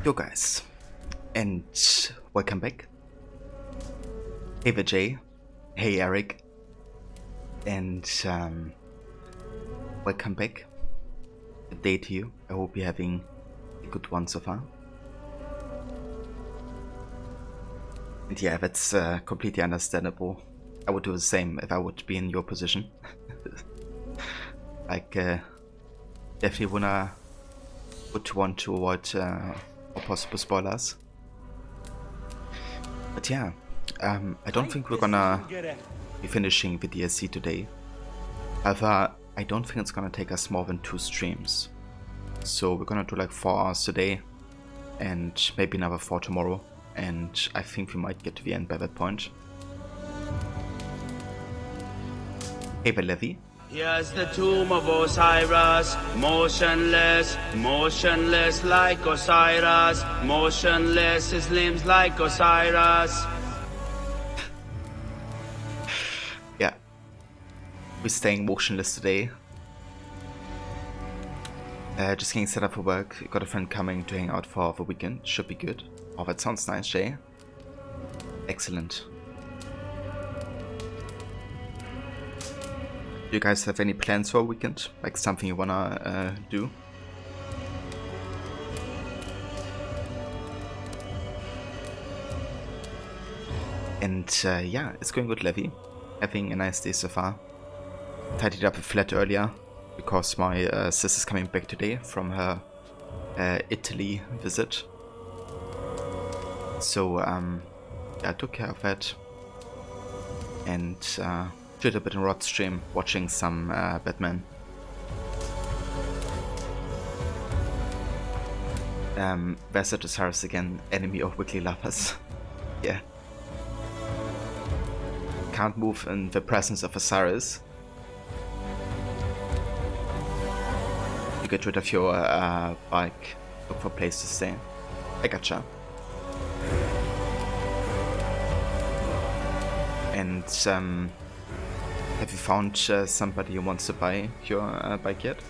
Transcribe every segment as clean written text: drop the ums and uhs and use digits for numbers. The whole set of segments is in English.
Yo guys, and welcome back. Hey Vijay, hey Eric, and welcome back. Good day to you. I hope you're having a good one so far. And yeah, that's completely understandable. I would do the same if I would be in your position. Like, definitely would want to avoid possible spoilers. But yeah, I don't think we're gonna be finishing the DLC today. However, I don't think it's gonna take us more than 2 streams. So we're gonna do like 4 hours today, and maybe another 4 tomorrow, and I think we might get to the end by that point. Hey there, Levy. Here's the tomb of Osiris, motionless, motionless like Osiris, motionless, his limbs like Osiris. Yeah, we're staying motionless today. Just getting set up for work. Got a friend coming to hang out for the weekend. Should be good. Oh, that sounds nice, Jay. Excellent. Do you guys have any plans for a weekend? Like something you wanna do? And yeah, it's going good, Levy. Having a nice day so far. Tidied up a flat earlier because my sister's coming back today from her Italy visit. So yeah, I took care of that. And did a bit in Rod stream, watching some Batman. There's Osiris again, enemy of weekly lovers. Yeah. Can't move in the presence of Osiris. You get rid of your bike, look for a place to stay. I gotcha. And have you found somebody who wants to buy your bike yet?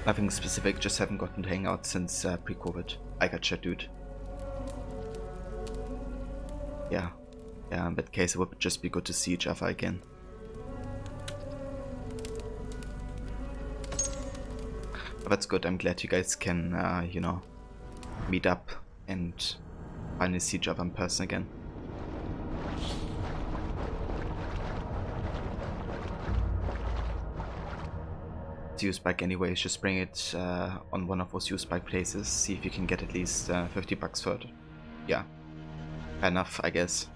Nothing specific, just haven't gotten to hang out since pre-COVID. I gotcha, dude. Yeah, in that case it would just be good to see each other again. But that's good, I'm glad you guys can, you know, meet up and finally see each other in person again. Used bike anyways, just bring it on one of those used bike places, see if you can get at least 50 bucks for it. Yeah, fair enough, I guess.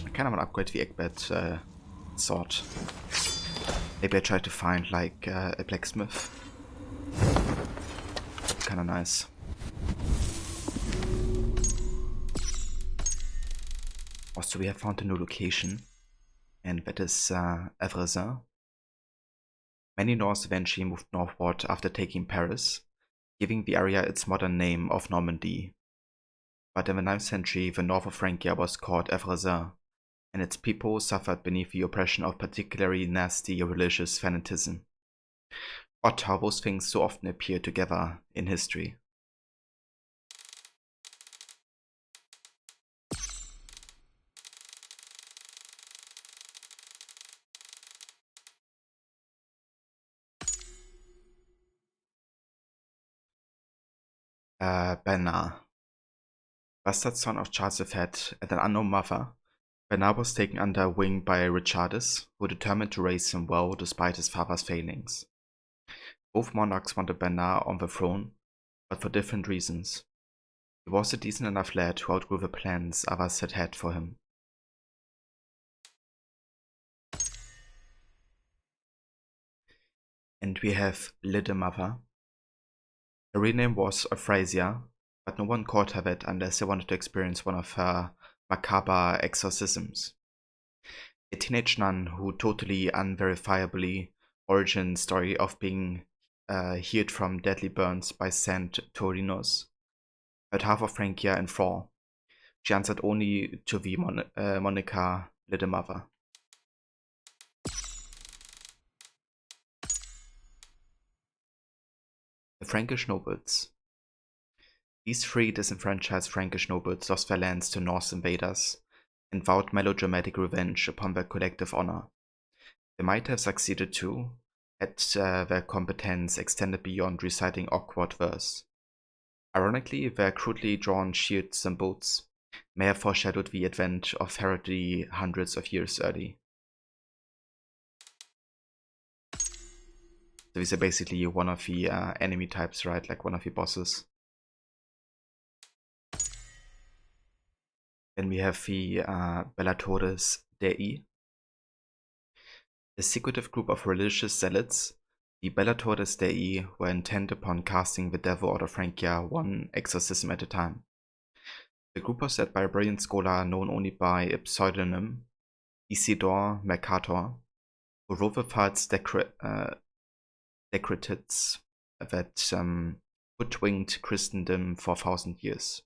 I kind of want to upgrade the Egbert sword. Maybe I try to find like a blacksmith. Kind of nice. Also, we have found a new location, and that is Evresin. Many Norse eventually moved northward after taking Paris, giving the area its modern name of Normandy. But in the 9th century, the north of Francia was called Evresin, and its people suffered beneath the oppression of particularly nasty religious fanaticism. Odd how those things so often appear together in history. Bernard. Bastard son of Charles V and an unknown mother, Bernard was taken under wing by Richardis, who determined to raise him well despite his father's failings. Both monarchs wanted Bernard on the throne, but for different reasons. He was a decent enough lad who outgrew the plans others had had for him. And we have Little Mother. Her real name was Euphrasia, but no one called her that unless they wanted to experience one of her macabre exorcisms. A teenage nun who totally unverifiably origin story of being healed from deadly burns by Saint Torinos heard half of Francia in thrall. She answered only to the Monica Little Mother. The Frankish nobles. These three disenfranchised Frankish nobles lost their lands to Norse invaders and vowed melodramatic revenge upon their collective honor. They might have succeeded too, had their competence extended beyond reciting awkward verse. Ironically, their crudely drawn shield symbols may have foreshadowed the advent of heraldry hundreds of years early. So these are basically one of the enemy types, right? Like one of the bosses. Then we have the Bellatores Dei. A secretive group of religious zealots, the Bellatores Dei were intent upon casting the devil out of Francia one exorcism at a time. The group was led by a brilliant scholar known only by a pseudonym, Isidore Mercator, who wrote the false decretates that hoodwinked Christendom for 1,000 years.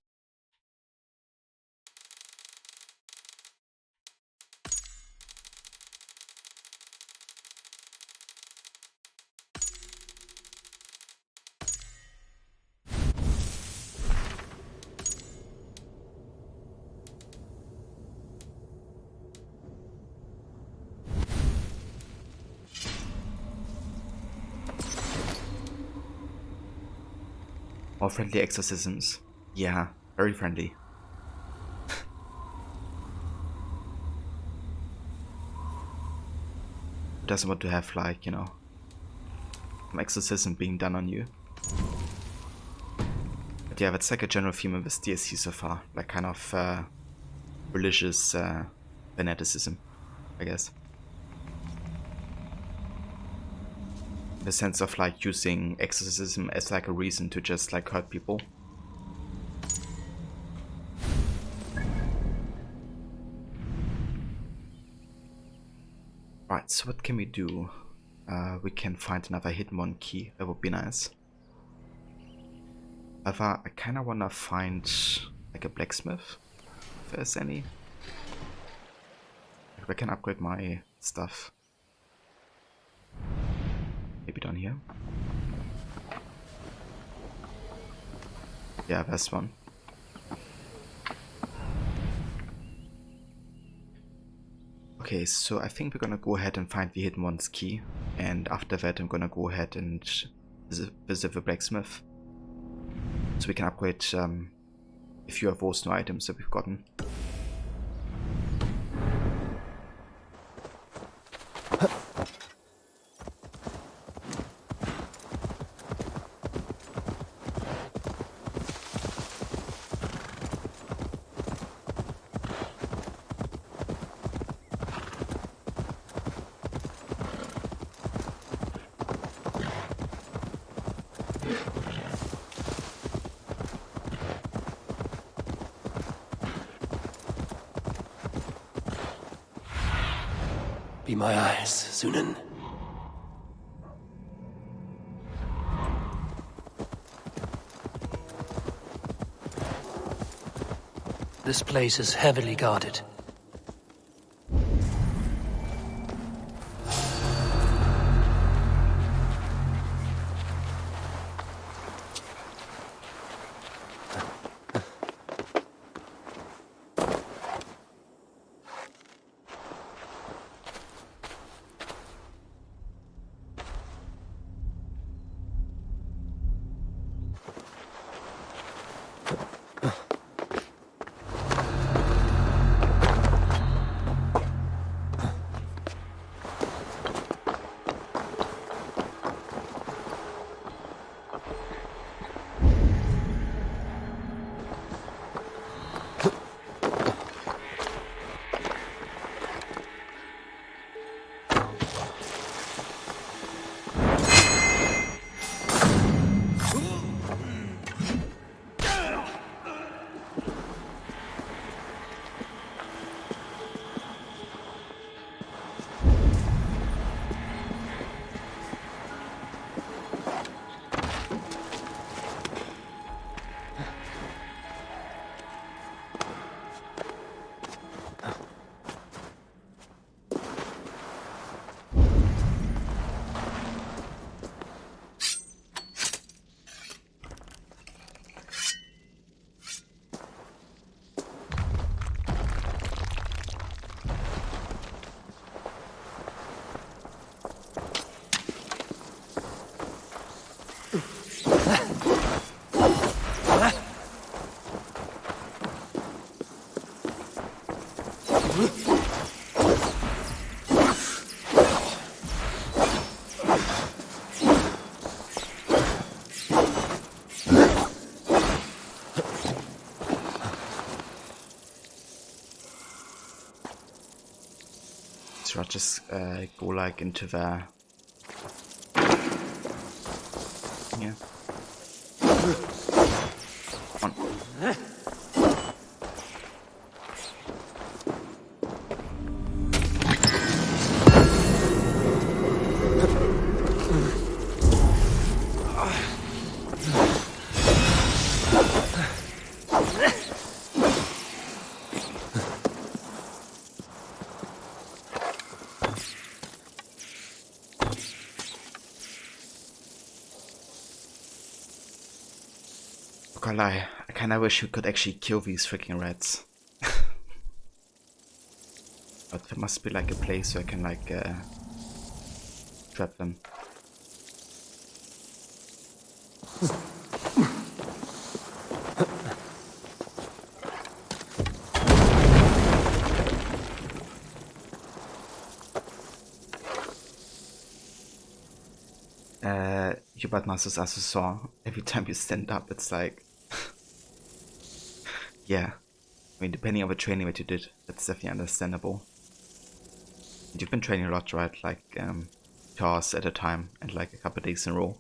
More friendly exorcisms. Yeah, very friendly. Who doesn't want to have, like, you know, some exorcism being done on you? But yeah, that's like a general theme of this DLC so far. Like, kind of religious fanaticism, I guess. The sense of like using exorcism as like a reason to just like hurt people. Right, so what can we do? We can find another hidden one key. That would be nice. However, I kind of want to find like a blacksmith, if there's any. If I can upgrade my stuff. Maybe down here. Yeah, there's one. Okay, so I think we're gonna go ahead and find the hidden one's key, and after that I'm gonna go ahead and visit the blacksmith, so we can upgrade a few of those new items that we've gotten. Be my eyes, Sunan. This place is heavily guarded. So I'll just go like into the... Yeah. On. Can't lie, I kinda wish we could actually kill these freaking rats. But there must be like a place where I can like trap them. Your butt muscles are so sore. Every time you stand up, it's like... Yeah. I mean, depending on the training that you did, that's definitely understandable. And you've been training a lot, right? Like, 2 hours at a time and like a couple of days in a row.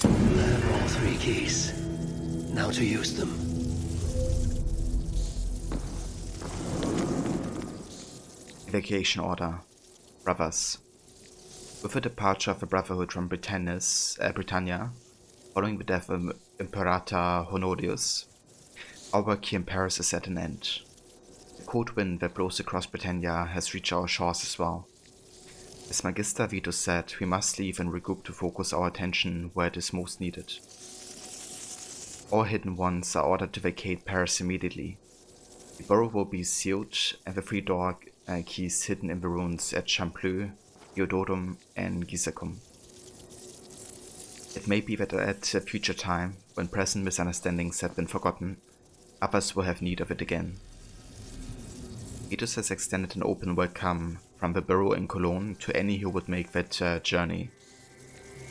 All 3 keys. Now to use them. Evacuation order. Brothers. With the departure of the Brotherhood from Britannia, following the death of Imperator Honorius, our work here in Paris is at an end. The cold wind that blows across Britannia has reached our shores as well. As Magister Vito said, we must leave and regroup to focus our attention where it is most needed. All hidden ones are ordered to vacate Paris immediately. The borough will be sealed and the 3 door keys hidden in the ruins at Champlou, Iodorum and Gisacum. It may be that at a future time, when present misunderstandings have been forgotten, others will have need of it again. Vitus has extended an open welcome from the borough in Cologne to any who would make that journey.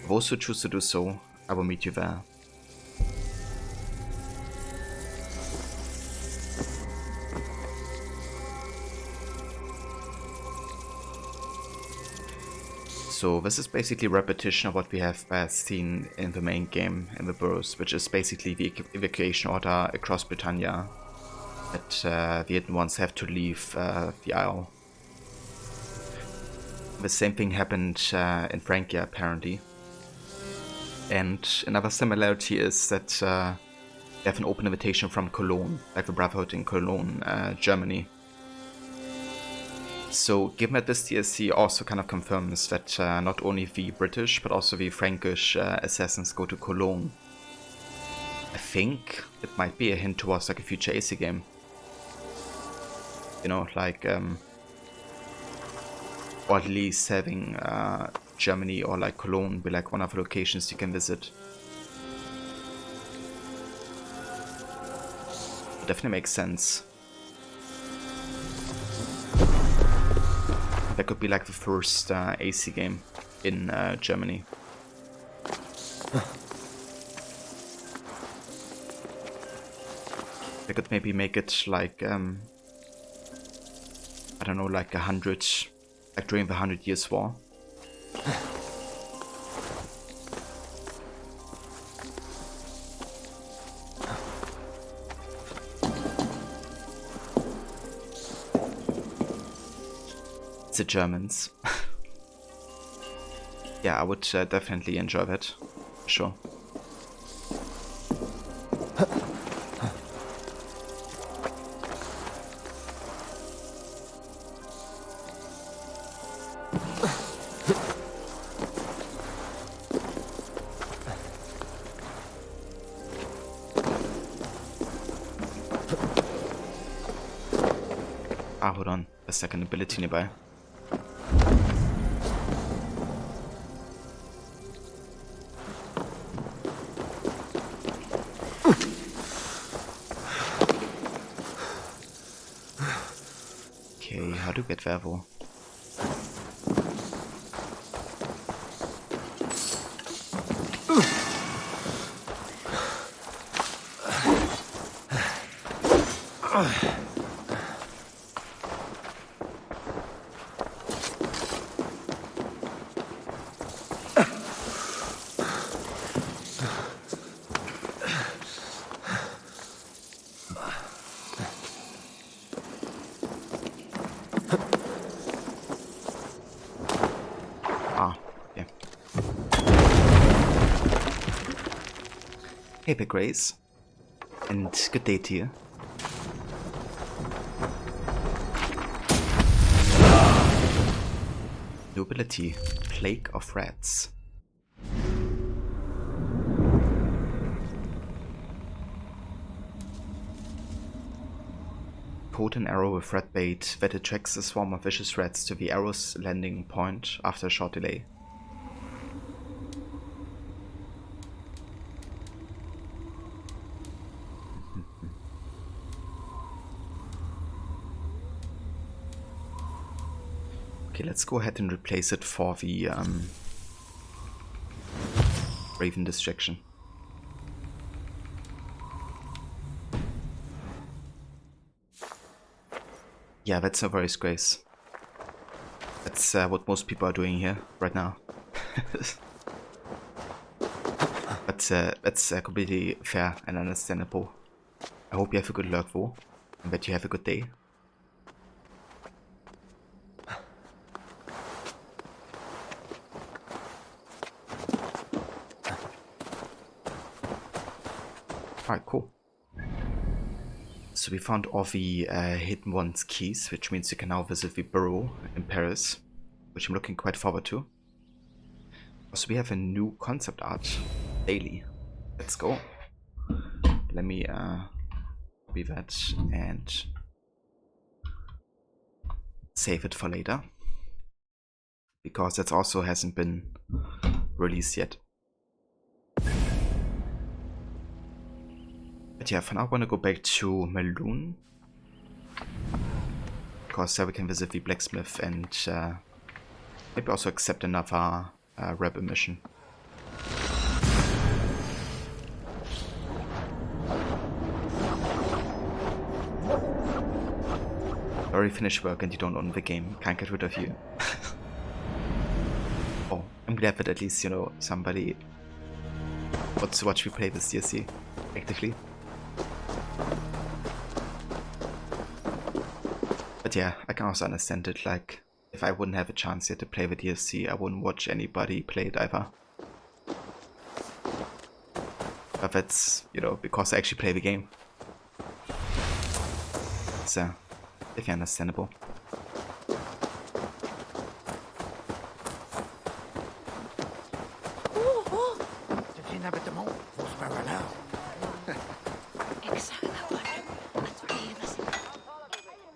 For those who choose to do so, I will meet you there. So this is basically a repetition of what we have seen in the main game in the boroughs, which is basically the evacuation order across Britannia. That the hidden ones have to leave the Isle. The same thing happened in Francia apparently. And another similarity is that they have an open invitation from Cologne, like the Brotherhood in Cologne, Germany. So, given that this DLC also kind of confirms that not only the British, but also the Frankish assassins go to Cologne, I think it might be a hint towards like a future AC game. You know, like, or at least having Germany or like Cologne be like one of the locations you can visit. It definitely makes sense. That could be like the first AC game in Germany. They could maybe make it like, I don't know, like 100, like during the 100 Years' War. The Germans. Yeah, I would definitely enjoy that, sure. Ah, hold on. A second ability nearby. Okay, how do you get Vervo? Ah, yeah. Hey, Big Grace. And good day to you. New ability, Plague of Rats. Code an arrow with rat bait that attracts a swarm of vicious rats to the arrow's landing point after a short delay. Okay, let's go ahead and replace it for the Raven Distraction. Yeah, that's no worries, Grace. That's what most people are doing here right now. But that's completely fair and understandable. I hope you have a good luck, though, and that you have a good day. Alright, cool. So we found all the Hidden Ones keys, which means you can now visit the Burrow in Paris, which I'm looking quite forward to. Also, we have a new concept art daily. Let's go. Let me copy that and save it for later, because that also hasn't been released yet. But yeah, for now I want to go back to Melun, because there we can visit the blacksmith and maybe also accept another rebel mission. Already finished work and you don't own the game, can't get rid of you. Oh, I'm glad that at least, you know, somebody wants to watch me play this DLC actively. But yeah, I can also understand it, like, if I wouldn't have a chance yet to play the DLC, I wouldn't watch anybody play it either. But that's, you know, because I actually play the game. So, if you're understandable.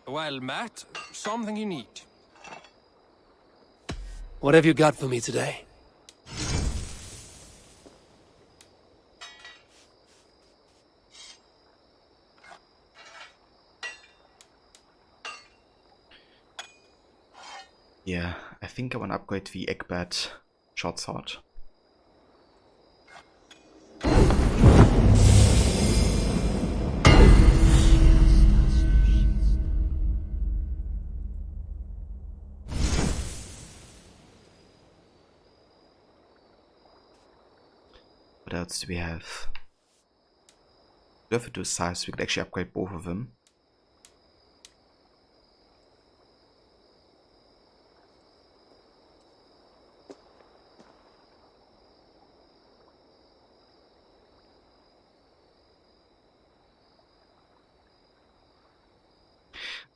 Well, Matt, something you need. What have you got for me today? Yeah, I think I want to upgrade the Egbert short sword. What else do we have? We have to do size, we could actually upgrade both of them.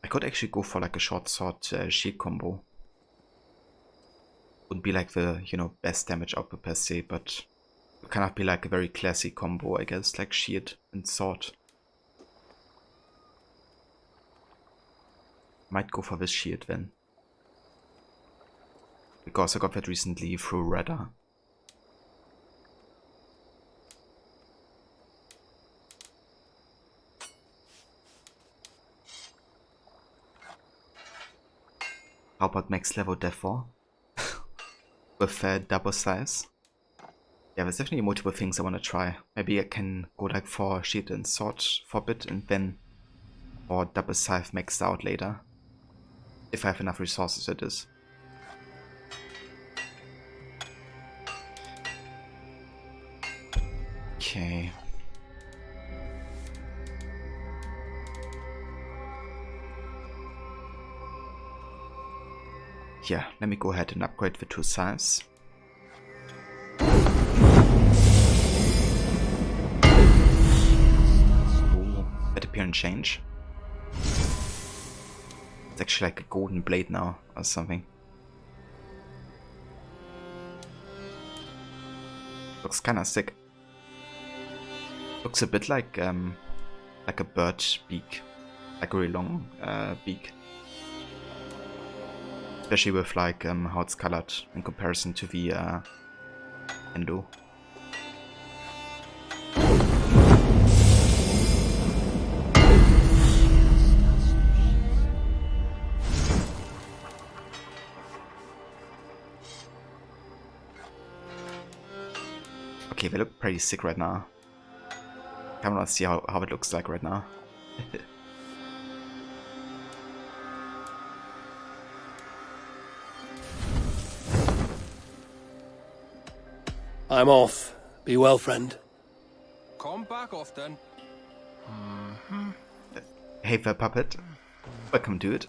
I could actually go for like a short sword shield combo. Wouldn't be like the, you know, best damage output per se, but it would kind of be like a very classy combo, I guess, like shield and sword. Might go for this shield then. Because I got that recently through radar. How about max level Death with double size? Yeah, there's definitely multiple things I want to try. Maybe I can go like for shield and sword for a bit and then for double scythe maxed out later. If I have enough resources, it is. Okay. Yeah, let me go ahead and upgrade the 2 scythes. Ooh, that appearance change. It's actually like a golden blade now or something. Looks kinda sick. Looks a bit like a bird beak, like a really long beak. Especially with like how it's colored in comparison to the Endo. Okay, they look pretty sick right now. I want to see how it looks like right now. I'm off. Be well, friend. Come back often. Hey there, puppet. Welcome, dude.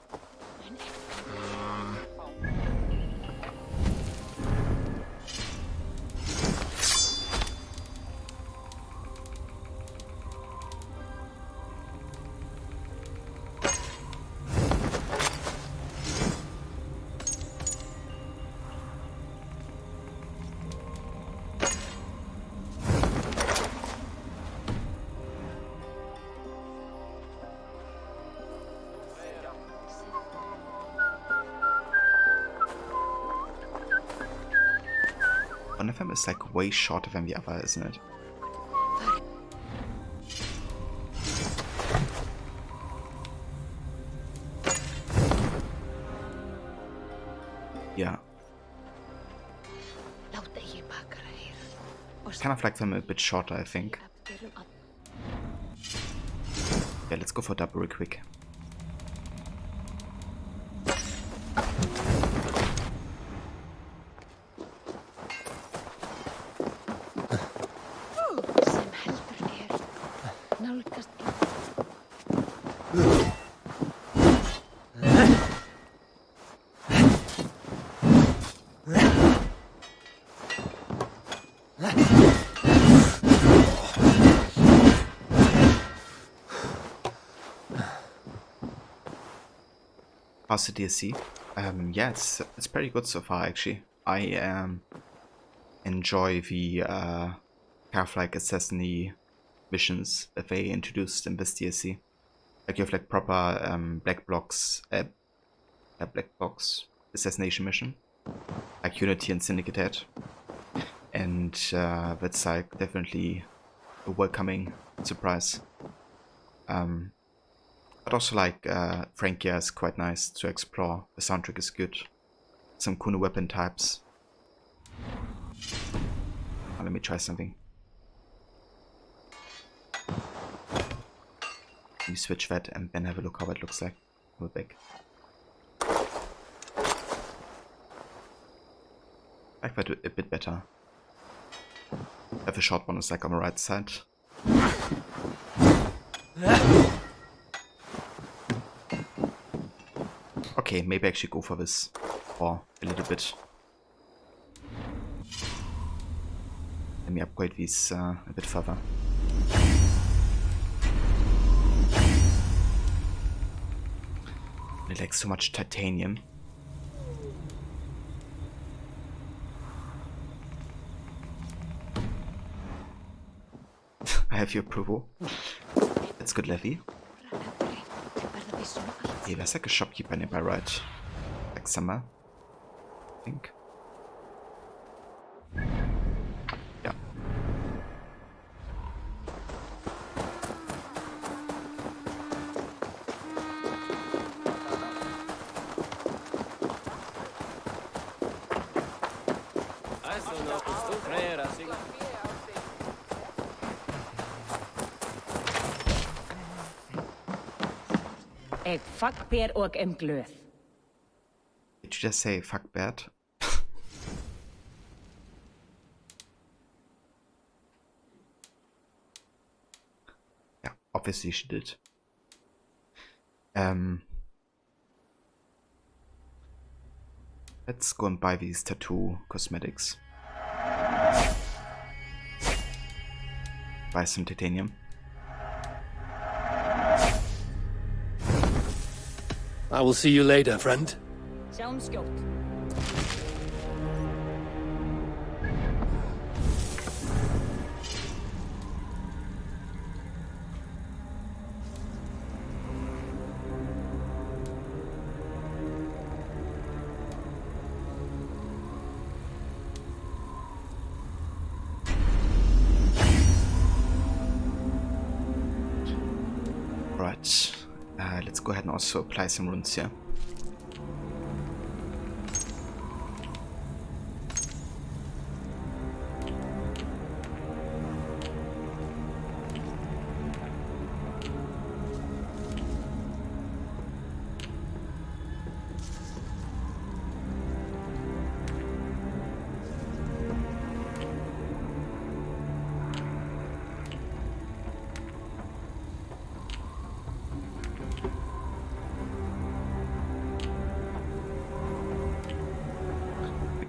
One of them is like way shorter than the other, isn't it? Yeah. Kind of like them a bit shorter, I think. Yeah, let's go for double real quick. How's the DLC? Yeah, it's pretty good so far actually. I enjoy the kind of like assassin-y missions that they introduced in this DLC. Like you have like proper black box assassination mission, like Unity and Syndicate had, and that's like definitely a welcoming surprise. But also like Frankia is quite nice to explore. The soundtrack is good. Some cool weapon types. Oh, let me try something. Let me switch that and then have a look how it looks like. We're back. I like that a bit better. Have a short one is like on the right side. Okay, maybe I actually go for this for a little bit. Let me upgrade these a bit further. I like so much titanium. I have your approval. That's good, Levy. Hey, there's like a shopkeeper nearby, right? Like summer, I think. Yeah. Ek fuck peer ook in glöð. Did you just say fuck bad? Yeah, obviously she did. Let's go and buy these tattoo cosmetics. Buy some titanium. I will see you later, friend. Sounds good. Right. Let's go ahead and also apply some runes here.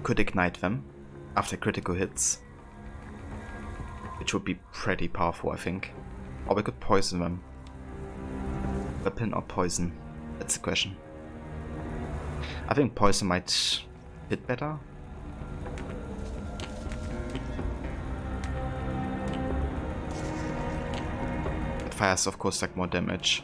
Could ignite them after critical hits, which would be pretty powerful, I think. Or we could poison them. Weapon or poison? That's the question. I think poison might hit better. It fires, of course, like more damage.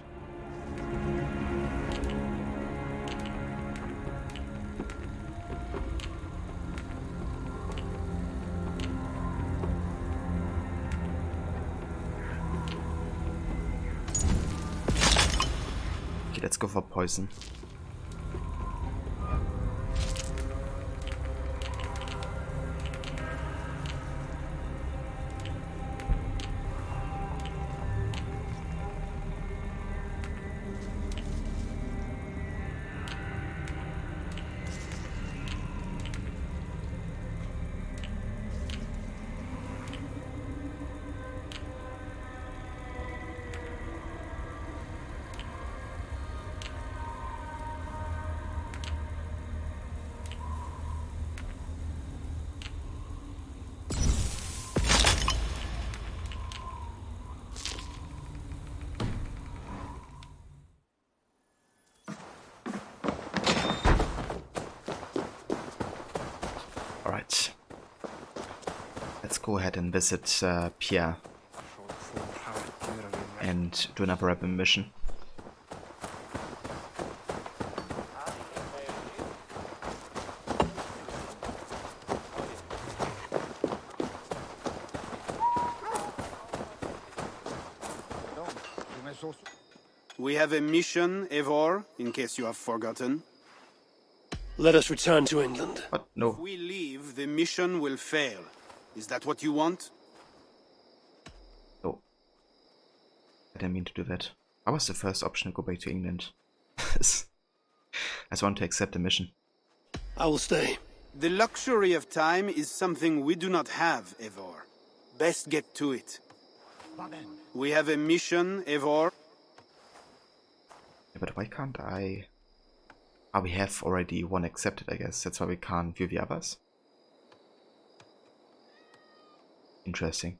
Let's go for poison. Alright. Let's go ahead and visit Pierre and do another weapon mission. We have a mission, Eivor, in case you have forgotten. Let us return to England. What? No. If we leave, the mission will fail. Is that what you want? No. I didn't mean to do that. How was the first option to go back to England? I just want to accept the mission. I will stay. The luxury of time is something we do not have, Eivor. Best get to it. We have a mission, Eivor. Yeah, but why can't I... Ah, we have already one accepted, I guess. That's why we can't view the others. Interesting.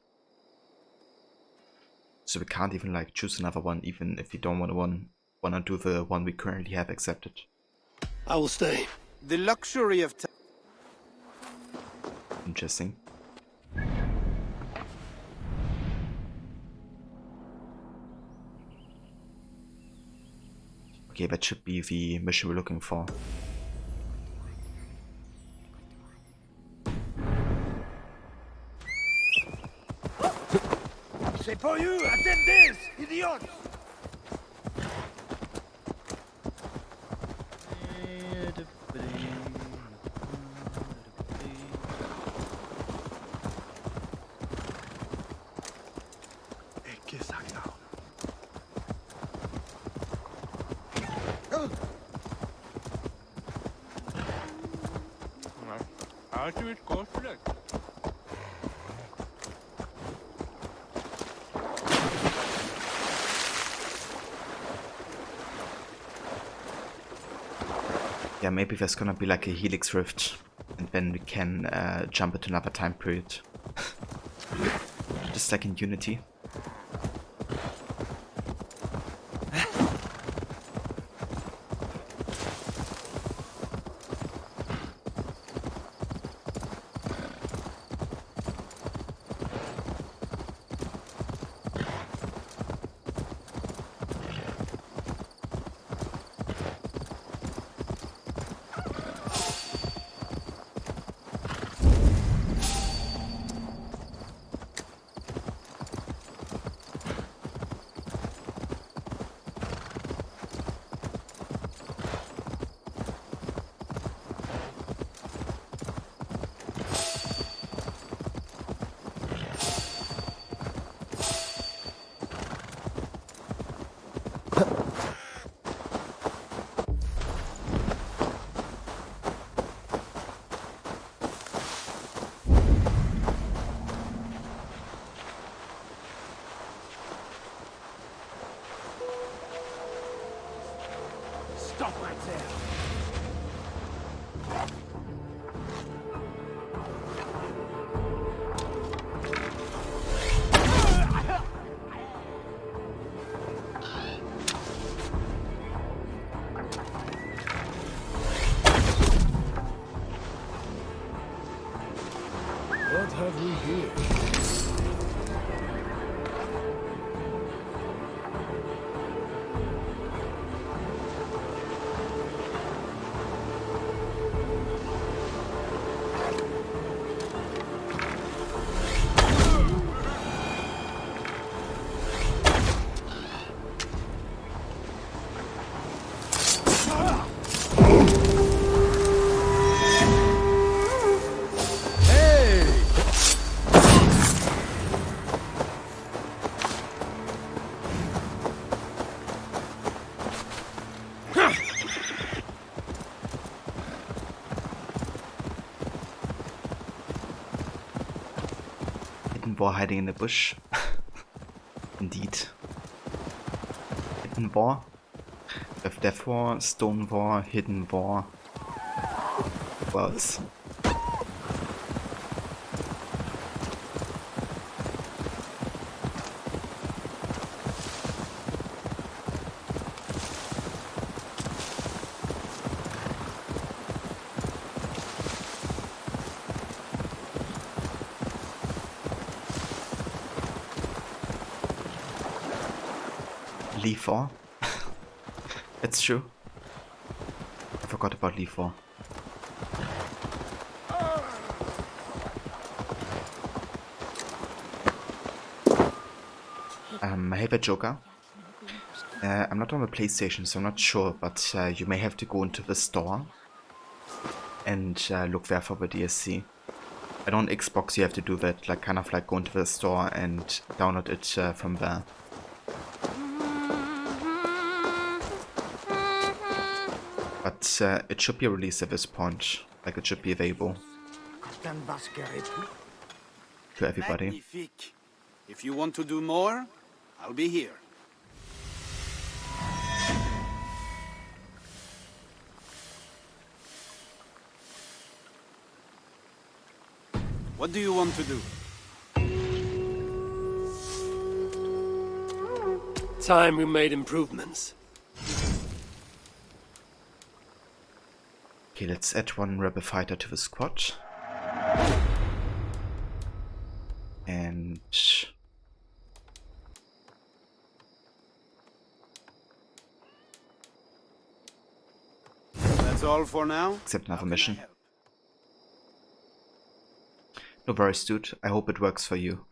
So we can't even like choose another one, even if we don't want to do the one we currently have accepted. I will stay. The luxury of time. Interesting. Okay, that should be the mission we're looking for. C'est pour you! Attend this, idiot! Yeah, maybe there's gonna be like a helix rift, and then we can jump into another time period. Just like in Unity. Stop right there! What have we here? Hidden war hiding in the bush. Indeed. Hidden war. We have death war, stone war, hidden war. What else? Leaf war. It's true. I forgot about Leaf war. Hey there, Joker. I'm not on the PlayStation, so I'm not sure, but you may have to go into the store and look there for the DLC. But on Xbox you have to do that, like kind of like go into the store and download it from there. But it should be released at this point, like it should be available to everybody. Magnifique. If you want to do more, I'll be here. What do you want to do? Time we made improvements. Okay, let's add one rebel fighter to the squad. And That's all for now? Except How another can I mission. help? No worries, dude. I hope it works for you.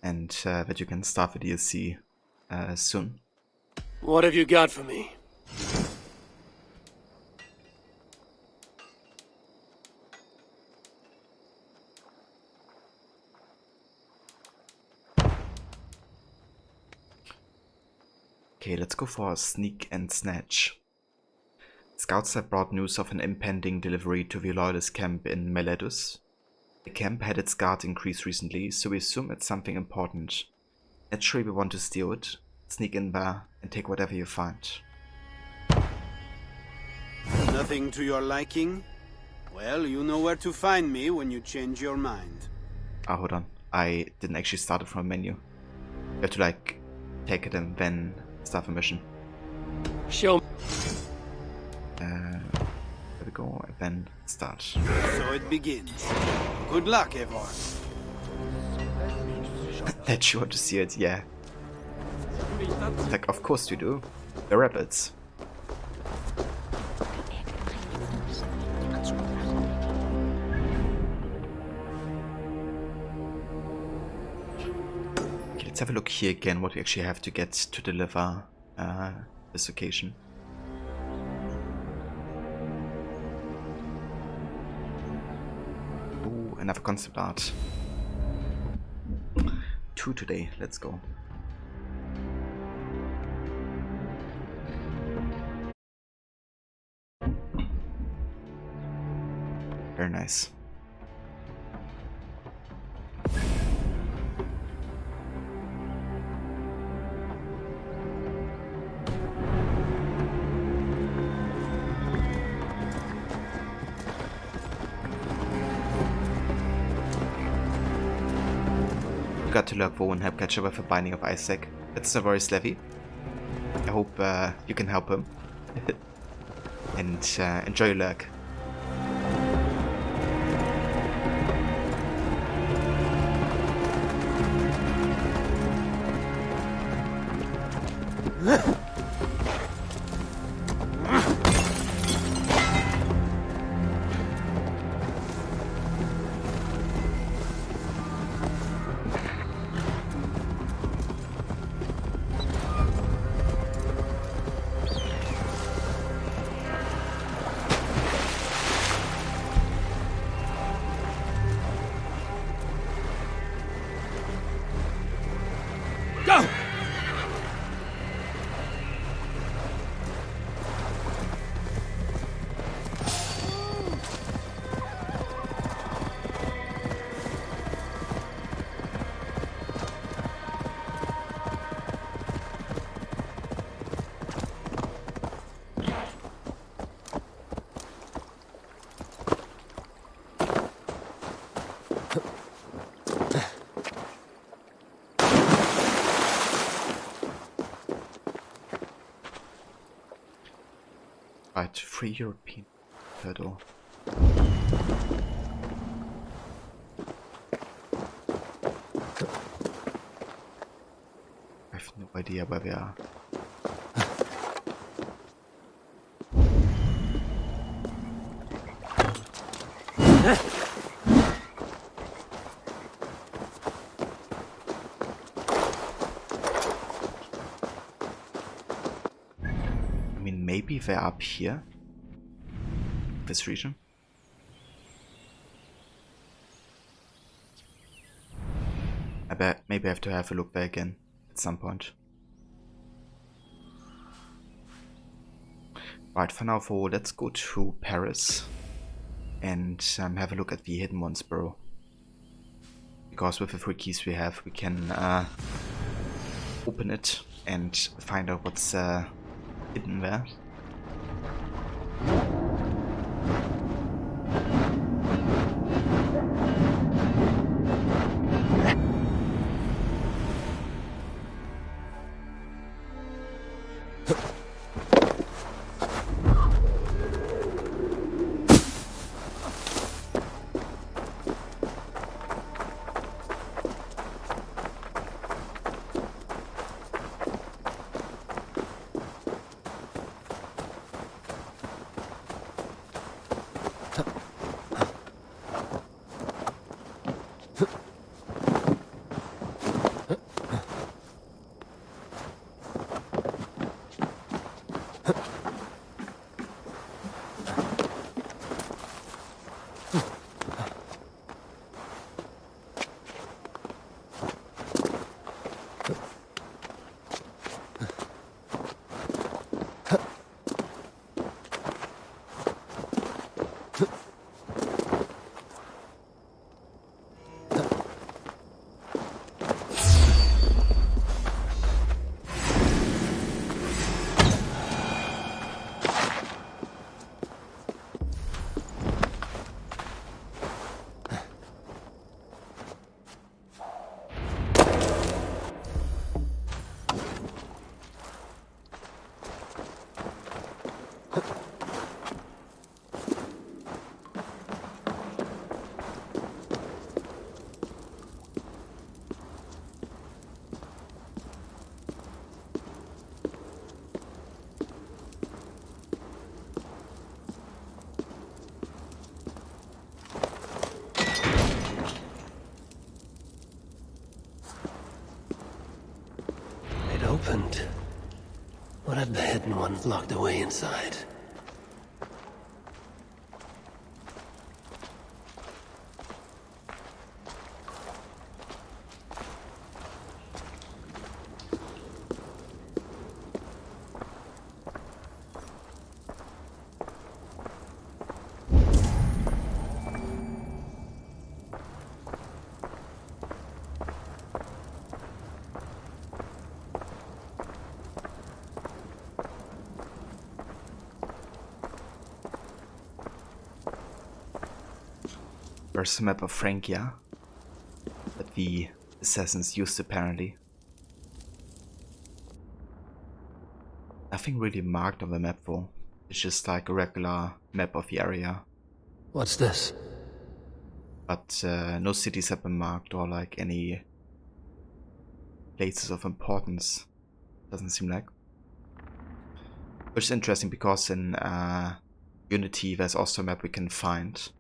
And that you can start the DLC soon. What have you got for me? Okay, let's go for a sneak and snatch. Scouts have brought news of an impending delivery to the Loyalist camp in Meledus. The camp had its guard increased recently, so we assume it's something important. Naturally, we want to steal it, sneak in there, and take whatever you find. Nothing to your liking? Well, you know where to find me when you change your mind. Ah, hold on. I didn't actually start it from a menu. You have to, like, take it and then start a mission. Show me. There we go, and then start. So it begins. Good luck, Eivor. That you want to see it, yeah. Like, of course you do. The rabbits. Okay, let's have a look here again what we actually have to get to deliver this occasion. Ooh, another concept art. 2 today, let's go. Very nice. You got to lurk for and help catch up with the Binding of Isaac. That's a very Levy. I hope you can help him. And enjoy your lurk. Go! Right, free European hurdle. I have no idea where we are. I mean, maybe they're up here. This region. I bet maybe I have to have a look there again at some point. Right, for now, let's go to Paris and have a look at the Hidden Ones Burrow. Because with the 3 keys we have, we can open it and find out what's hidden there. It opened. What had the hidden one locked away inside? There's a map of Frankia that the assassins used apparently. Nothing really marked on the map though. It's just like a regular map of the area. What's this? But no cities have been marked or like any places of importance. Doesn't seem like. Which is interesting because in Unity there's also a map we can find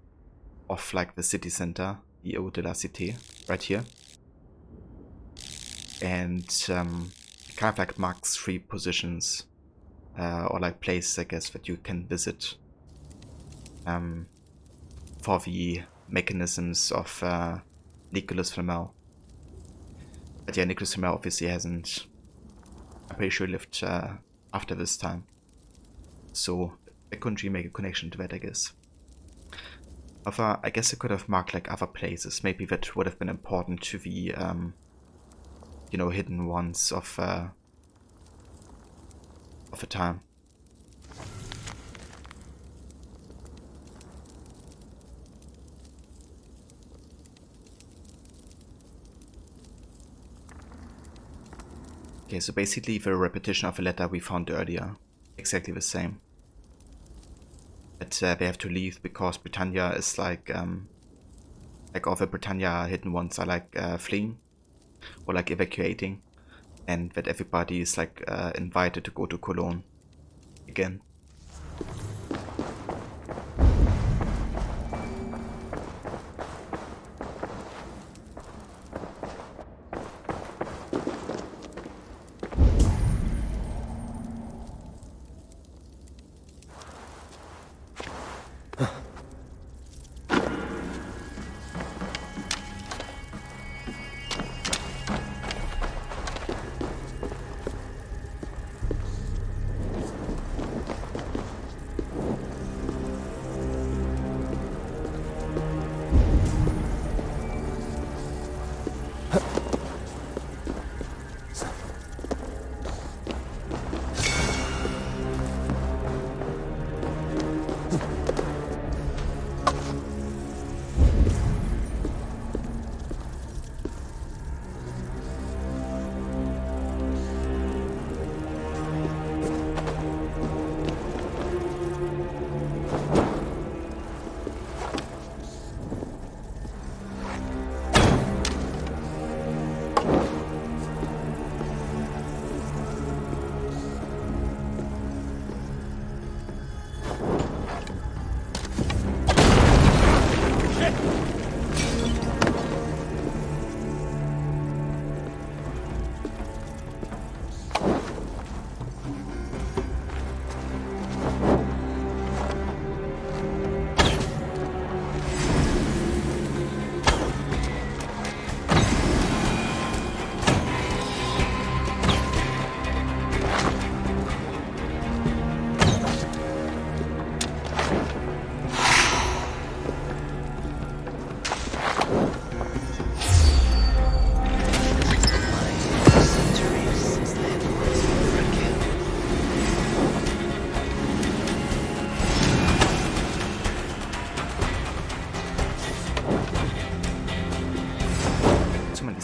of like the city center, the Eau de la Cité, right here. And it kind of like marks 3 positions or like places, I guess, that you can visit for the mechanisms of Nicolas Flamel. But yeah, Nicolas Flamel obviously hasn't, I'm pretty sure, lived after this time. So I couldn't really make a connection to that, I guess. I guess I could have marked like other places. Maybe that would have been important to the, you know, hidden ones of the time. Okay, so basically the repetition of a letter we found earlier, exactly the same. But they have to leave because Britannia is like all the Britannia hidden ones are like fleeing or like evacuating, and that everybody is like invited to go to Cologne again.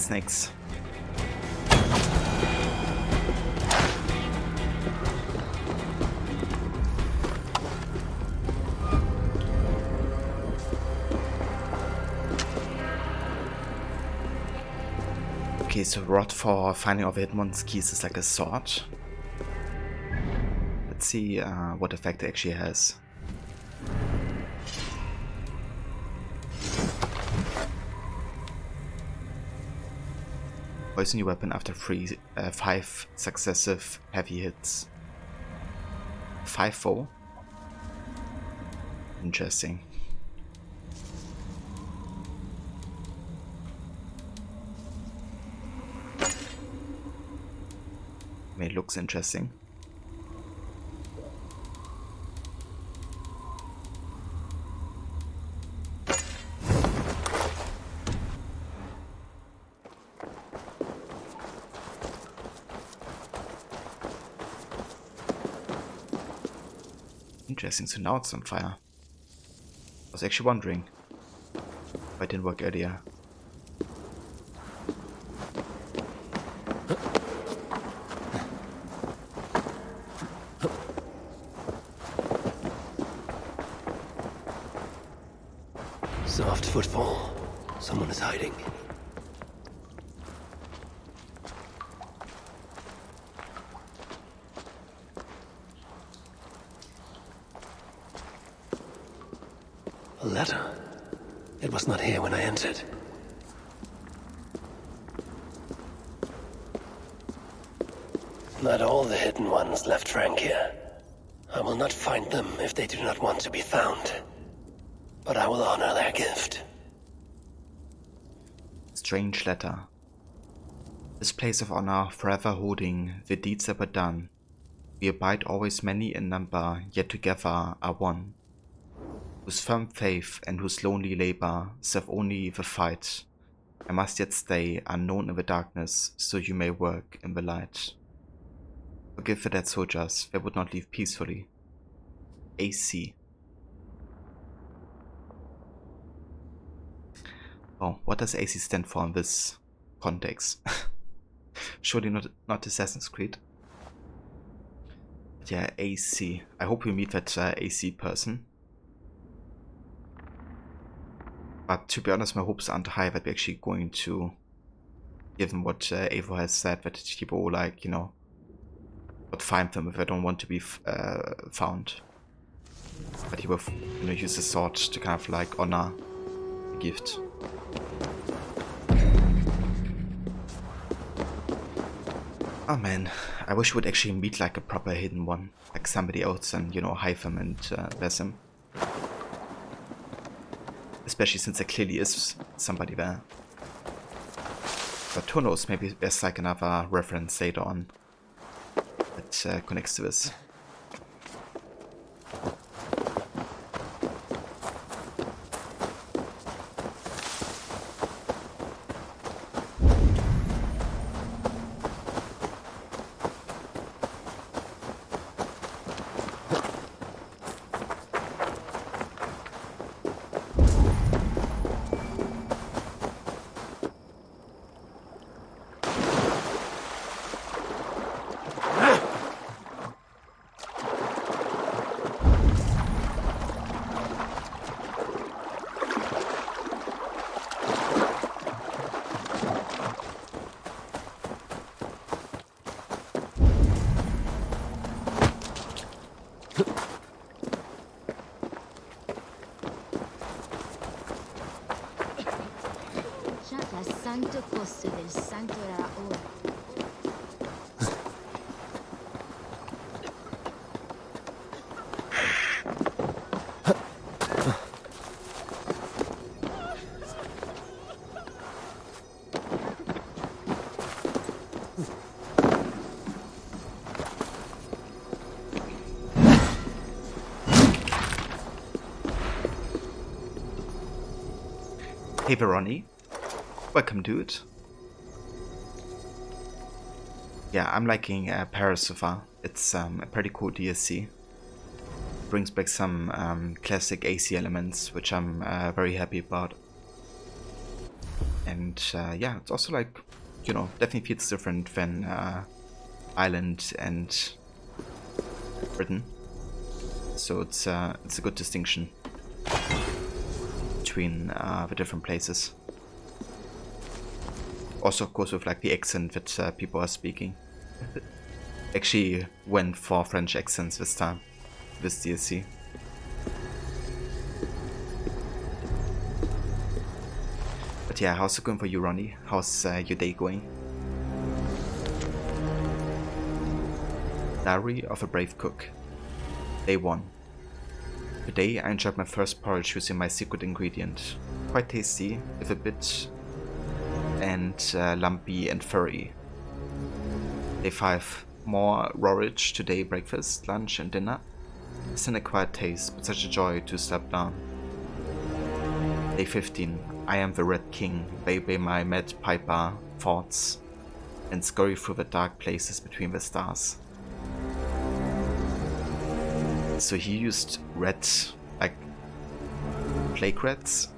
snakes. Okay, so rod for finding of hidden one's keys is like a sword. Let's see what effect it actually has. Poison your weapon after 5 successive heavy hits. 5-4. Interesting. I mean, it looks interesting. Interesting, so now it's on fire. I was actually wondering why it didn't work earlier. Soft footfall. Someone is hiding. A letter. It was not here when I entered. Not all the hidden ones left Frank here. I will not find them if they do not want to be found. But I will honor their gift. Strange letter. This place of honor, forever holding the deeds that were done. We abide always many in number, yet together are one. Whose firm faith and whose lonely labor serve only the fight. I must yet stay unknown in the darkness, so you may work in the light. Forgive the dead soldiers, they would not leave peacefully. AC. Oh, what does AC stand for in this context? Surely not Assassin's Creed. But yeah, AC. I hope we meet that AC person. But to be honest, my hopes aren't high that we're actually going to, given what Evo has said, that people like, you know, would find them if they don't want to be found. But he will, you know, use the sword to kind of like honor the gift. Oh man, I wish we would actually meet like a proper hidden one, like somebody else, and you know, hive him and bless him. Especially since there clearly is somebody there. But who knows, maybe there's like another reference later on that connects to this. Santo costo del santo era ora. Hey Veroni, welcome dude. Yeah, I'm liking Paris so far. It's a pretty cool DLC. Brings back some classic AC elements, which I'm very happy about. And yeah, it's also like, you know, definitely feels different than Ireland and Britain. So it's a good distinction between the different places. Also, of course, with like the accent that people are speaking. Actually went for French accents this time, this DLC. But yeah, how's it going for you, Ronnie? How's your day going? Diary of a Brave Cook. Day 1. Today I enjoyed my first porridge using my secret ingredient. Quite tasty, with a bit and lumpy and furry. Day 5. More porridge today, breakfast, lunch and dinner. It's an acquired taste, but such a joy to slap down. Day 15. I am the Red King, baby my mad piper thoughts, and scurry through the dark places between the stars. So he used red, like plague rats,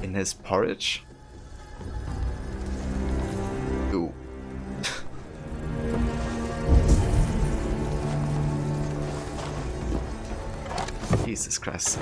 in his porridge? Ooh. Jesus Christ.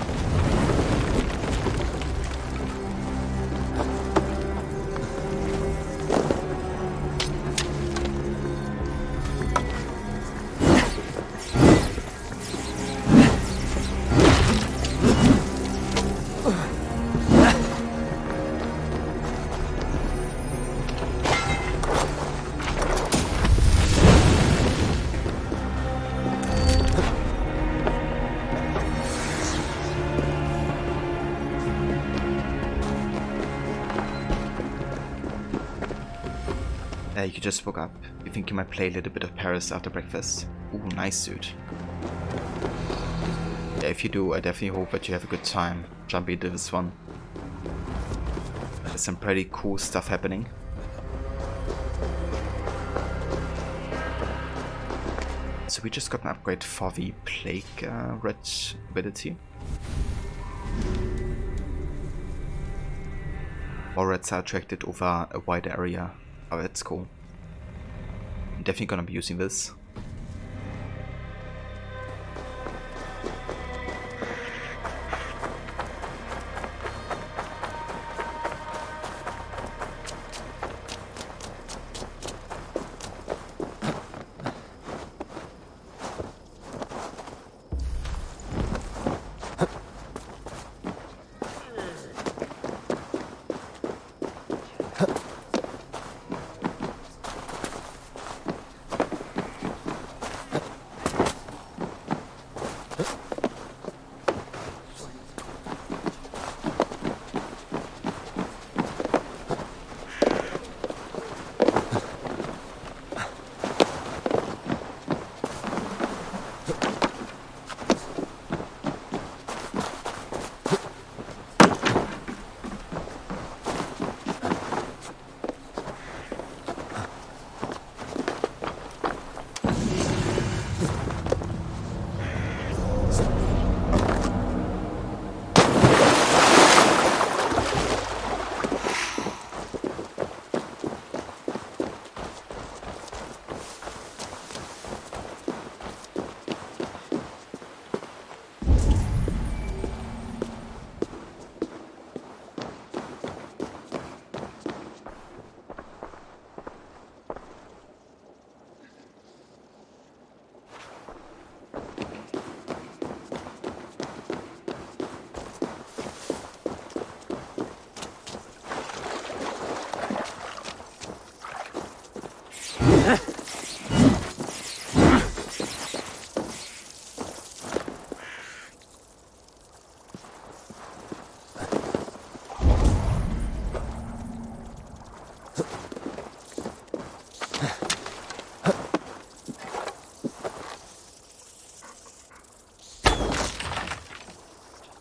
You just woke up. You think you might play a little bit of Paris after breakfast? Ooh, nice, dude. Yeah, if you do, I definitely hope that you have a good time jumping into this one. There's some pretty cool stuff happening. So we just got an upgrade for the Plague Red ability. More reds are attracted over a wide area. Oh, that's cool. I'm definitely gonna be using this.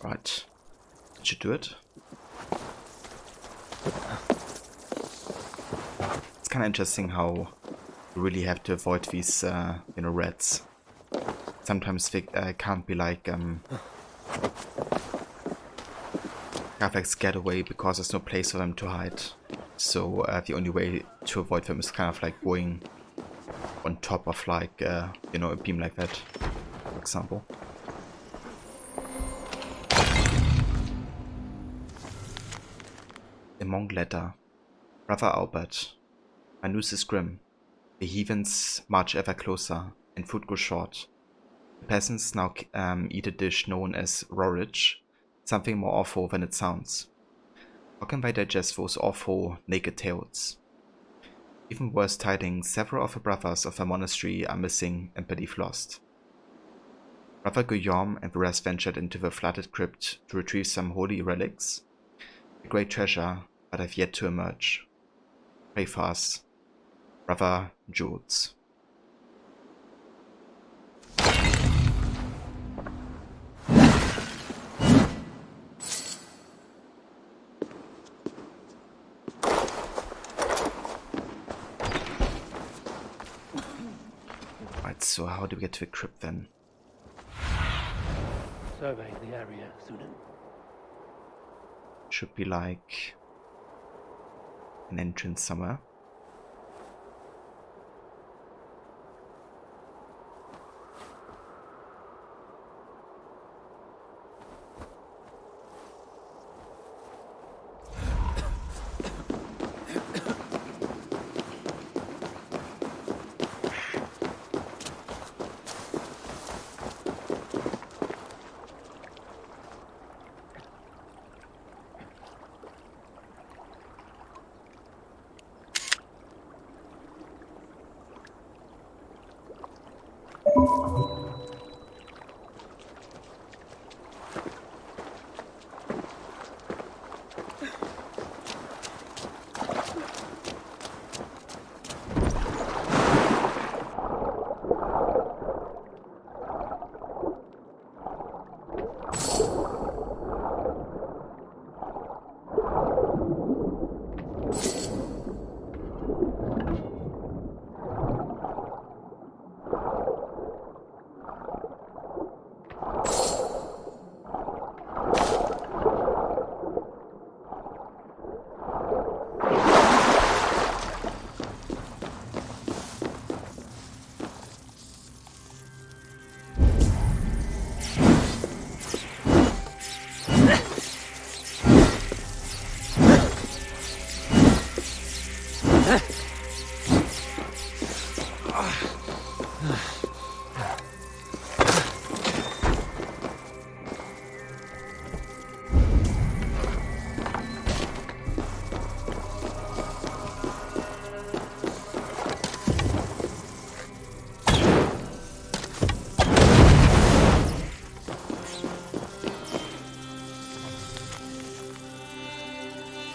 Right. Did you do it? It's kind of interesting how you really have to avoid these, you know, rats. Sometimes they can't be like, Garfax get away because there's no place for them to hide. So the only way to avoid them is kind of like going on top of like, you know, a beam like that, for example. A monk letter. Brother Albert, my news is grim. The heathens march ever closer, and food grows short. The peasants now eat a dish known as rorage, something more awful than it sounds. How can they digest those awful naked tales? Even worse tidings, several of the brothers of the monastery are missing and believed lost. Brother Guillaume and the rest ventured into the flooded crypt to retrieve some holy relics. A great treasure, but have yet to emerge. Pray for us. Brother Jules. Right, so how do we get to the crypt then? Survey the area, student. Should be like an entrance somewhere.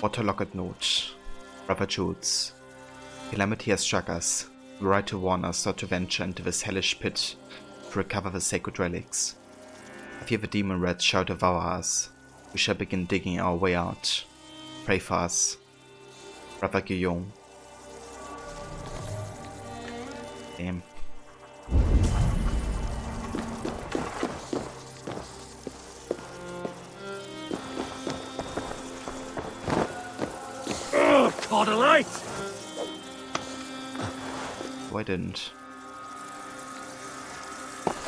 Waterlogged note. Brother Jules. Calamity has struck us. We write to warn us not to venture into this hellish pit to recover the sacred relics. If you have a demon rat shall devour us, we shall begin digging our way out. Pray for us. Brother Guillaume. Damn. Caught a light! Oh, I didn't.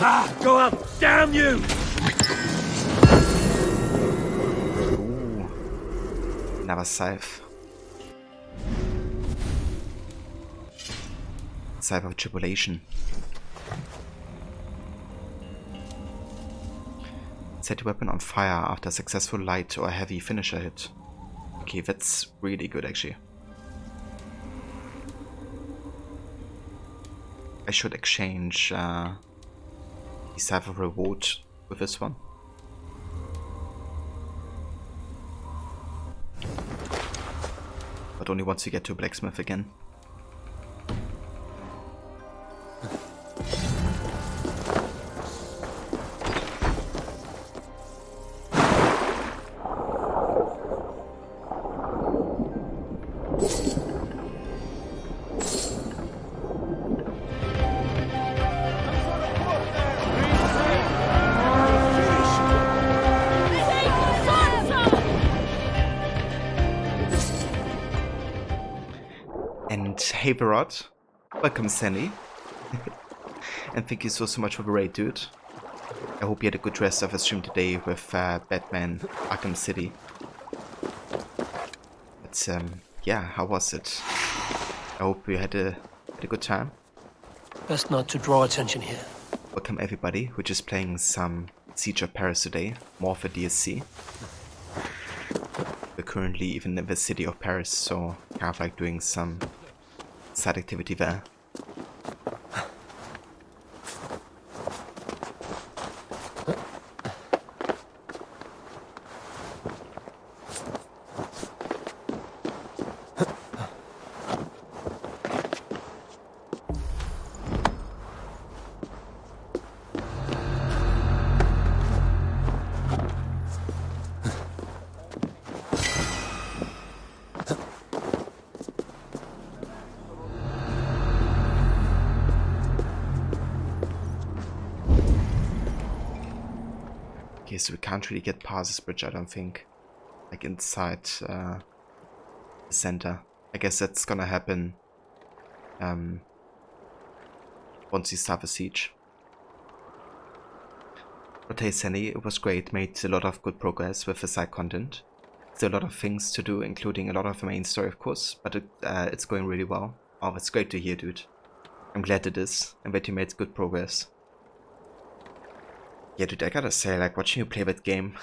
Ah, go up! Damn you! Ooh. Another scythe. Scythe of tribulation. Set your weapon on fire after a successful light or heavy finisher hit. Okay, that's really good actually. I should exchange the Scythe of Reward with this one. But only once we get to Blacksmith again. hey Barot, welcome Sandy. And thank you so much for the raid, dude. I hope you had a good rest of the stream today with Batman Arkham City. But yeah, how was it? I hope you had a good time. Best not to draw attention here. Welcome everybody. We're just playing some Siege of Paris today, more of a DSC. We're currently even in the city of Paris, so kind of like doing some side activity there. Okay, so we can't really get past this bridge, I don't think. Like inside the center. I guess that's gonna happen once you start the siege. But hey Sandy, it was great, made a lot of good progress with the side content. Still a lot of things to do, including a lot of the main story of course, but it's going really well. Oh, that's great to hear, dude. I'm glad it is, and that you made good progress. Yeah, dude, I gotta say, like, watching you play that game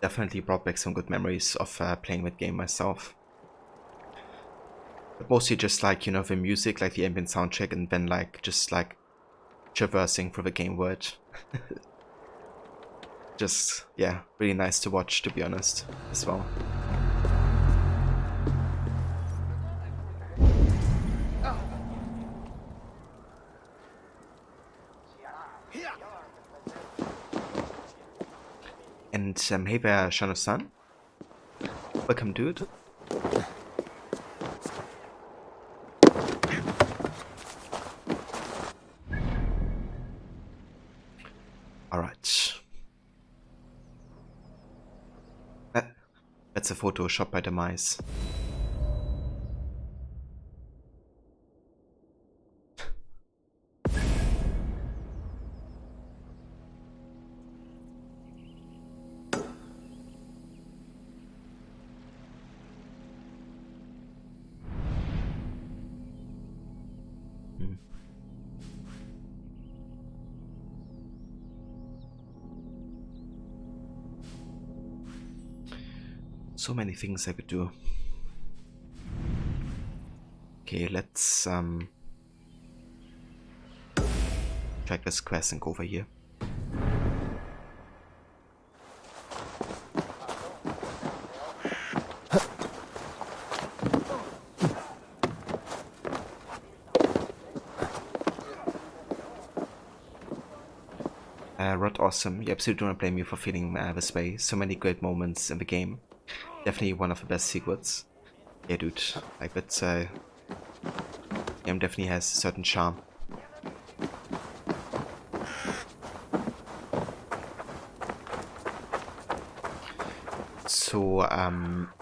definitely brought back some good memories of playing that game myself. But mostly just like, you know, the music, like the ambient soundtrack, and then like, just like, traversing through the game world. Just, yeah, really nice to watch, to be honest, as well. And hey there, Shano-san. Welcome, dude. Alright. That's a photo shot by the mice. So many things I could do. Okay, let's track this quest and go over here. Rod, awesome. You absolutely do not blame you for feeling this way. So many great moments in the game. Definitely one of the best sequels. Yeah, dude. Like that game definitely has a certain charm. So,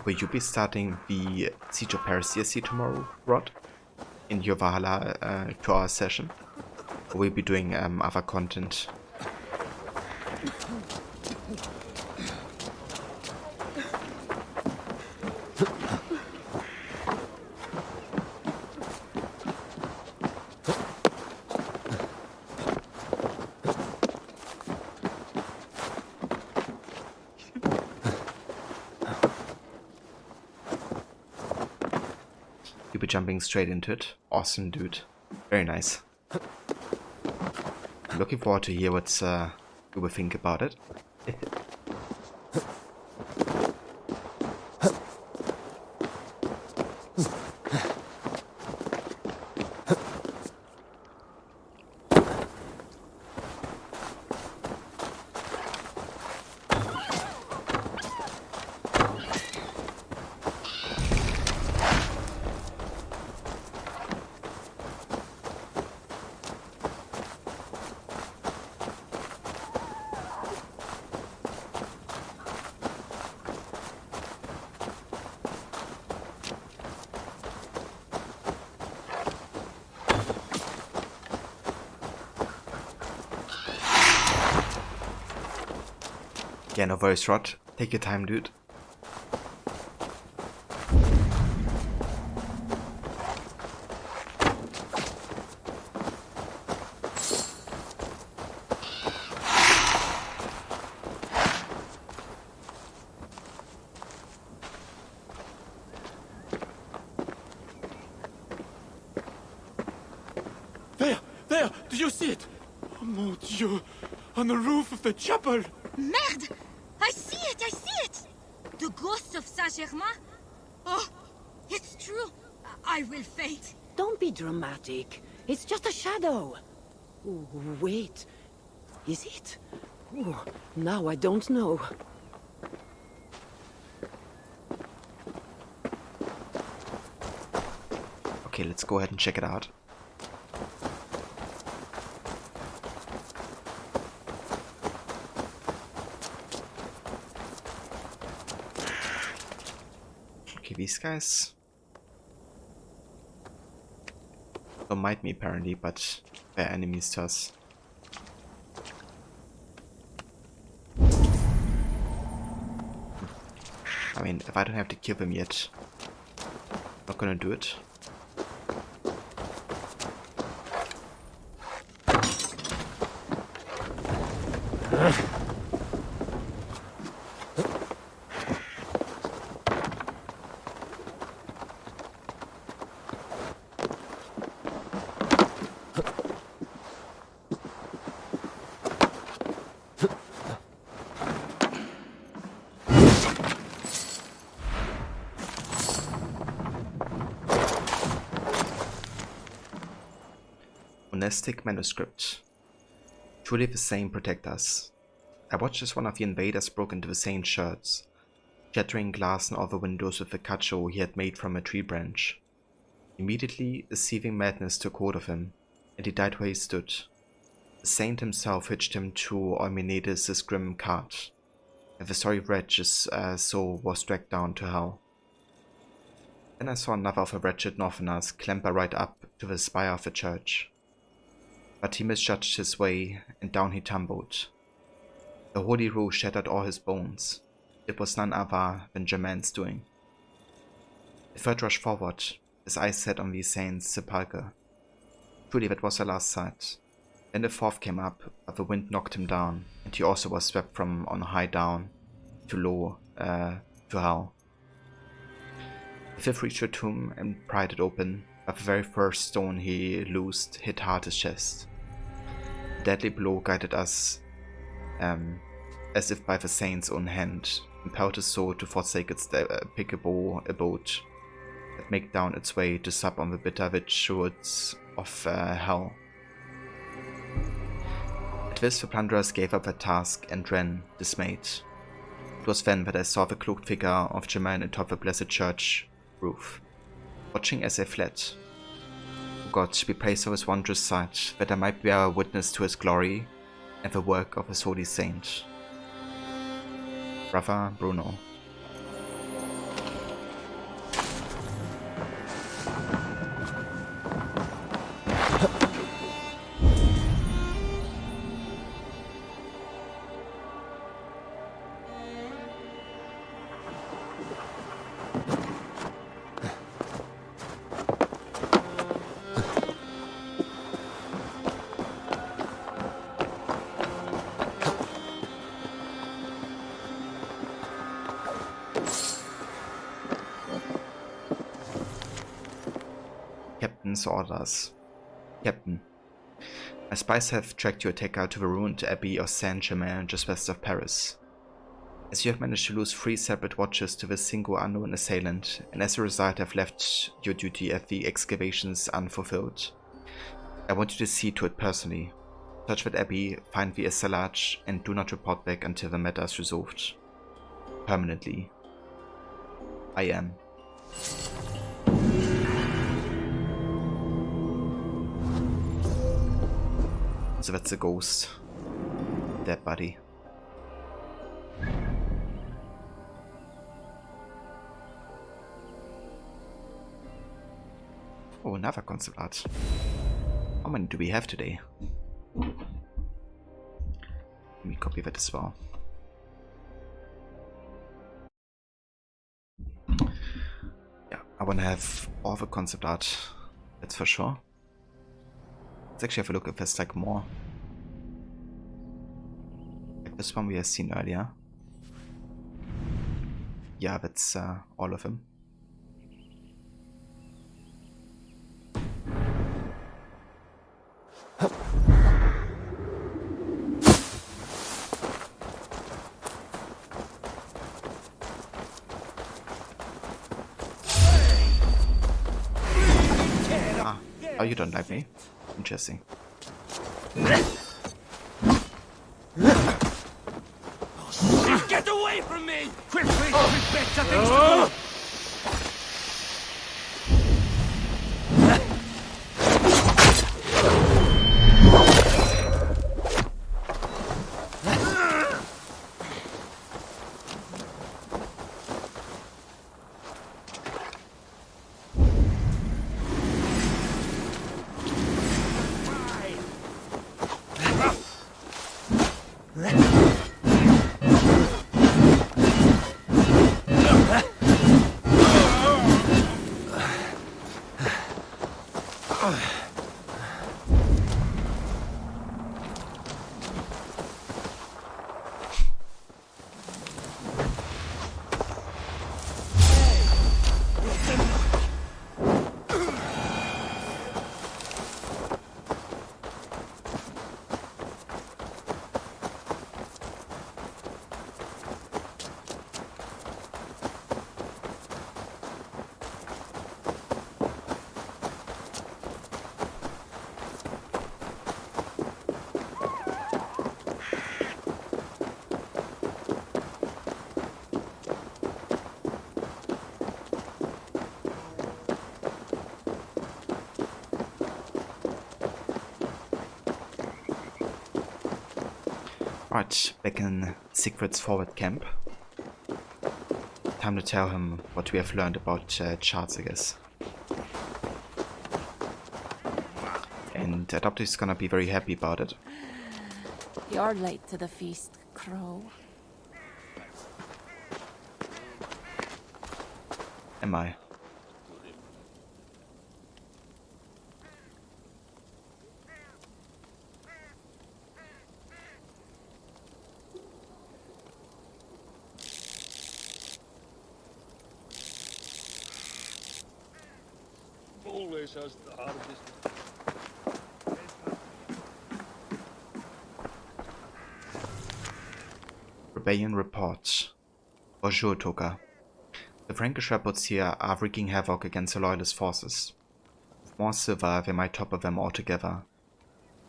will you be starting the Siege of Paris DSC tomorrow, Rod? In your Valhalla 2-hour session? Or will you be doing other content? You'll be jumping straight into it. Awesome, dude. Very nice. I'm looking forward to hear what you will think about it. Yeah, no worries, Rod. Take your time, dude. There! Do you see it? Oh, mon Dieu! On the roof of the chapel! Merde! I see it! The Ghost of Sasha. Oh, it's true. I will faint. Don't be dramatic. It's just a shadow. Oh, wait. Is it? Oh, now I don't know. Okay, let's go ahead and check it out. Okay, these guys don't mind me apparently, but they're enemies to us. I mean, if I don't have to kill them yet, I'm not gonna do it. Monastic manuscript. Truly the same protect us. I watched as one of the invaders broke into the saint's shirts, shattering glass in all the windows with the cudgel he had made from a tree branch. Immediately, a seething madness took hold of him, and he died where he stood. The saint himself hitched him to Eumenes' grim cart, and the sorry wretch's soul was dragged down to hell. Then I saw another of the wretched Northerners clamber right up to the spire of the church. But he misjudged his way, and down he tumbled. The holy row shattered all his bones. It was none other than Germain's doing. The third rushed forward, his eyes set on the saint's sepulchre. Truly that was the last sight. Then the fourth came up, but the wind knocked him down, and he also was swept from on high down to low, to hell. The fifth reached the tomb and pried it open, but the very first stone he loosed hit hard his chest. The deadly blow guided us, as if by the saint's own hand, impelled his soul to forsake its impeccable abode, that make down its way to sup on the bitter witch woods of hell. At this the plunderers gave up their task and ran, dismayed. It was then that I saw the cloaked figure of Germain atop the blessed church roof, watching as they fled. O God, be praised for his wondrous sight, that I might bear witness to his glory and the work of his holy saint. Brother Bruno. Captain's orders. Captain, my spies have tracked your attacker to the ruined Abbey of Saint-Germain just west of Paris. As you have managed to lose 3 separate watches to the single unknown assailant, and as a result have left your duty at the excavations unfulfilled, I want you to see to it personally. Search that Abbey, find the assailage, and do not report back until the matter is resolved. Permanently. I am. So that's a ghost. Dead body. Oh, another concept art. How many do we have today? Let me copy that as well. want to have all the concept art, that's for sure. Let's actually have a look if there's like more. Like this one we have seen earlier. Yeah, that's all of them. Oh, you don't like me? Interesting. Get away from me! Quickly! We've better things to do! Right, back in Siegfried's forward camp. Time to tell him what we have learned about charts, I guess. And Adopter is gonna be very happy about it. You're late to the feast, Crow. Am I? Always has the hardest. Rebellion report. Bonjour, Toka. The Frankish rebels here are wreaking havoc against the loyalist forces. With more silver, they might topple them altogether.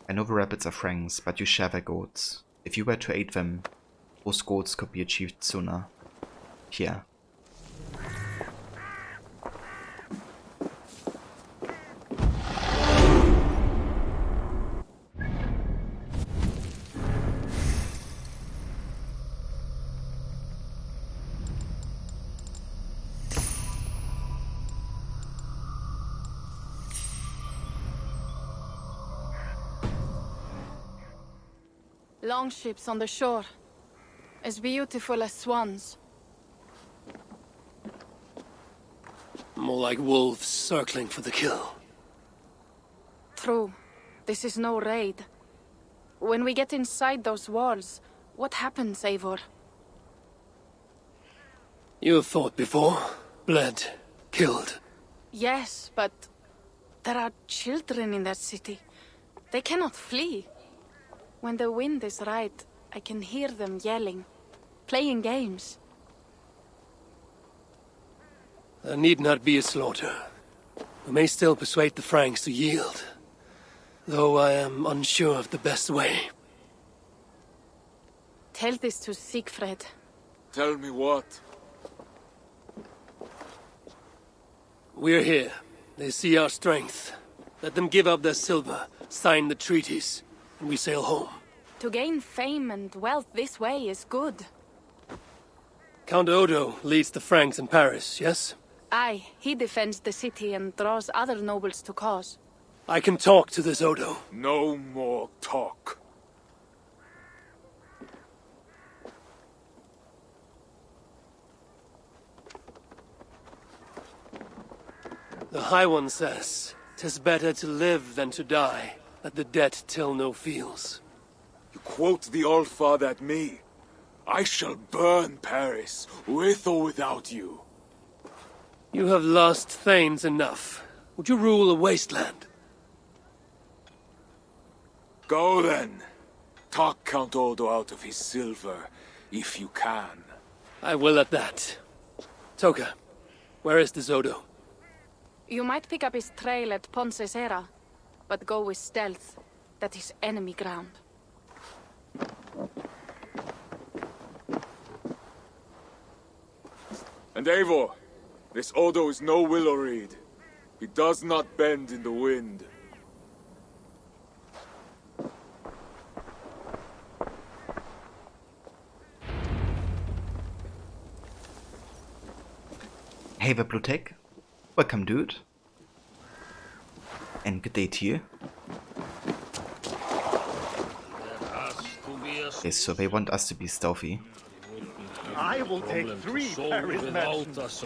I know the rebels are Franks, but you share their goals. If you were to aid them, those goals could be achieved sooner. Here. Longships on the shore. As beautiful as swans. More like wolves circling for the kill. True. This is no raid. When we get inside those walls, what happens, Eivor? You have fought before, bled, killed. Yes, but there are children in that city. They cannot flee. When the wind is right, I can hear them yelling, playing games. There need not be a slaughter. We may still persuade the Franks to yield, though I am unsure of the best way. Tell this to Siegfried. Tell me what? We're here. They see our strength. Let them give up their silver, sign the treaties, and we sail home. To gain fame and wealth this way is good. Count Odo leads the Franks in Paris, yes? Aye, he defends the city and draws other nobles to cause. I can talk to this Odo. No more talk. The High One says, "'Tis better to live than to die. Let the dead tell no feels." You quote the Old Father at me. I shall burn Paris, with or without you. You have lost Thanes enough. Would you rule a wasteland? Go then. Talk Count Odo out of his silver, if you can. I will at that. Toka, where is this Odo? You might pick up his trail at Ponce Serra, but go with stealth. That is enemy ground. And Eivor, this Odo is no willow reed. He does not bend in the wind. Hey, the Blue Tech. Welcome, dude. And good day to you. Okay, so they want us to be stealthy. I will take 3 Paris mansions.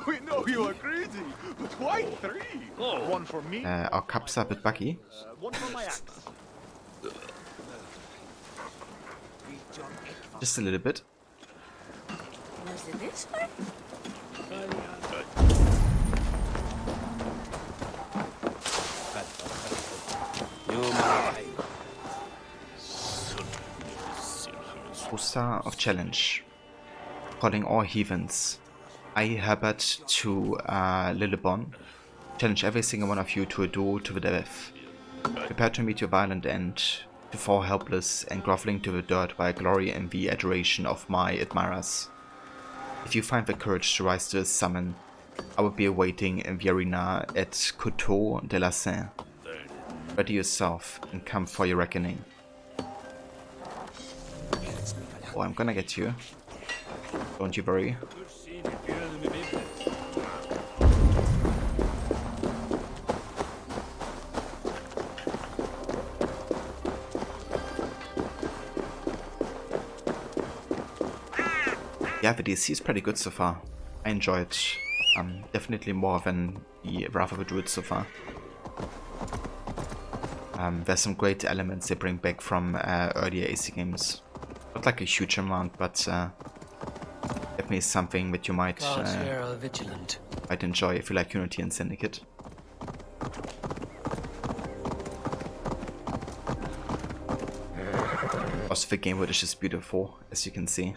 We know you are crazy, but why 3? One for me, Our cups are a bit buggy. one for my axe. Just a little bit. Was it this one? Poster of challenge. Calling all heathens. I, Herbert, to Lillibon. Challenge every single one of you to a duel to the death. Prepare to meet your violent end, to fall helpless and groveling to the dirt while glory in the adoration of my admirers. If you find the courage to rise to this summon, I will be awaiting in the arena at Coteau de la Seine. Ready yourself and come for your reckoning. Oh, I'm gonna get you. Don't you worry. Yeah, the DC is pretty good so far. I enjoy it. Definitely more than the Wrath of the Druid so far. There's some great elements they bring back from earlier AC games. Not like a huge amount, but definitely something that you might enjoy if you like Unity and Syndicate. Also, the game world is just beautiful, as you can see.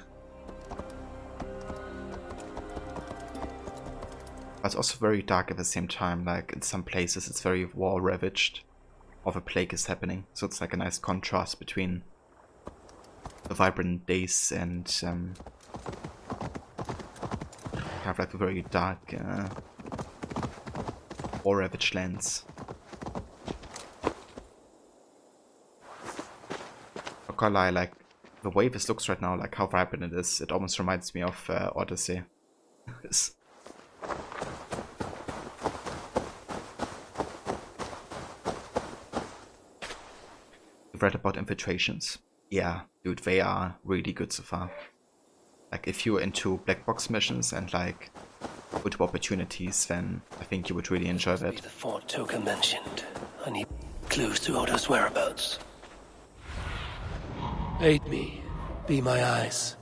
But it's also very dark at the same time. Like in some places, it's very war-ravaged, or the plague is happening. So it's like a nice contrast between the vibrant days and kind of like a very dark war-ravaged lands. Not gonna lie, like the way this looks right now, like how vibrant it is, it almost reminds me of Odyssey. You've read about infiltrations? Yeah, dude, they are really good so far. Like, if you're into black box missions and like good opportunities, then I think you would really enjoy that. The fort Toka mentioned. I need clues to Odo's whereabouts. Aid me. Be my eyes.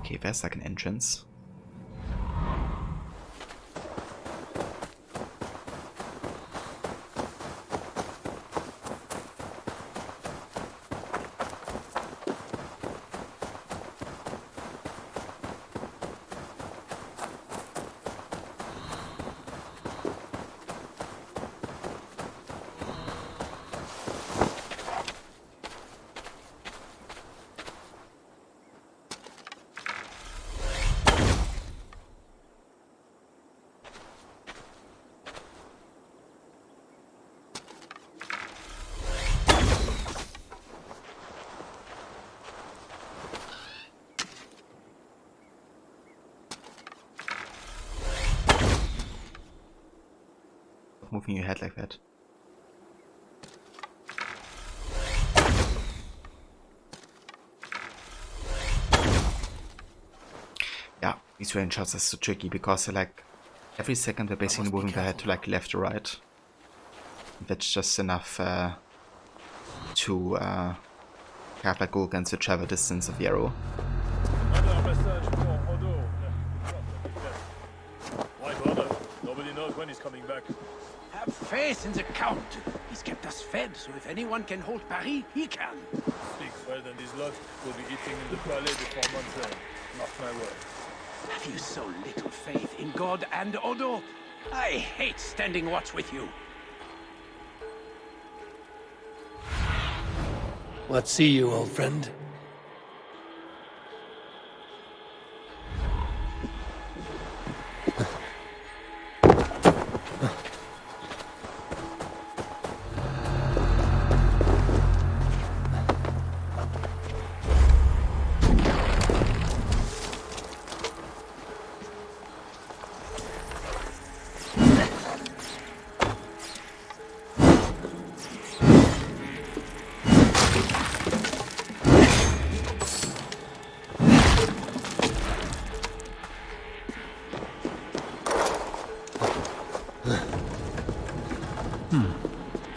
Okay, there's like an entrance. Moving your head like that. These range shots are so tricky because they're like every second they're basically moving their head to like left or right. That's just enough to have like go against the travel distance of the arrow. Another message for Odo. Why bother? Nobody knows when he's coming back. Have faith in the Count. He's kept us fed, so if anyone can hold Paris, he can. Speak Fred and his lot will be eating in the Palais before Montreal. Mark my word. Have you so little faith in God and Odo? I hate standing watch with you. What see you, old friend?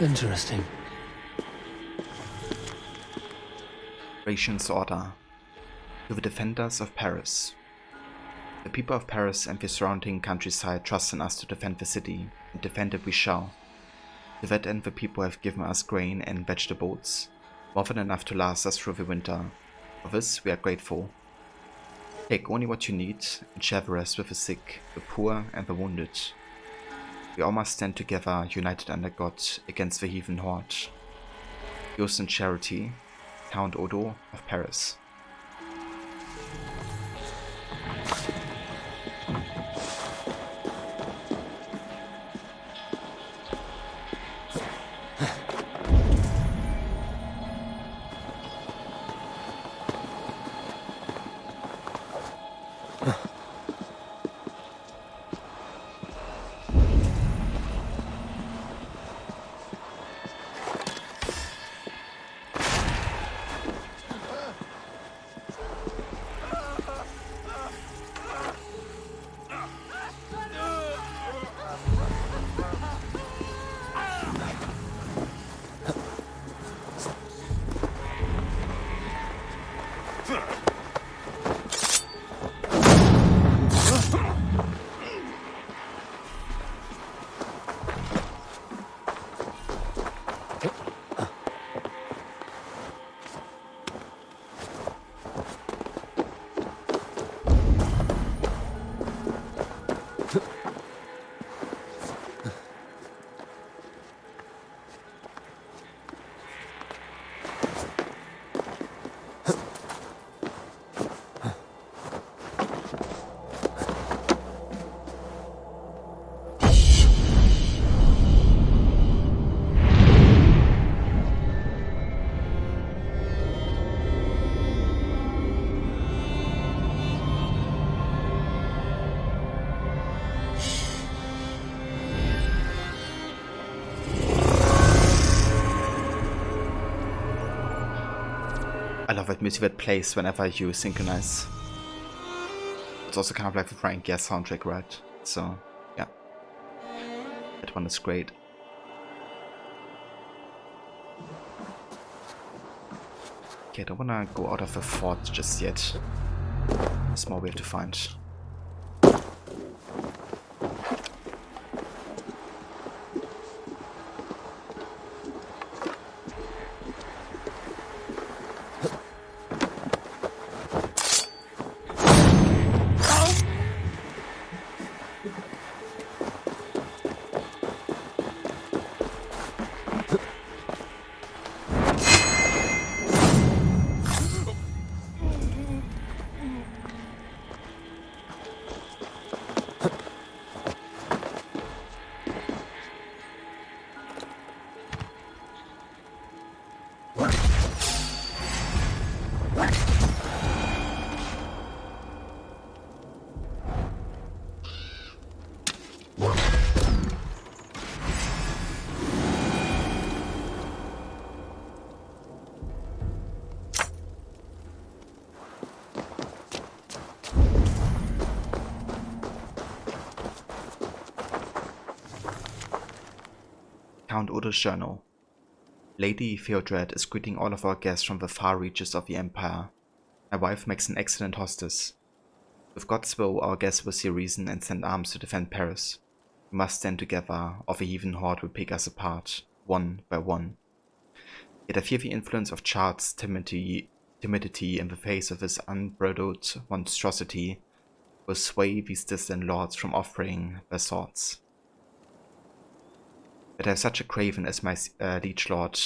Interesting. Operations Order. To the defenders of Paris. The people of Paris and the surrounding countryside trust in us to defend the city, and defend it we shall. To that end the people have given us grain and vegetables, more than enough to last us through the winter. For this we are grateful. Take only what you need, and share the rest with the sick, the poor and the wounded. We all must stand together, united under God, against the heathen horde. Yours in charity, Count Odo of Paris. I love that music that plays whenever you synchronize. It's also kind of like the Frank Gas soundtrack, right? So, yeah. That one is great. Okay, I don't wanna go out of the fort just yet. There's more we have to find. Count Odo's journal. Lady Theodred is greeting all of our guests from the far reaches of the Empire. My wife makes an excellent hostess. With God's will, our guests will see reason and stand arms to defend Paris. We must stand together, or the heathen horde will pick us apart, one by one. Yet I fear the influence of Chart's timidity in the face of this unbridled monstrosity will sway these distant lords from offering their swords. That I have such a craven as my liege lord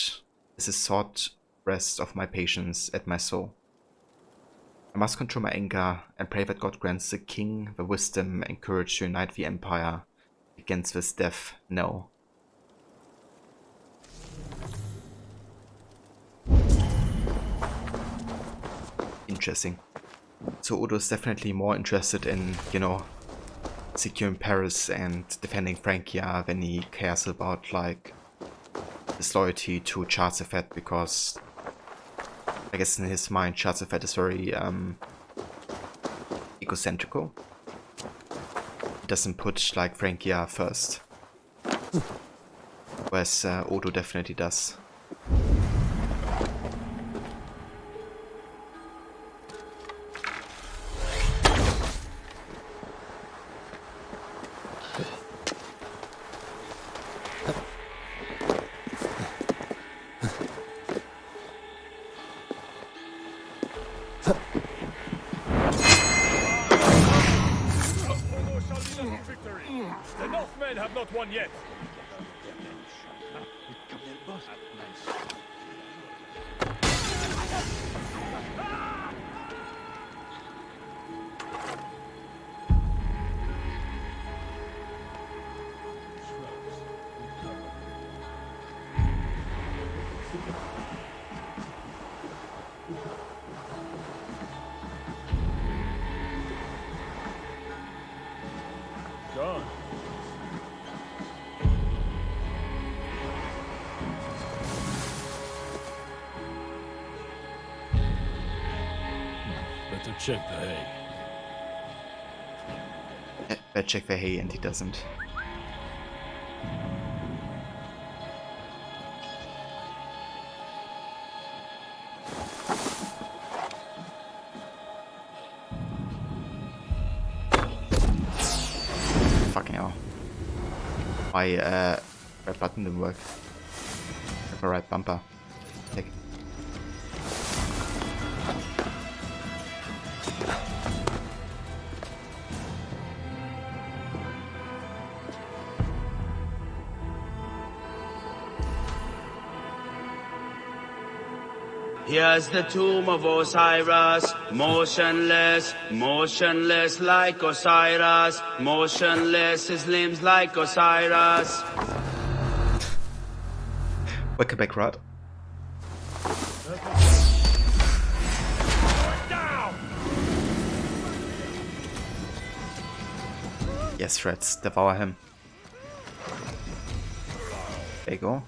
is a sword rest of my patience at my soul. I must control my anger and pray that God grants the king the wisdom and courage to unite the empire against this death knell. Interesting. So Odo is definitely more interested in, securing Paris and defending Francia than he cares about, like, his loyalty to Charles V, because I guess in his mind Charles V is very egocentrical. He doesn't put, like, Francia first. Whereas Odo definitely does. The Northmen have not won yet. Gone. Better check the hay. I check the hay and he doesn't. Fucking hell. My right button didn't work. The right bumper. Take it. Here's the tomb of Osiris, motionless, motionless like Osiris, motionless, his limbs like Osiris. Welcome back, Rod. Yes, threats, devour him. There you go.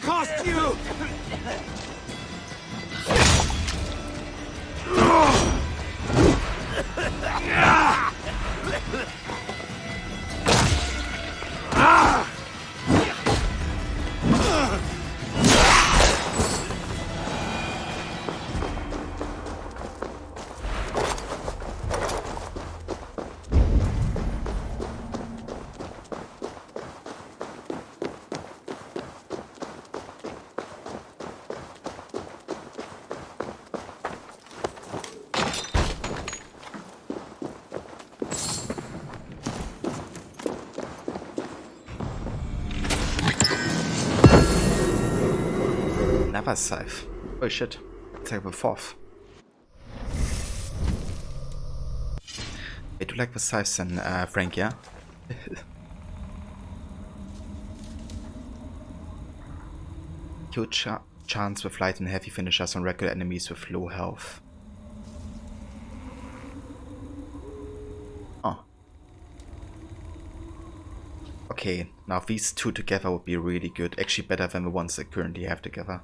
Cost you! Never scythe. Oh shit. It's like the 4th. I do like the size then, Frank, yeah? Huge chance with light and heavy finishers on regular enemies with low health. Oh. Okay, now these two together would be really good. Actually better than the ones I currently have together.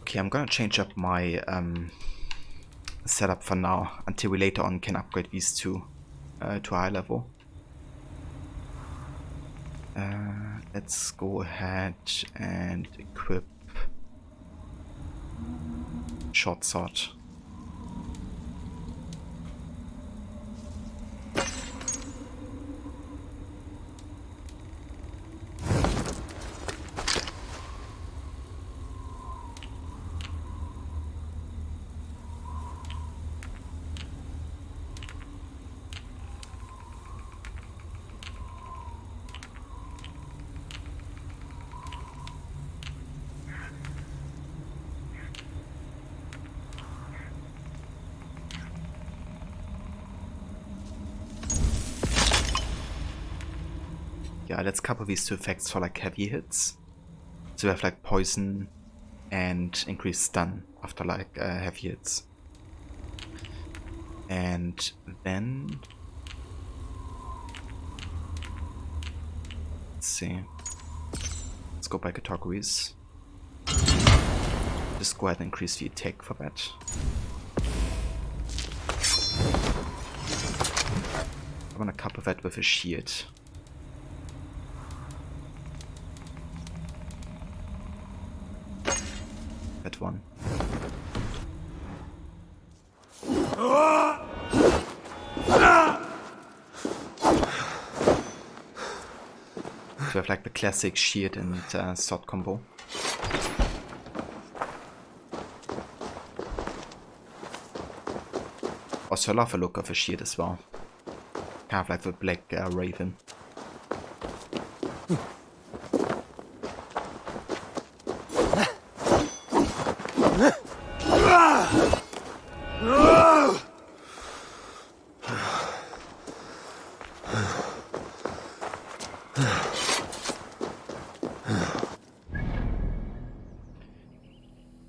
Okay, I'm gonna change up my setup for now until we later on can upgrade these two to a high level. Let's go ahead and equip short sword. Yeah, let's couple these two effects for like heavy hits. So we have like poison and increased stun after like heavy hits. And then let's see. Let's go by categories. Just go ahead and increase the attack for that. I'm gonna couple that with a shield. That one. So we have like the classic shield and sword combo. Also I love the look of a shield as well. Kind of like the black raven.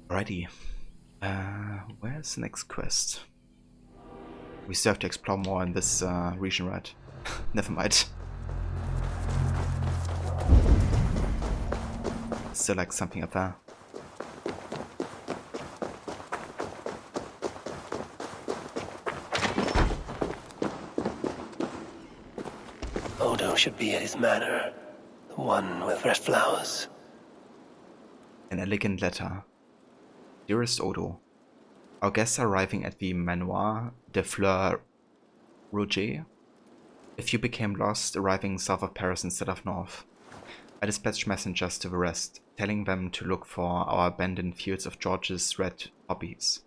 Alrighty. Where's the next quest? We still have to explore more in this region, right? Never mind. Still like something up there. Odo should be at his manor. The one with red flowers. An elegant letter. Dearest Odo, our guests are arriving at the Manoir de Fleur Rouge. If you became lost, arriving south of Paris instead of north, I dispatched messengers to the rest, telling them to look for our abandoned fields of George's red poppies.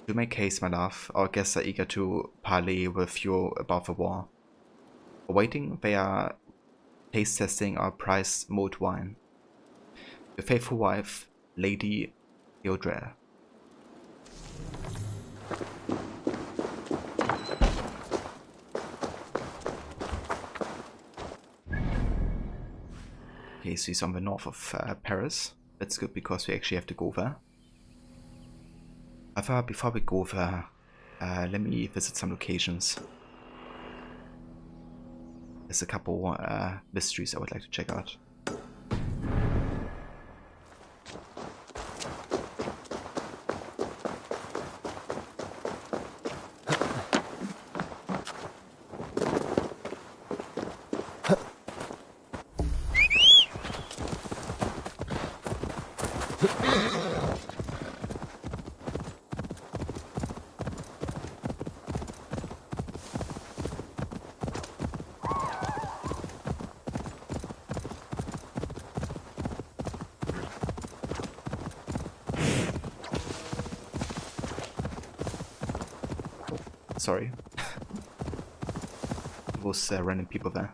Do make haste, my love. Our guests are eager to parley with you about the war. Awaiting, they are taste testing our prized mulled wine. Your faithful wife, Lady Theodore. Okay, so he's on the north of Paris. That's good because we actually have to go there. However, before we go there, let me visit some locations. There's a couple mysteries I would like to check out. Sorry. Those random people there.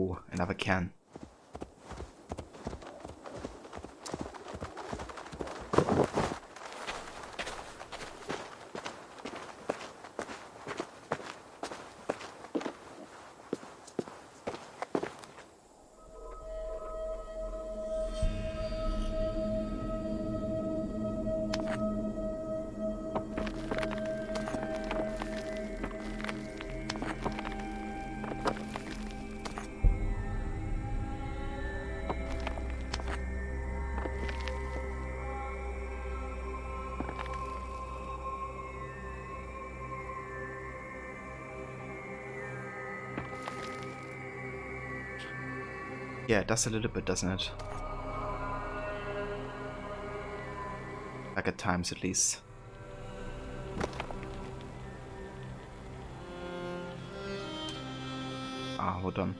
to another cairn. Yeah, it does a little bit, doesn't it? Like at times, at least. Hold on.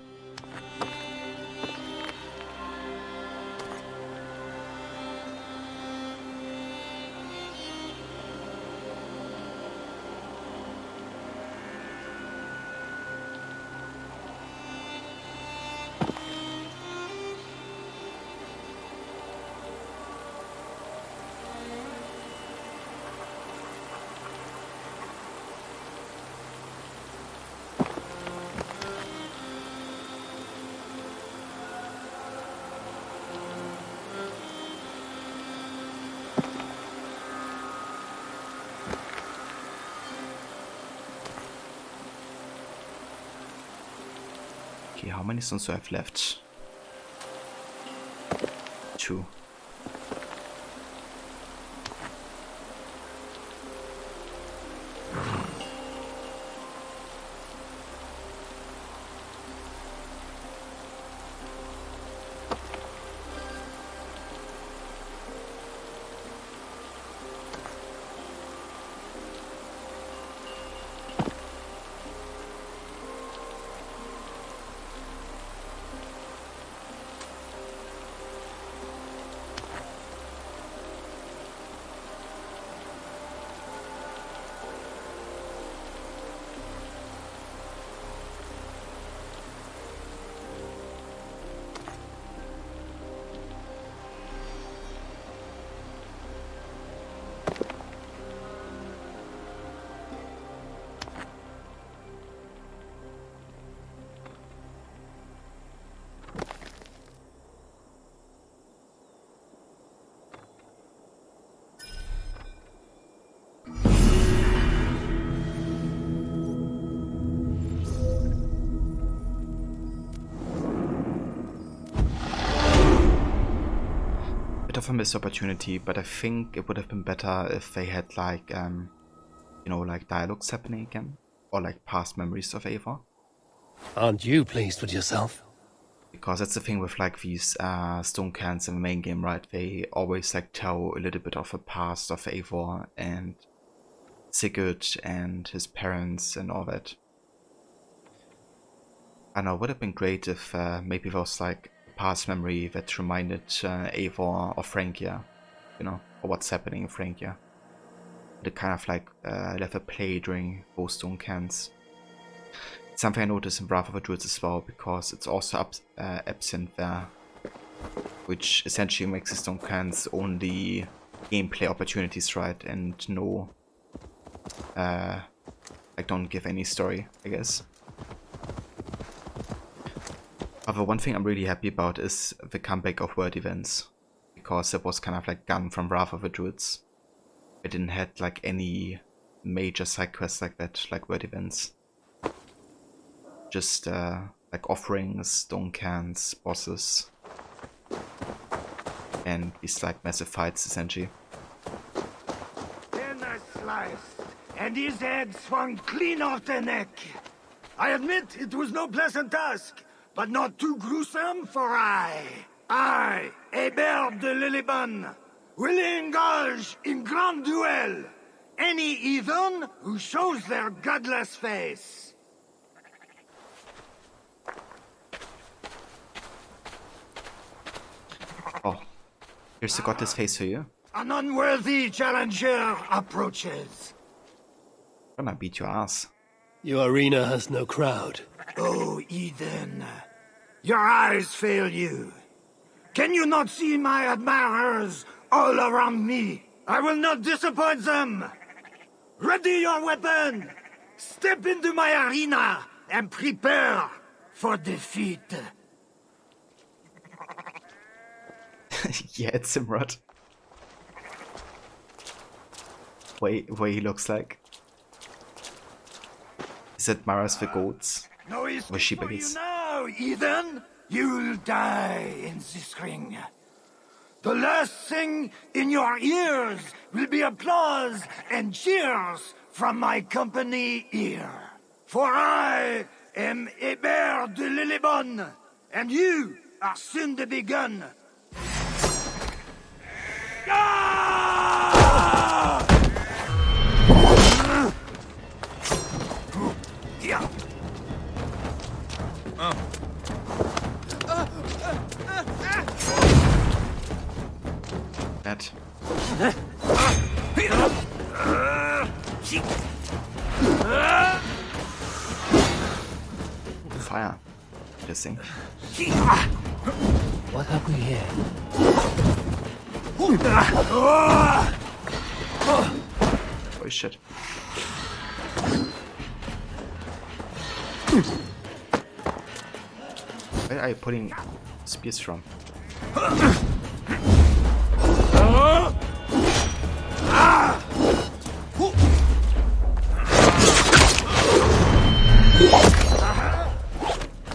Okay, how many stones do I have left? 2. Bit of a missed opportunity, but I think it would have been better if they had like, you know, like dialogues happening again, or like past memories of Eivor. Aren't you pleased with yourself? Because that's the thing with like these stone cans in the main game, right? They always like tell a little bit of the past of Eivor and Sigurd and his parents and all that. I know, it would have been great if maybe there was like past memory that reminded Eivor of Francia, you know, or what's happening in Francia. It kind of like left a play during those stone cans. It's something I noticed in Wrath of the Druids as well, because it's also absent there, which essentially makes the stone cans only gameplay opportunities, right, and no, like don't give any story, I guess. However, one thing I'm really happy about is the comeback of word events, because it was kind of like gone from Wrath of the Druids. It didn't have like any major side quests like that, like word events. Just like offerings, stone cans, bosses, and these like massive fights essentially. Then I sliced, and his head swung clean off the neck. I admit it was no pleasant task, but not too gruesome for I, Hébert de Lillibon, will engage in grand duel any heathen who shows their godless face. Oh, here's the godless face for you. An unworthy challenger approaches. I'm gonna beat your ass. Your arena has no crowd. Oh, heathen. Your eyes fail you. Can you not see my admirers all around me? I will not disappoint them! Ready your weapon! Step into my arena and prepare for defeat. Yeah, it's Simrod. Way he looks like. Is it Maras the goats? No or escape sheep, I for you guess. now, Eden! You'll die in this ring. The last thing in your ears will be applause and cheers from my company here. For I am Hébert de Lillibonne, and you are soon to be begun. Yeah. That. Fire. Interesting. What have we here? Oh shit. Where are you putting spears from?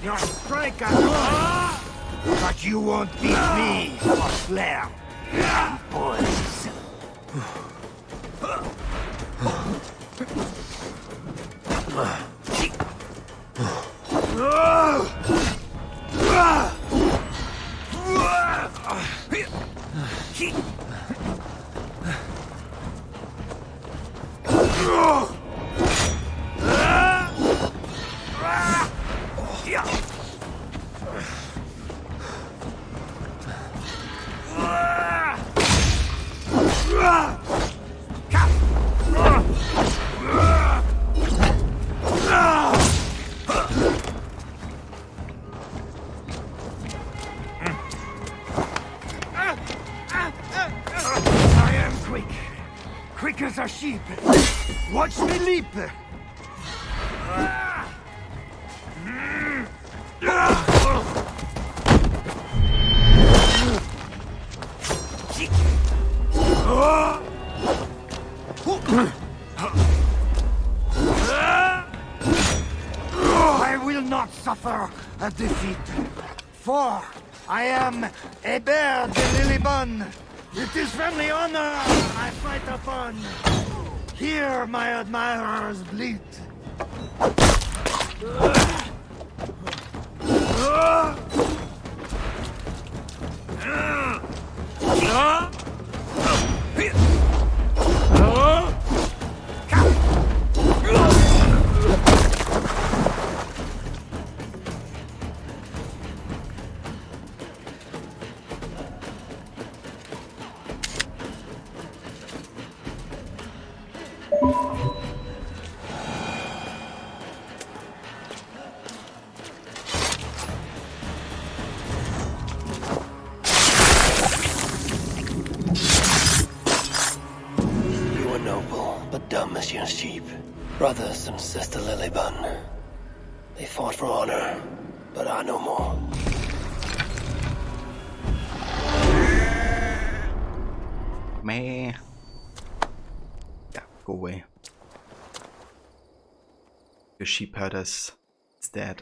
Your strike is good, but you won't beat me, Slayer. Boys. Quick as a sheep. Watch me leap. I will not suffer a defeat, for I am Hébert de Lillibonne. It is friendly honor I fight upon. Hear my admirers bleat. You were noble, but dumb as your sheep. Brothers and Sister Lillibonne. They fought for honor, but are no more. Meh. Yeah, go away. Your sheep herders is dead.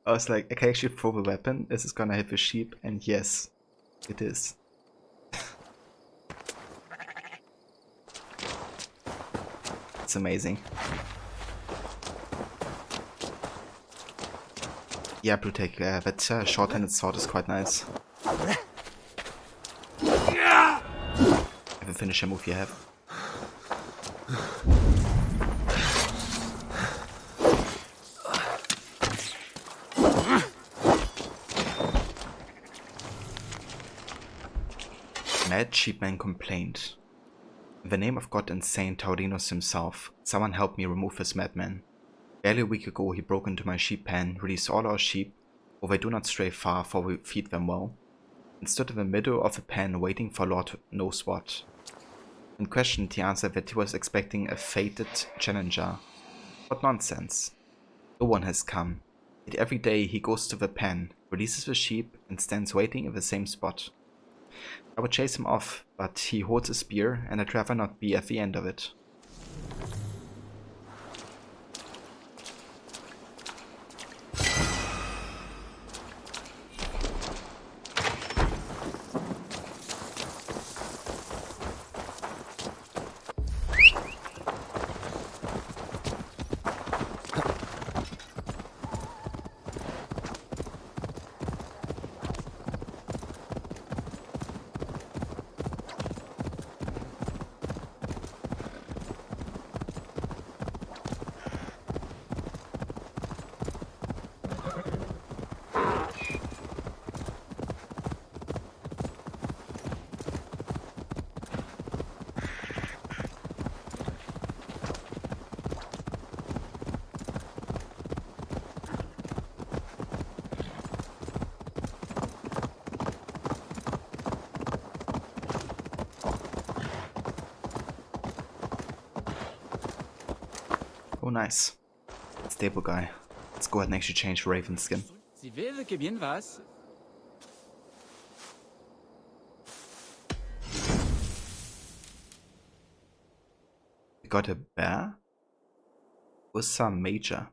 I was like, I can actually throw the weapon. Is this gonna hit the sheep? And yes, it is. It's amazing. Yeah, Blutech, that short-handed sword is quite nice. Have a finisher move you have. Mad Sheepman complained. the name of God and Saint Taurinos himself, someone help me remove this madman. Barely a week ago he broke into my sheep pen, released all our sheep, for they do not stray far, for we feed them well, and stood in the middle of the pen waiting for Lord knows what. When questioned, he answered that he was expecting a fated challenger. What nonsense. No one has come. Yet every day he goes to the pen, releases the sheep, and stands waiting in the same spot. I would chase him off, but he holds a spear, and I'd rather not be at the end of it. Oh nice. Stable guy. Let's go ahead and actually change Raven skin. We got a bear? Ursa Major.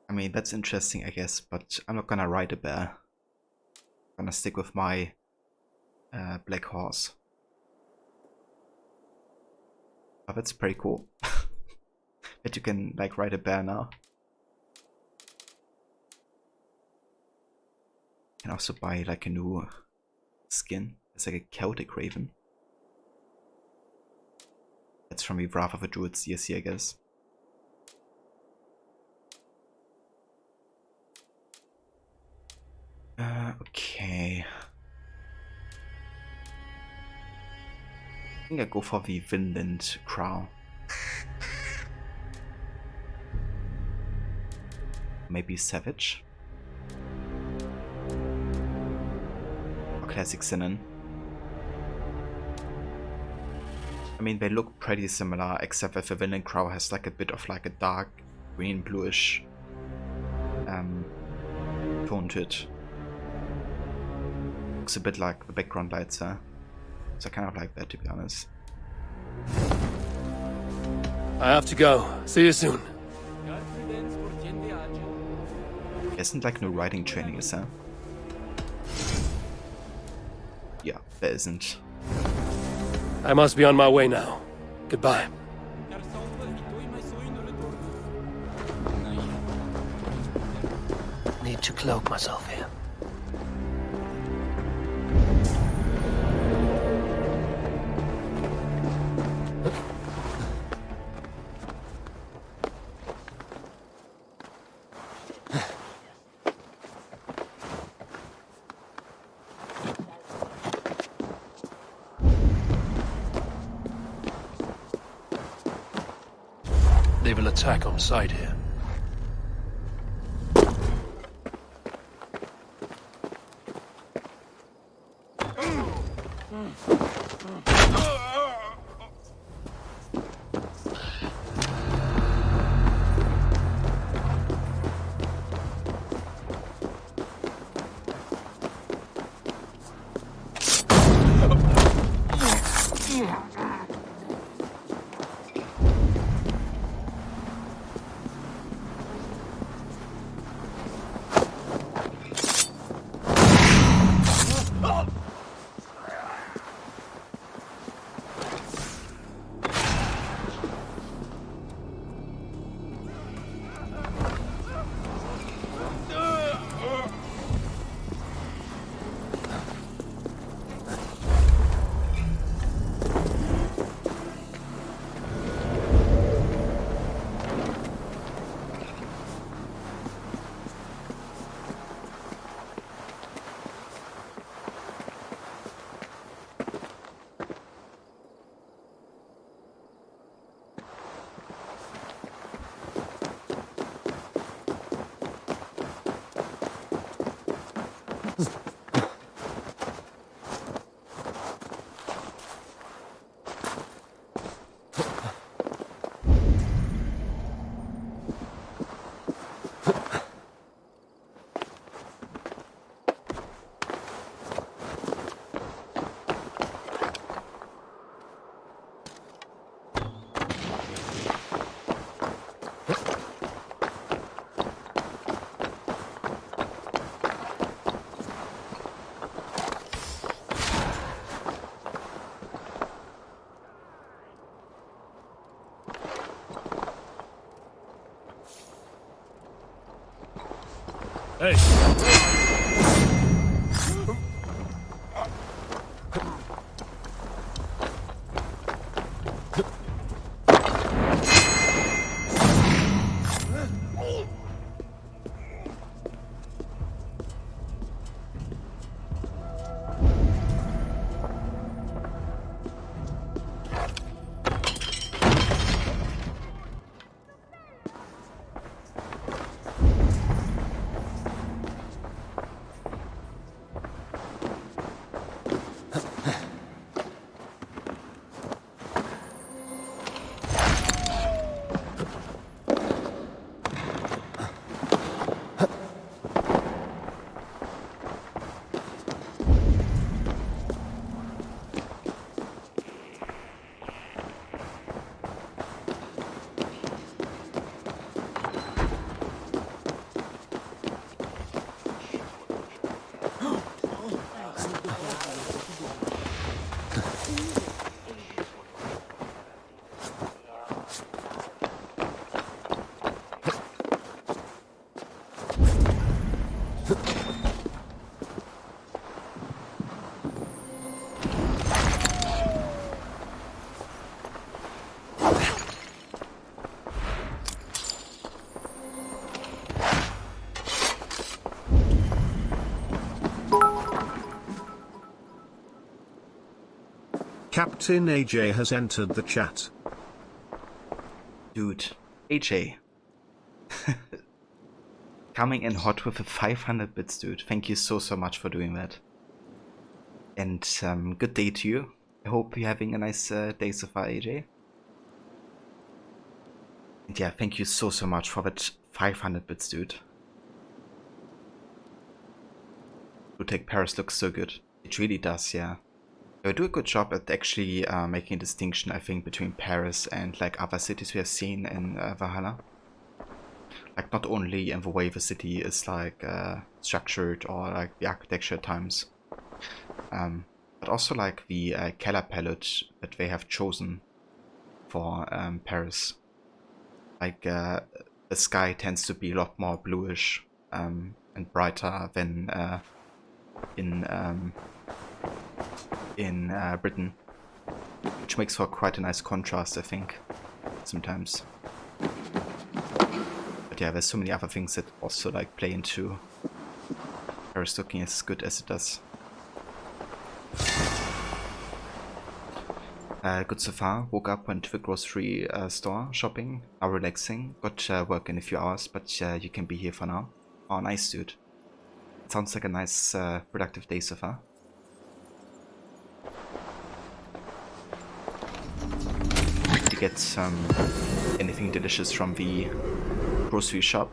I mean, that's interesting, I guess, but I'm not gonna ride a bear. I'm gonna stick with my black horse. Oh, that's pretty cool. That you can like ride a bear now. You can also buy like a new skin. It's like a Celtic Raven. That's from the Wrath of the Druids DLC, I guess. Okay. I think I go for the Vinland Crow. Maybe Savage. Or Classic Sinan. I mean, they look pretty similar, except that the Vinland Crow has like a bit of like a dark green bluish tone to it. Looks a bit like the background lights, huh? So I kind of like that, to be honest. I have to go. See you soon. Isn't like no riding training, is there? Yeah, there isn't. I must be on my way now. Goodbye. Need to cloak myself here. They will attack on sight here. Hey! Captain AJ has entered the chat. Dude, AJ. Coming in hot with a 500 bits, dude. Thank you so much for doing that. And good day to you. I hope you're having a nice day so far, AJ. And yeah, thank you so much for that 500 bits, dude. Take Paris looks so good. It really does, yeah. They do a good job at actually making a distinction, I think, between Paris and like other cities we have seen in Valhalla. Like not only in the way the city is like structured or like the architecture at times, but also like the color palette that they have chosen for Paris. Like the sky tends to be a lot more bluish and brighter than in Britain, which makes for quite a nice contrast, I think, sometimes. But yeah, there's so many other things that also like play into Paris looking as good as it does. Good so far. Woke up, went to the grocery store shopping, now relaxing. Got work in a few hours, but you can be here for now. Oh, nice, dude. It sounds like a nice productive day so far. To get some anything delicious from the grocery shop.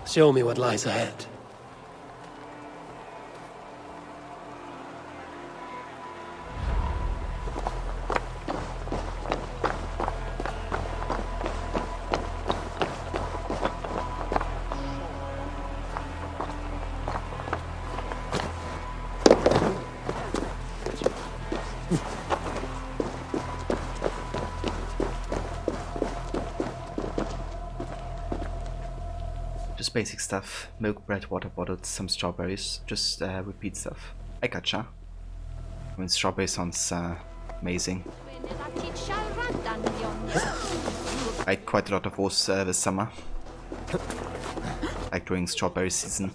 Show me what lies ahead. Just basic stuff. Milk, bread, water bottles, some strawberries. Just repeat stuff. I gotcha. I mean, strawberry sounds amazing. I ate quite a lot of those this summer. Like during strawberry season.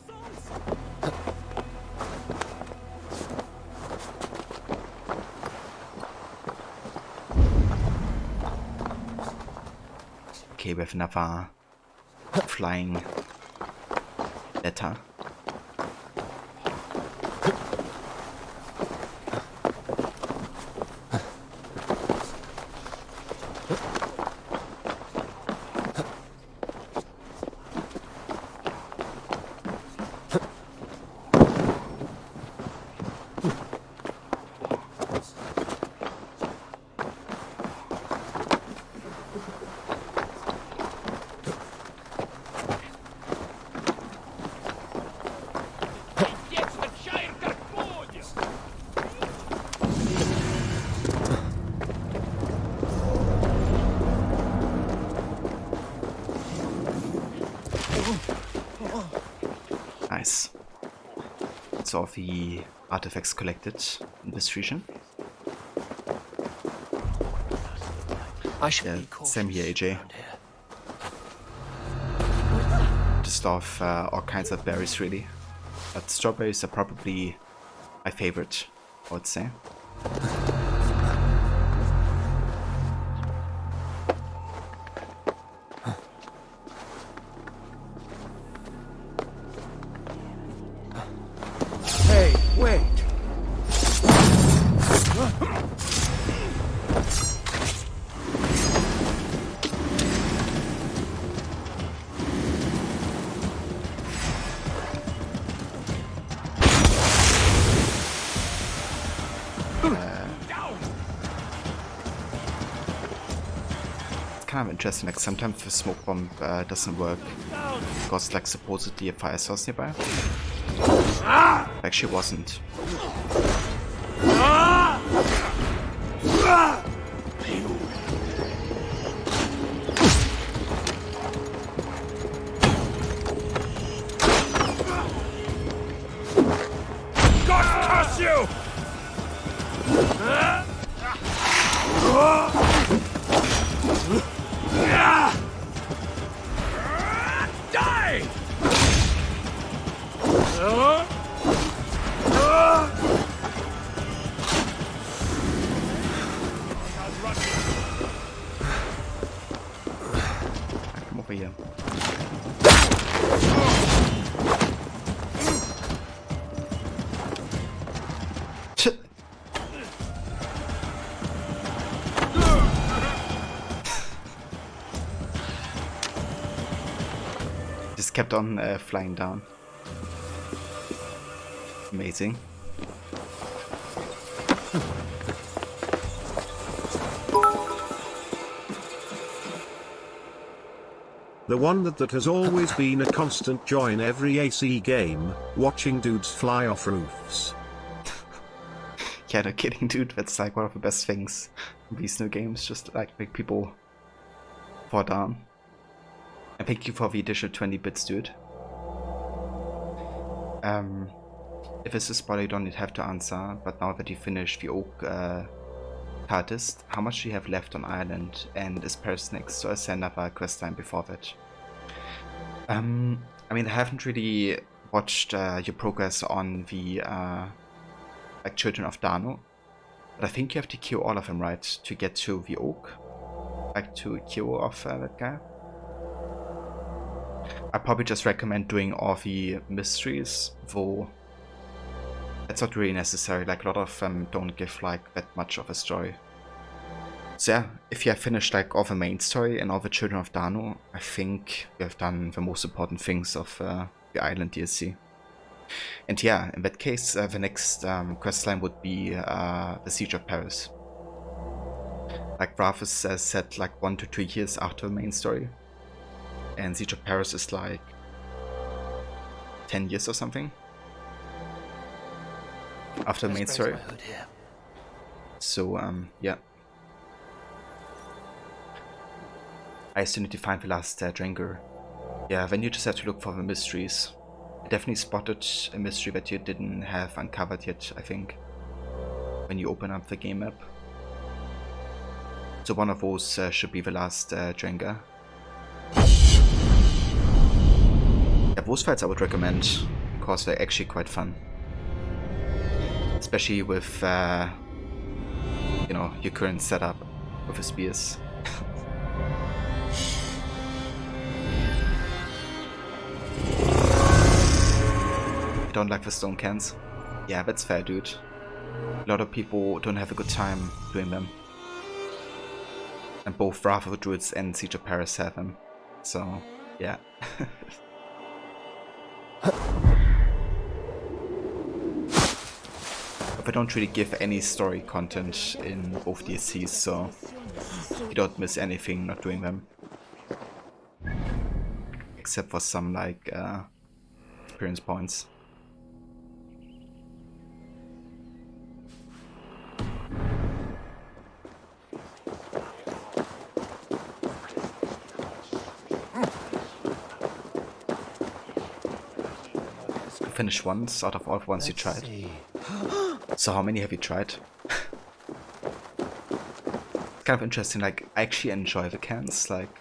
Okay, we have another flying letter. of the artifacts collected in this region. I should be cautious. Same here, AJ. Just off all kinds of berries, really. But strawberries are probably my favorite, I would say. Hey, wait! Kind of interesting, like sometimes the smoke bomb doesn't work because like supposedly a fire source nearby. Actually wasn't. God curse you! Die! Come over here. Just kept on flying down. Amazing. The one that has always been a constant joy in every AC game, watching dudes fly off roofs. Yeah, no kidding, dude. That's like one of the best things in these new games. Just like make people fall down. And thank you for the additional 20 bits, dude. If it's a spoiler, you don't have to answer. But now that you finished the Oak artist, how much do you have left on Ireland? And is Paris next? So I send up a quest line before that. I mean, I haven't really watched your progress on the like Children of Dano, but I think you have to kill all of them, right, to get to the Oak, like to kill off that guy. I probably just recommend doing all the mysteries, though that's not really necessary. Like a lot of them don't give like that much of a story. So yeah, if you have finished like all the main story and all the Children of Dano, I think you have done the most important things of the Island DLC. And yeah, in that case, the next questline would be the Siege of Paris. Like Rafis said, like 1 to 2 years after the main story. And Siege of Paris is like 10 years or something after the main story. So yeah. I still need to find the last Drangar. Yeah, then you just have to look for the mysteries. I definitely spotted a mystery that you didn't have uncovered yet, I think, when you open up the game map. So one of those should be the last Drangar. Yeah, those fights I would recommend, because they're actually quite fun. Especially with, you know, your current setup with the spears. Don't like the stone cans? Yeah, that's fair, dude. A lot of people don't have a good time doing them. And both Wrath of the Druids and Siege of Paris have them. So, yeah. But they don't really give any story content in both DLCs, so you don't miss anything not doing them. Except for some, like, experience points. finished once out of all the ones you tried. So how many have you tried? It's kind of interesting, like, I actually enjoy the cans, like,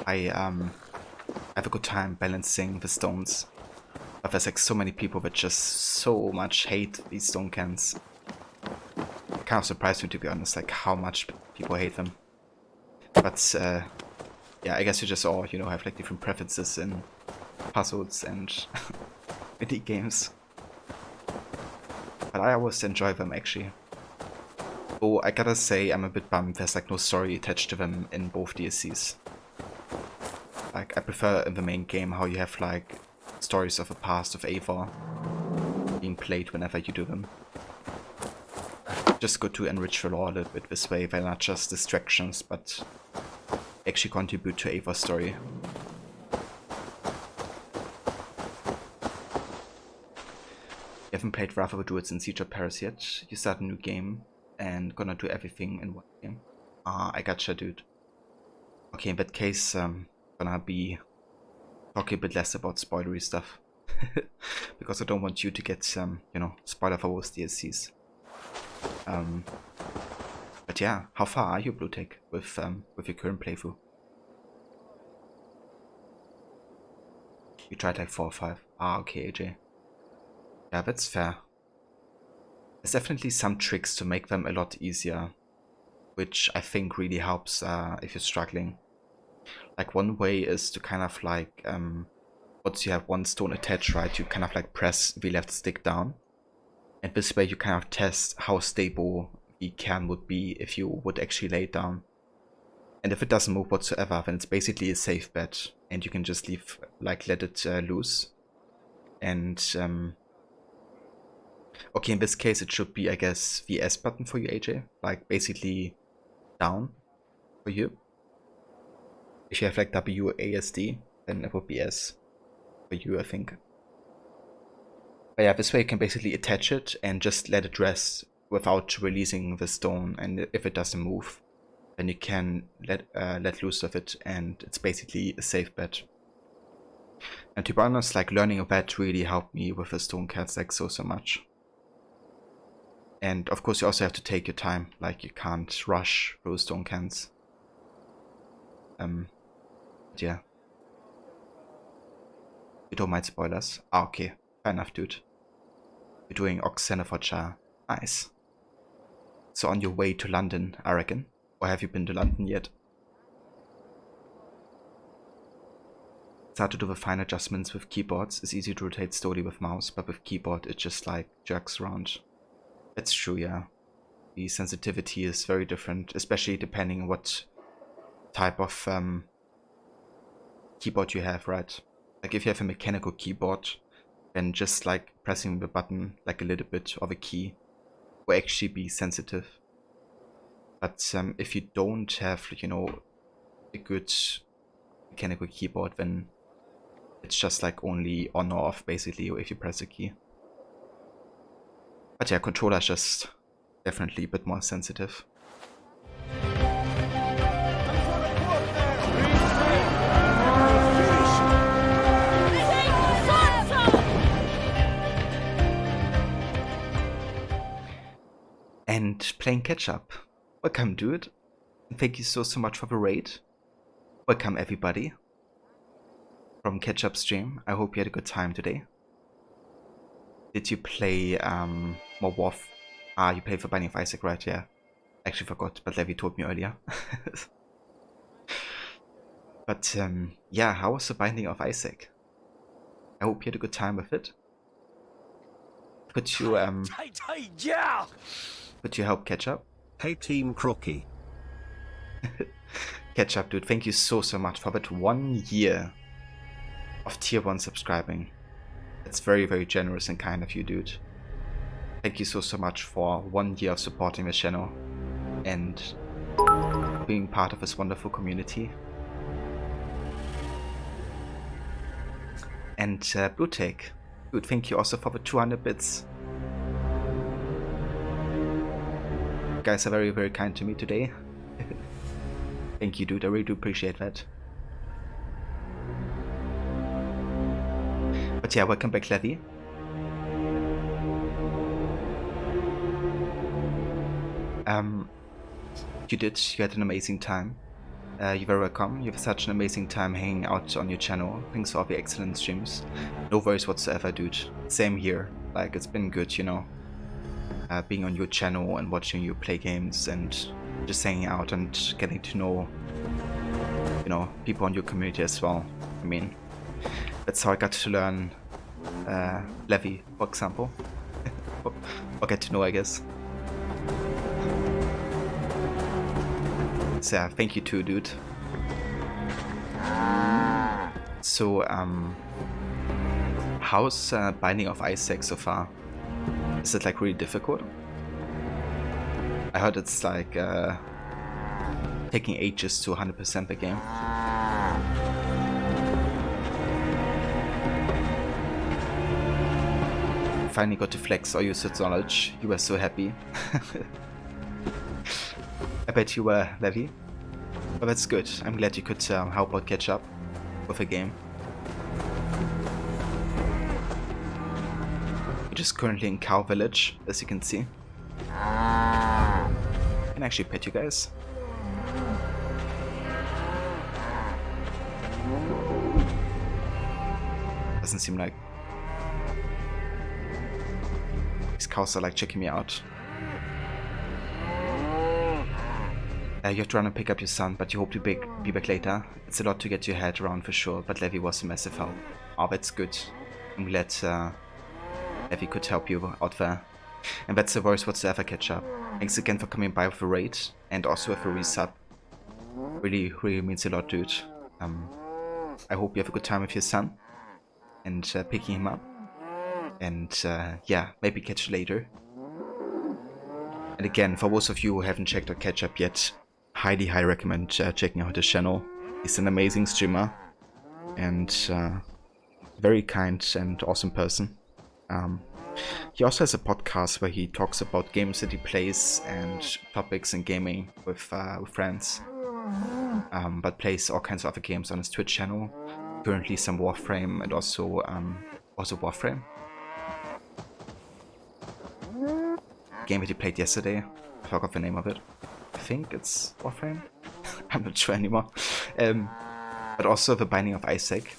I have a good time balancing the stones. But there's like so many people that just so much hate these stone cans. It kind of surprised me, to be honest, like how much people hate them. But yeah, I guess you just all, you know, have like different preferences in puzzles and indie games. But I always enjoy them, actually. Oh, I gotta say, I'm a bit bummed there's like no story attached to them in both DLCs. Like, I prefer in the main game how you have like stories of the past of Eivor being played whenever you do them. Just good to enrich the lore a little bit this way. They're not just distractions, but actually contribute to Eivor's story. You haven't played Wrath of the Druids and Siege of Paris yet. You start a new game and gonna do everything in one game. Ah, I gotcha, dude. Okay, in that case, gonna be talking a bit less about spoilery stuff. Because I don't want you to get, you know, spoiler for both DLCs. But yeah, how far are you, Bluetech, with your current playthrough? You tried like 4 or 5. Ah, okay, AJ. Yeah, that's fair. There's definitely some tricks to make them a lot easier, which I think really helps if you're struggling. Like, one way is to kind of like, once you have one stone attached, right, you kind of like press the left stick down. And this way you kind of test how stable the can would be if you would actually lay it down. And if it doesn't move whatsoever, then it's basically a safe bet, and you can just leave, like, let it loose. And okay, in this case it should be, I guess, the S button for you, AJ, like basically down for you. If you have like WASD, then it would be S for you, I think. But yeah, this way you can basically attach it and just let it rest without releasing the stone, and if it doesn't move, then you can let loose of it, and it's basically a safe bet. And to be honest, like, learning a bet really helped me with the stone cats like so much. And of course you also have to take your time, like you can't rush those stone cans. But yeah. You don't mind spoilers? Ah, okay. Fair enough, dude. You're doing Oxenfordshire. Nice. So on your way to London, I reckon. Or have you been to London yet? It's hard to do the fine adjustments with keyboards. It's easy to rotate slowly with mouse, but with keyboard it just like jerks around. That's true, yeah. The sensitivity is very different, especially depending on what type of keyboard you have, right? Like, if you have a mechanical keyboard, then just like pressing the button like a little bit of a key will actually be sensitive. But if you don't have, you know, a good mechanical keyboard, then it's just like only on or off basically if you press a key. But yeah, controller's just definitely a bit more sensitive. And playing catch up. Welcome, dude. And thank you so much for the raid. Welcome, everybody. From catch up stream. I hope you had a good time today. Did you play more WoW? Ah, you played for Binding of Isaac, right? Yeah. Actually forgot, but Levi told me earlier. But yeah, how was the Binding of Isaac? I hope you had a good time with it. Could you help catch up? Hey, Team Crocky. Catch up, dude. Thank you so much for that 1 year of tier 1 subscribing. That's very, very generous and kind of you, dude. Thank you so much for 1 year of supporting the channel and being part of this wonderful community. And Bluetech, dude, thank you also for the 200 bits. You guys are very, very kind to me today. Thank you, dude. I really do appreciate that. But But yeah, welcome back, Levy. You had an amazing time. You're very welcome. You have such an amazing time hanging out on your channel. Thanks for all the excellent streams. No worries whatsoever, dude. Same here. Like, it's been good, you know. Being on your channel and watching you play games and just hanging out and getting to know, you know, people in your community as well. I mean, that's how I got to learn Levy, for example. Or get to know, I guess. So yeah, thank you too, dude. So, how's Binding of Isaac so far? Is it like really difficult? I heard it's like taking ages to 100% the game. Finally got to flex all your knowledge. You were so happy. I bet you were, Levy. But that's good. I'm glad you could help out catch up with the game. We're just currently in Cow Village, as you can see. I can actually pet you guys. Doesn't seem like these cows are like checking me out. You have to run and pick up your son, but you hope to be back later. It's a lot to get your head around for sure, but Levy was a massive help. Oh, that's good. I'm glad Levy could help you out there. And that's the voice whatsoever catch up. Thanks again for coming by with a raid, and also with a resub. Really, really means a lot, dude. I hope you have a good time with your son, and picking him up. And yeah, maybe catch you later. And again, for those of you who haven't checked out Catch Up yet, highly recommend checking out his channel. He's an amazing streamer and very kind and awesome person. He also has a podcast where he talks about games that he plays and topics in gaming with friends, but plays all kinds of other games on his Twitch channel. Currently some Warframe and also Warframe. Game that he played yesterday. I forgot the name of it. I think it's Warframe. I'm not sure anymore. But also the Binding of Isaac.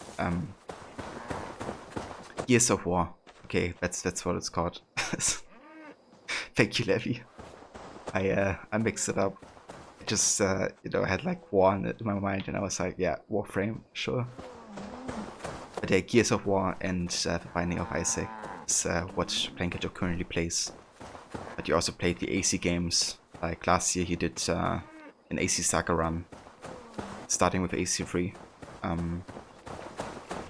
Gears of War. Okay, that's what it's called. Thank you, Levy. I mixed it up. I just you know, I had like War in my mind, and I was like, yeah, Warframe, sure. But yeah, Gears of War and the Binding of Isaac is what Planketto currently plays. But he also played the AC games. Like last year he did an AC Saga run, starting with AC3.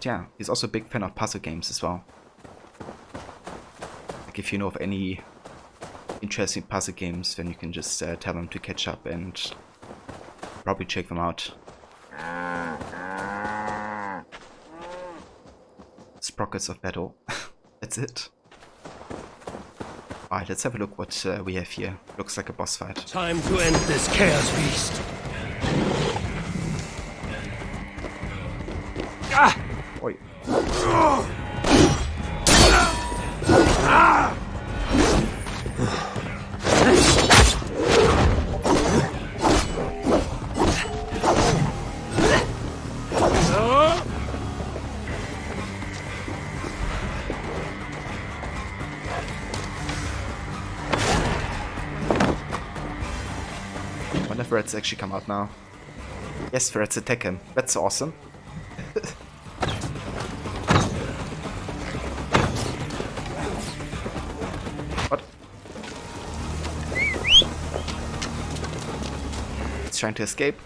Yeah, he's also a big fan of puzzle games as well. Like if you know of any interesting puzzle games, then you can just tell him to catch up and probably check them out. Sprockets of Battle. That's it. Alright, let's have a look what we have here. Looks like a boss fight. Time to end this chaos beast. Ah! Oi. Threats actually come out now. Yes, threats attack him. That's awesome. What? It's trying to escape.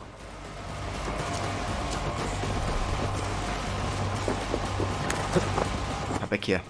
Come back here.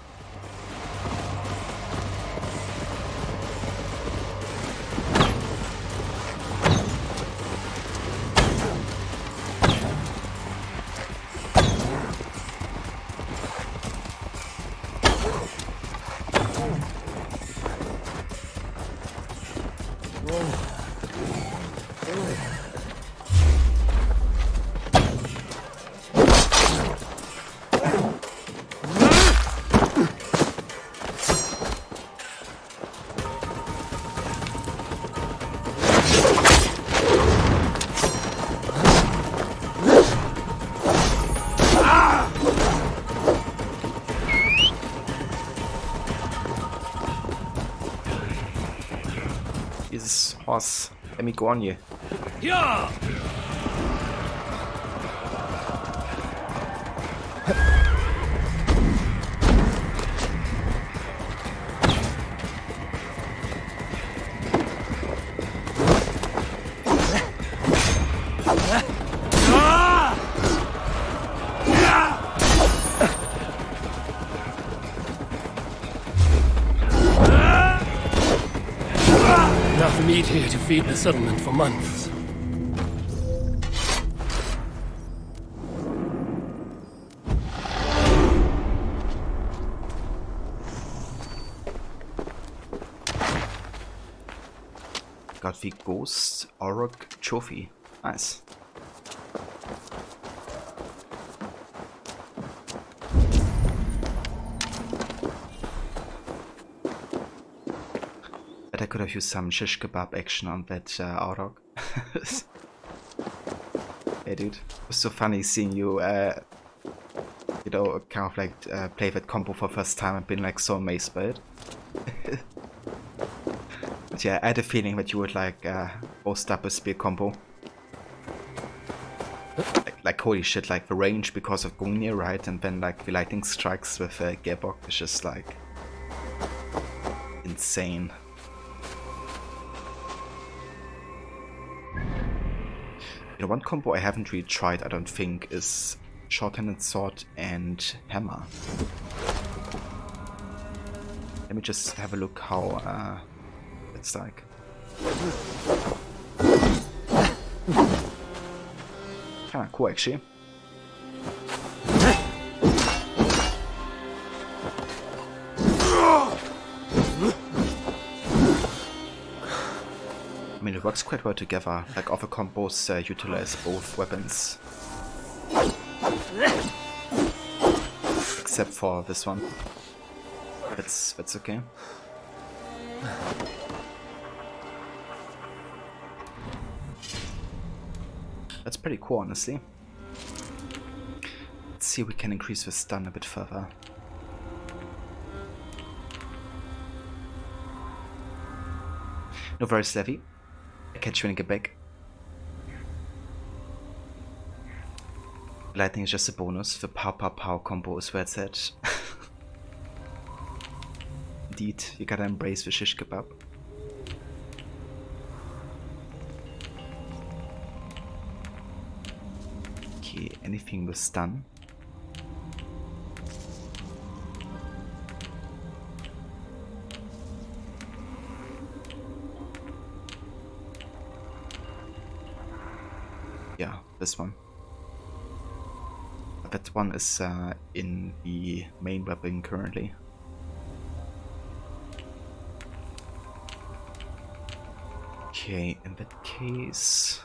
boss. Let me go on you. Yeah! Enough meat here to feed the settlement for months. Got the Ghost Orog trophy. Nice. But I could have used some shish kebab action on that Orog. Hey dude, it was so funny seeing you, you know, kind of like play that combo for first time and been like so amazed by it. But yeah, I had a feeling that you would like boast up a spear combo. Like holy shit, like the range because of Gungnir, right? And then like the lightning strikes with Gearbox is just like insane. You know, one combo I haven't really tried, I don't think, is short-handed sword and hammer. Let me just have a look how it's like. Kinda cool, actually. I mean, it works quite well together. Like, other combos utilize both weapons. Except for this one. That's okay. That's pretty cool, honestly. Let's see if we can increase the stun a bit further. No worries, Levy. I catch you when I get back. Lightning is just a bonus. The pow combo is where it's at. Indeed, you gotta embrace the shish kebab. Okay, anything with stun. Yeah, this one. That one is in the main weapon currently. Okay, in that case...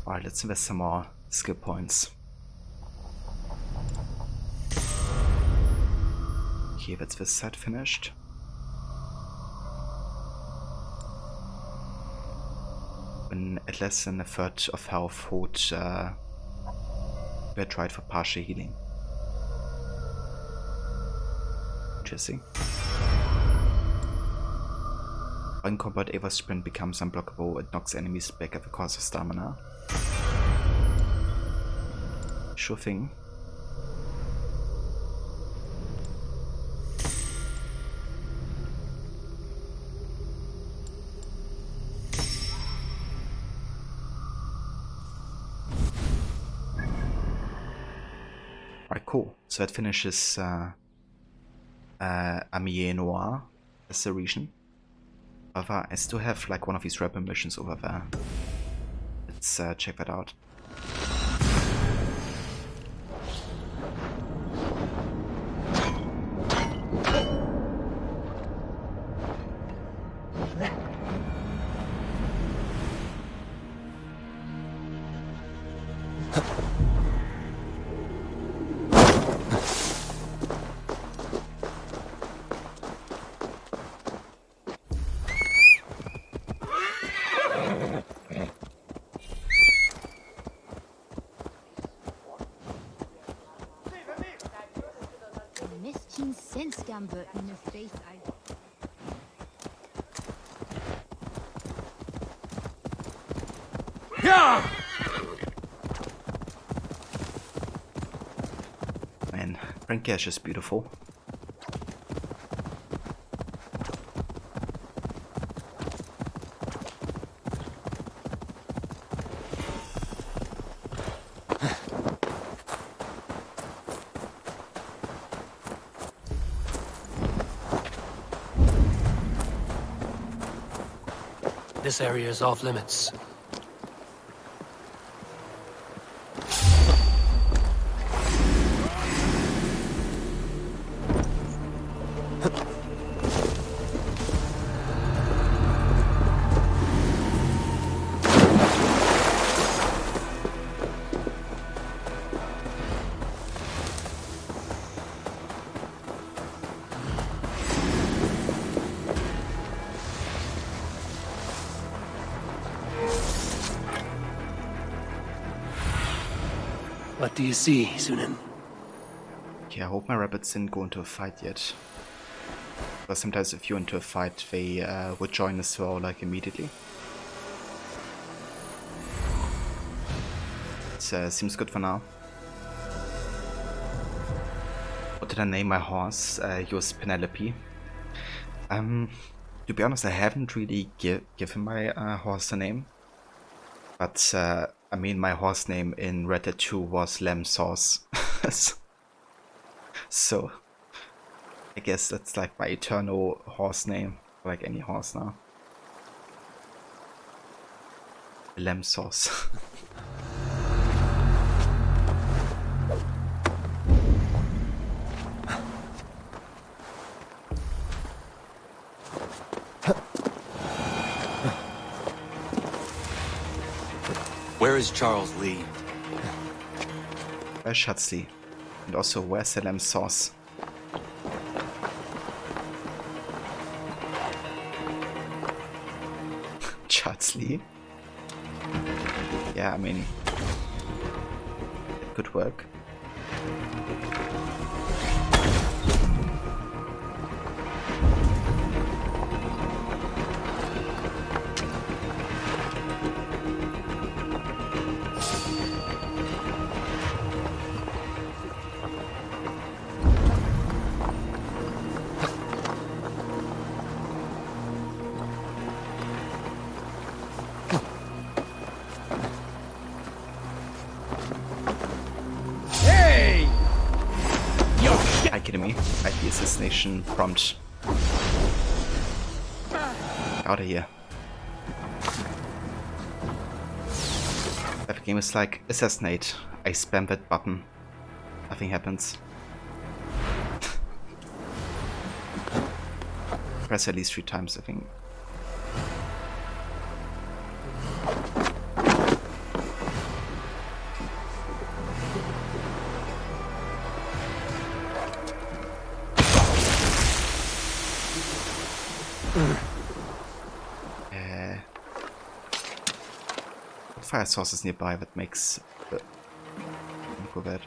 Alright, let's invest some more skill points. Okay, that's this side finished. When at less than a third of health, hold were tried for partial healing. Interesting. When combat Ava sprint becomes unblockable, it knocks enemies back at the cost of stamina. Sure thing. Alright, cool. So that finishes Amiens Noir as a region. However, I still have like one of these rebel missions over there. Let's check that out. Missteen sense gambler in the face I... Yeah! Man, Frankie is just beautiful. This area is off limits. What do you see, Sunan? Okay, I hope my rabbits didn't go into a fight yet. But sometimes if you're into a fight, they would join as well, like immediately. It seems good for now. What did I name my horse? Yours Penelope. To be honest, I haven't really given my horse a name. But, I mean, my horse name in Red Dead 2 was Lamb Sauce. So, I guess that's like my eternal horse name, like any horse now. Lamb Sauce. Where is Charles Lee? Where's Shutzley? And also, where's the Lamb Sauce? Shutzley? Yeah, I mean, it could work. The assassination prompt. Out of here. Every game is like assassinate. I spam that button. Nothing happens. Press at least 3 times, I think. Fire sources nearby that makes go bad.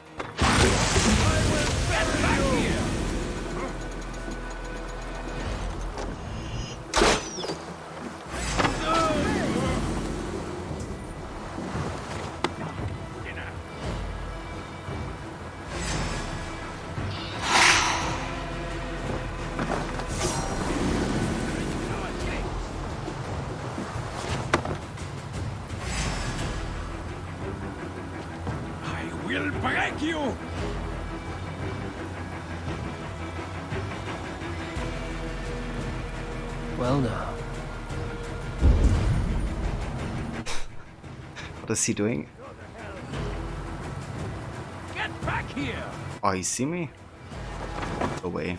You! Well now. What is he doing? Get back here! Oh, you see me? Away.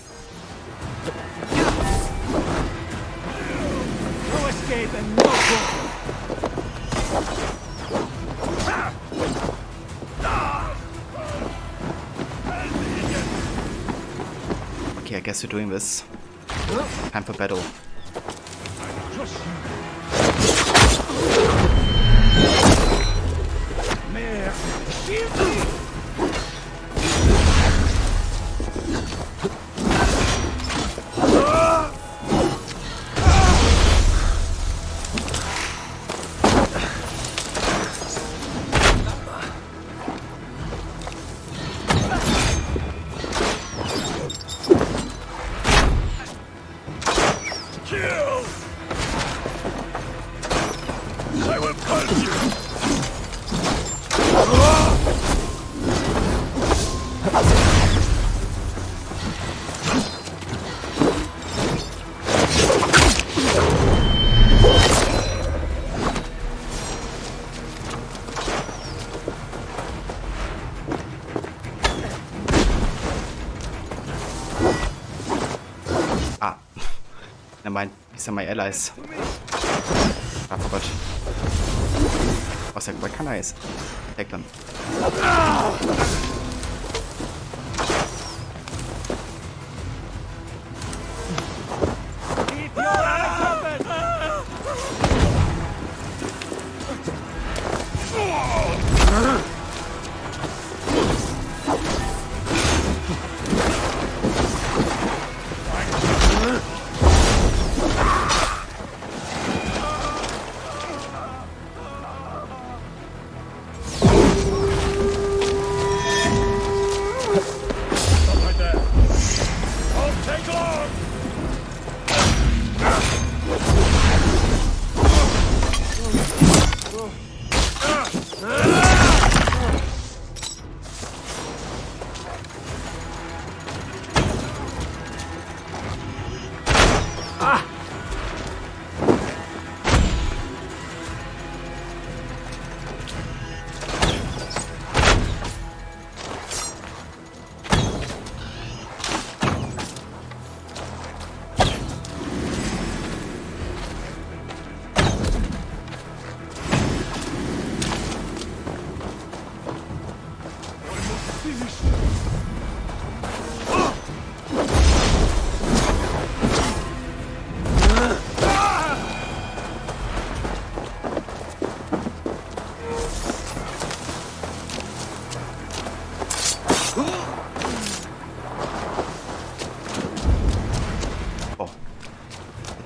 No escape and no guess we're doing this. Time for battle. Never mind, these are my allies. I forgot. I was like, why can't I take them?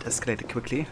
Escalated quickly.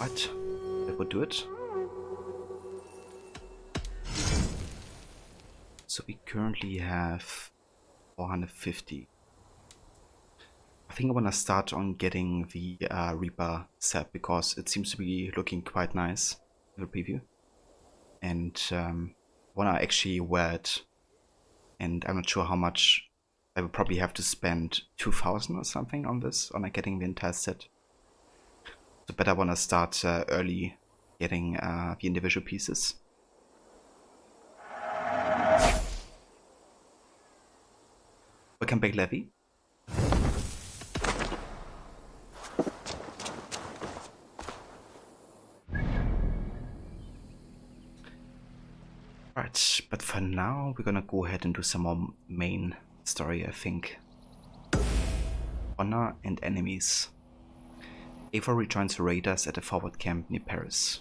Right, that would do it. So we currently have 450. I think I want to start on getting the Reaper set because it seems to be looking quite nice in the preview. And want to actually wear it. And I'm not sure how much. I would probably have to spend 2,000 or something on this, on getting the entire set. So better want to start early getting the individual pieces. Welcome back, Levy. now we're gonna go ahead and do some more main story, I think. Honor and enemies. Eivor rejoins the raiders at a forward camp near Paris.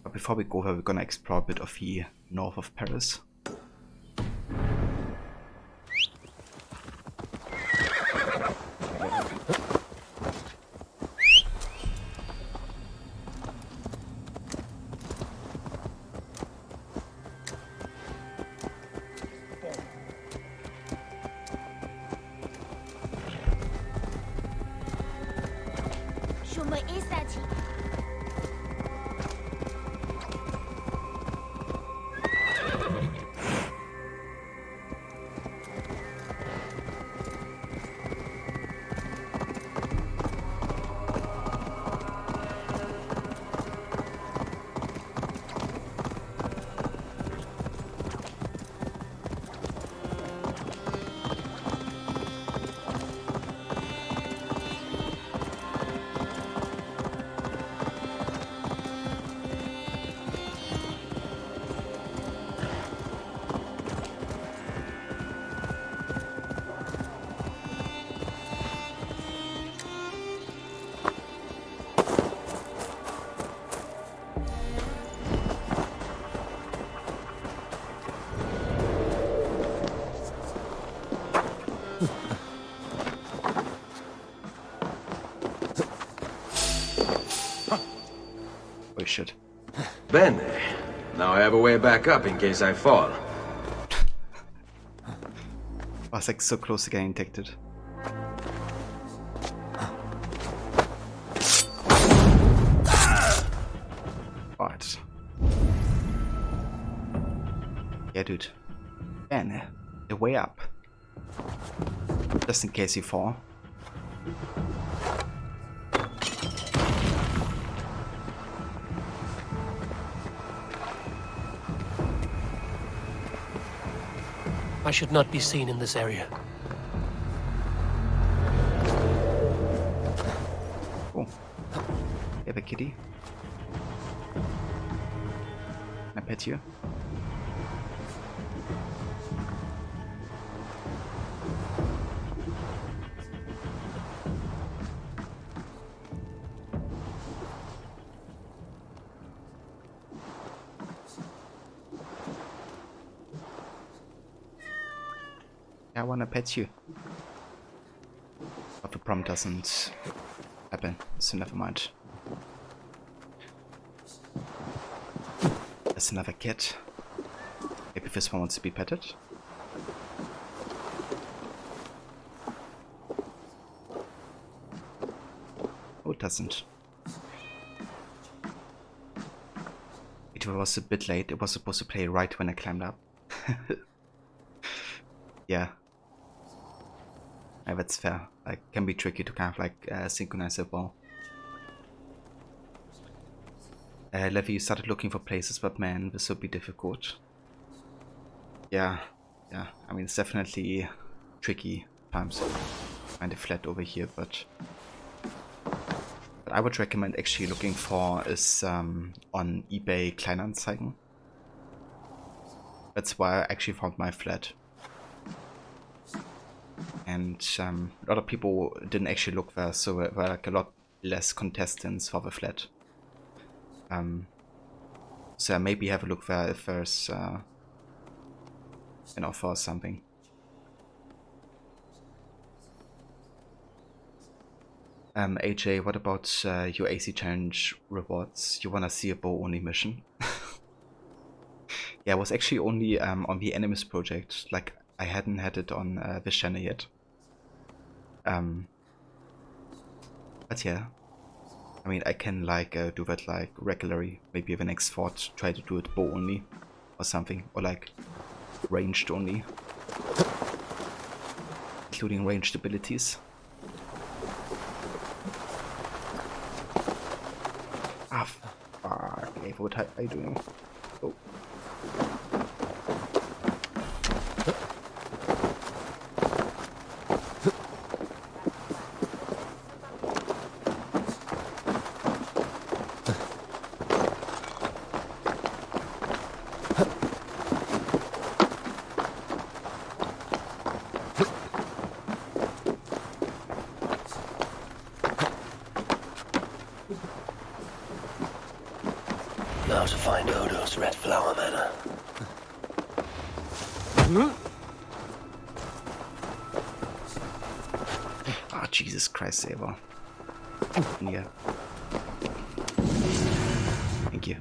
But before we go there, we're gonna explore a bit of the north of Paris. Oh shit. Bene. Now I have a way back up in case I fall. I was like so close to getting detected. What? Yeah, dude. Bene. The way up. Just in case you fall. I should not be seen in this area. Cool. You have a kitty? Can I pet you? I wanna pet you. But the prompt doesn't happen, so never mind. There's another cat. Maybe this one wants to be petted. Oh, it doesn't. It was a bit late. It was supposed to play right when I climbed up. Yeah. That's fair. Like, can be tricky to kind of like synchronize it well. Levy, you started looking for places, but man, this would be difficult. Yeah, I mean, it's definitely tricky times. Find a flat over here, but what I would recommend actually looking for is on eBay Kleinanzeigen. That's where I actually found my flat. And a lot of people didn't actually look there, so there were like a lot less contestants for the flat. So maybe have a look there if there's an offer or something. AJ, what about your AC challenge rewards? You wanna see a bow only mission? Yeah, it was actually only on the Enemies project. Like, I hadn't had it on this channel yet. But yeah, I mean, I can like do that like regularly. Maybe the next fort try to do it bow only or something, or like ranged only, including ranged abilities. Ah, fuck! Ava, what are you doing? Oh. to find Odo's Red Flower Manor. Oh, Jesus Christ, Saber. Yeah. Thank you.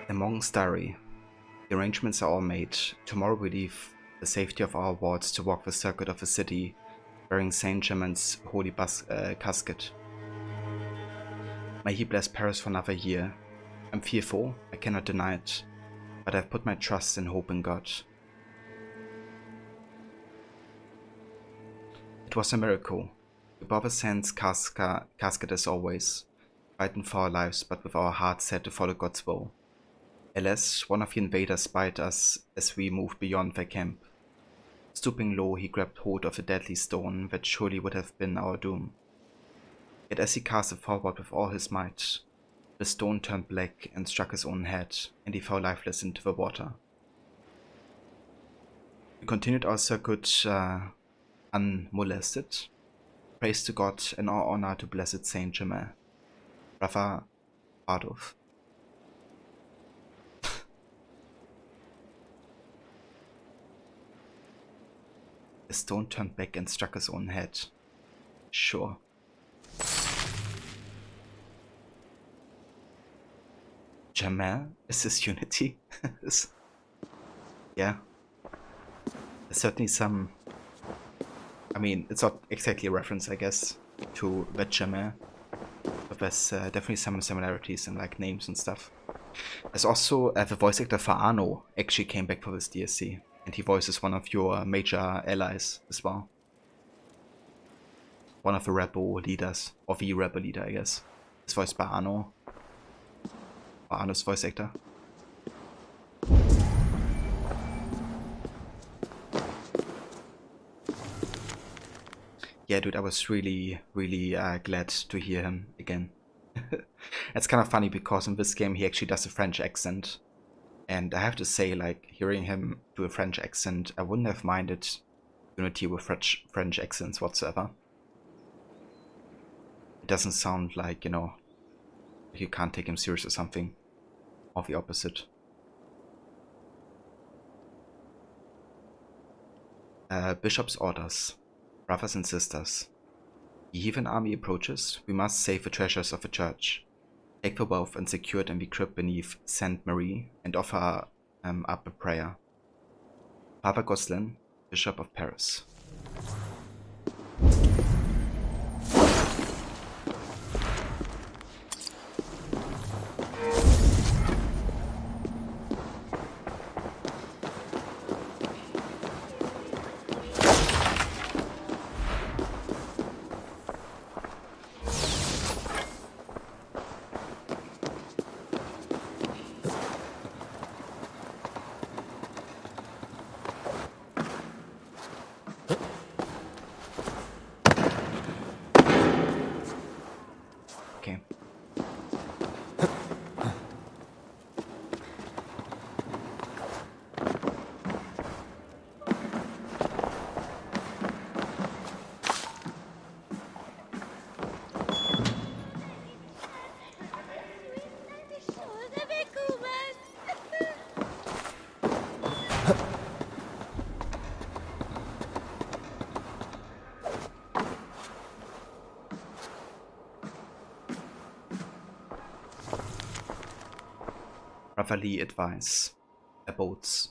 The Monk's Diary. The arrangements are all made. Tomorrow we leave the safety of our wards to walk the circuit of the city, bearing Saint Germain's holy casket. May he bless Paris for another year. I'm fearful, I cannot deny it, but I've put my trust and hope in God. It was a miracle. We bore the Saint's casket as always, fighting for our lives, but with our hearts set to follow God's will. Alas, one of the invaders spied us as we moved beyond their camp. Stooping low, he grabbed hold of a deadly stone that surely would have been our doom. Yet as he cast it forward with all his might, the stone turned black and struck his own head, and he fell lifeless into the water. We continued our circuit unmolested. Praise to God and all honor to blessed Saint Germain. Brother Adolf. The stone turned back and struck his own head. Sure. Germain? Is this Unity? Yeah. There's certainly some... I mean, it's not exactly a reference, I guess, to the Germain. But there's definitely some similarities in like names and stuff. There's also the voice actor for Arno actually came back for this DLC. And he voices one of your major allies as well. One of the rebel leaders, or the rebel leader, I guess. It's voiced by Arno. Or Arno's voice actor. Yeah, dude, I was really glad to hear him again. It's kind of funny because in this game he actually does a French accent. And I have to say, like, hearing him do a French accent, I wouldn't have minded Unity with French accents whatsoever. It doesn't sound like, you know, you can't take him serious or something. Or the opposite. Bishop's orders. Brothers and sisters. The heathen army approaches. We must save the treasures of the church. Take the wealth and secure it in the crypt beneath Sainte Marie and offer up a prayer. Father Gosselin, Bishop of Paris. Brotherly advice. Abodes.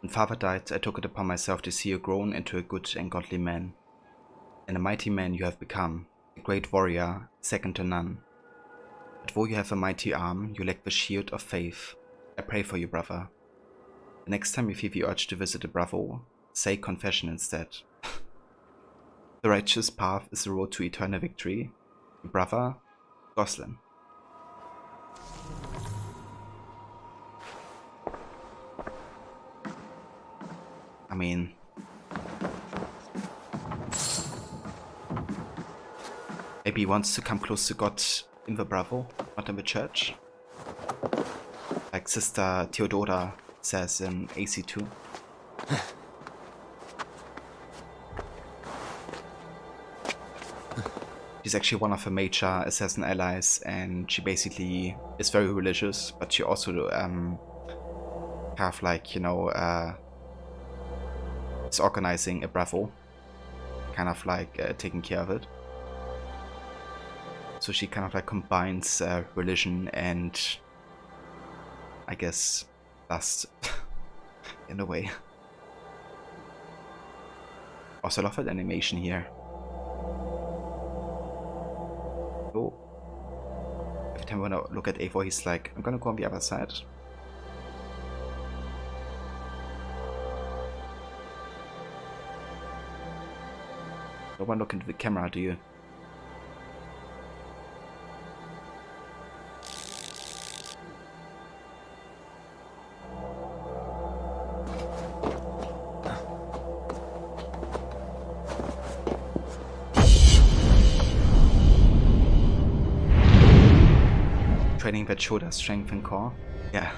When father died, I took it upon myself to see you grown into a good and godly man. And a mighty man you have become, a great warrior, second to none. But though you have a mighty arm, you lack the shield of faith. I pray for you, brother. The next time you feel the urge to visit a bravo, say confession instead. The righteous path is the road to eternal victory. Your brother, Gosselin. I mean, maybe he wants to come close to God in the Bravo, not in the church. Like Sister Theodora says in AC2. She's actually one of her major assassin allies, and she basically is very religious, but she also have like, you know, is organizing a brothel, kind of like taking care of it. So she kind of like combines religion and, I guess, lust in a way. Also, I love that animation here. Oh, every time when I look at Eivor, he's like, I'm gonna go on the other side. Don't want to look into the camera, do you? Training that showed us strength and core. Yeah.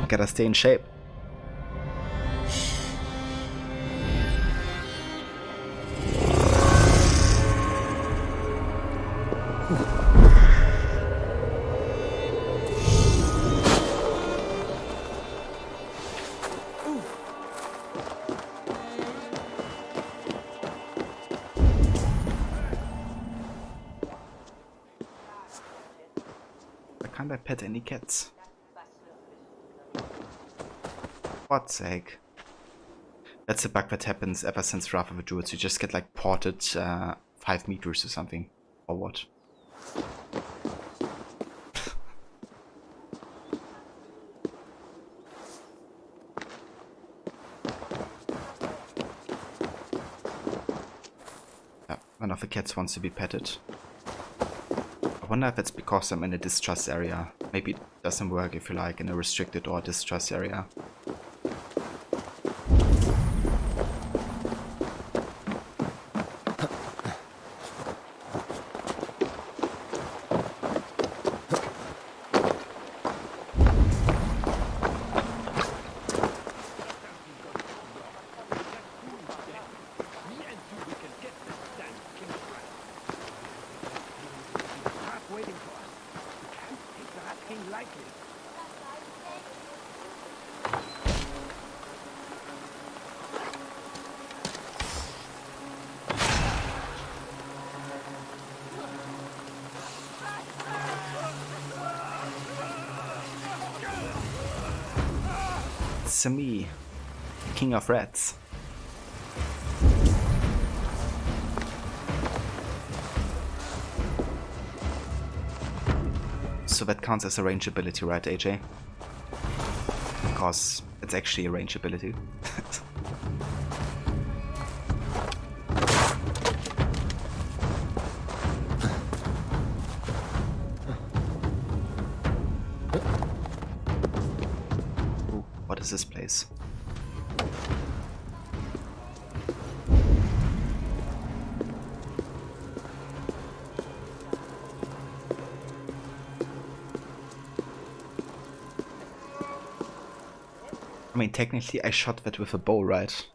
Gotta stay in shape. Can't I pet any cats? What's the heck? That's a bug that happens ever since Wrath of the Druids. You just get like ported 5 meters or something. Or what? Yeah, one of the cats wants to be petted. I wonder if it's because I'm in a distrust area. Maybe it doesn't work if you like in a restricted or distrust area. It's me, King of Rats. So that counts as a range ability, right, AJ? Because it's actually a range ability. Ooh, what is this place? I mean, technically I shot that with a bow, right?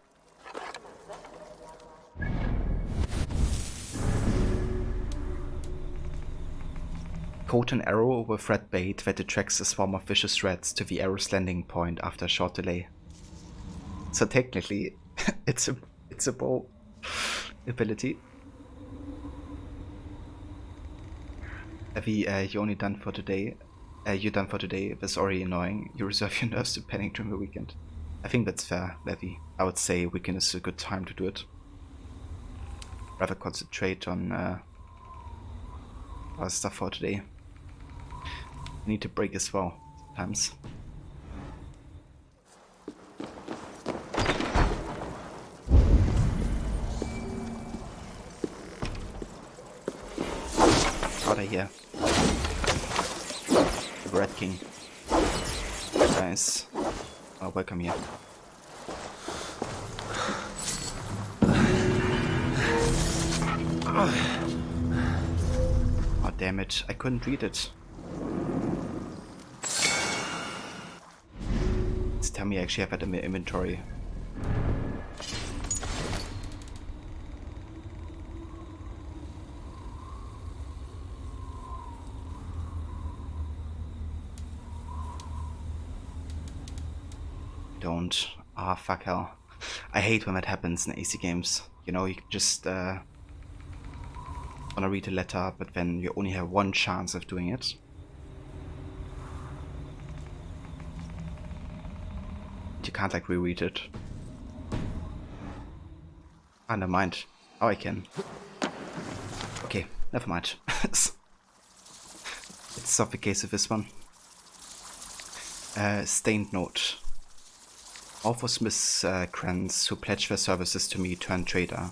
Coat an arrow with red bait that attracts a swarm of vicious rats to the arrow's landing point after a short delay. So technically, it's a bow ability. Evie, you only done for today. You're done for today. That's already annoying. You reserve your nerves to panic during the weekend. I think that's fair, Levy. I would say weekend is a good time to do it. Rather concentrate on other stuff for today. I need to break as well sometimes. Out of here. The Red King. Guys. Oh, welcome here. Oh, damn it. I couldn't read it. Just tell me I actually have it in my inventory. don't. Ah, fuck hell. I hate when that happens in AC games. You know, you just wanna read a letter, but then you only have one chance of doing it. You can't like reread it. Ah, never mind. Oh, I can. Okay, never mind. Let's solve the case of this one. Stained note. All for Smith's Krans who pledged their services to me turned traitor.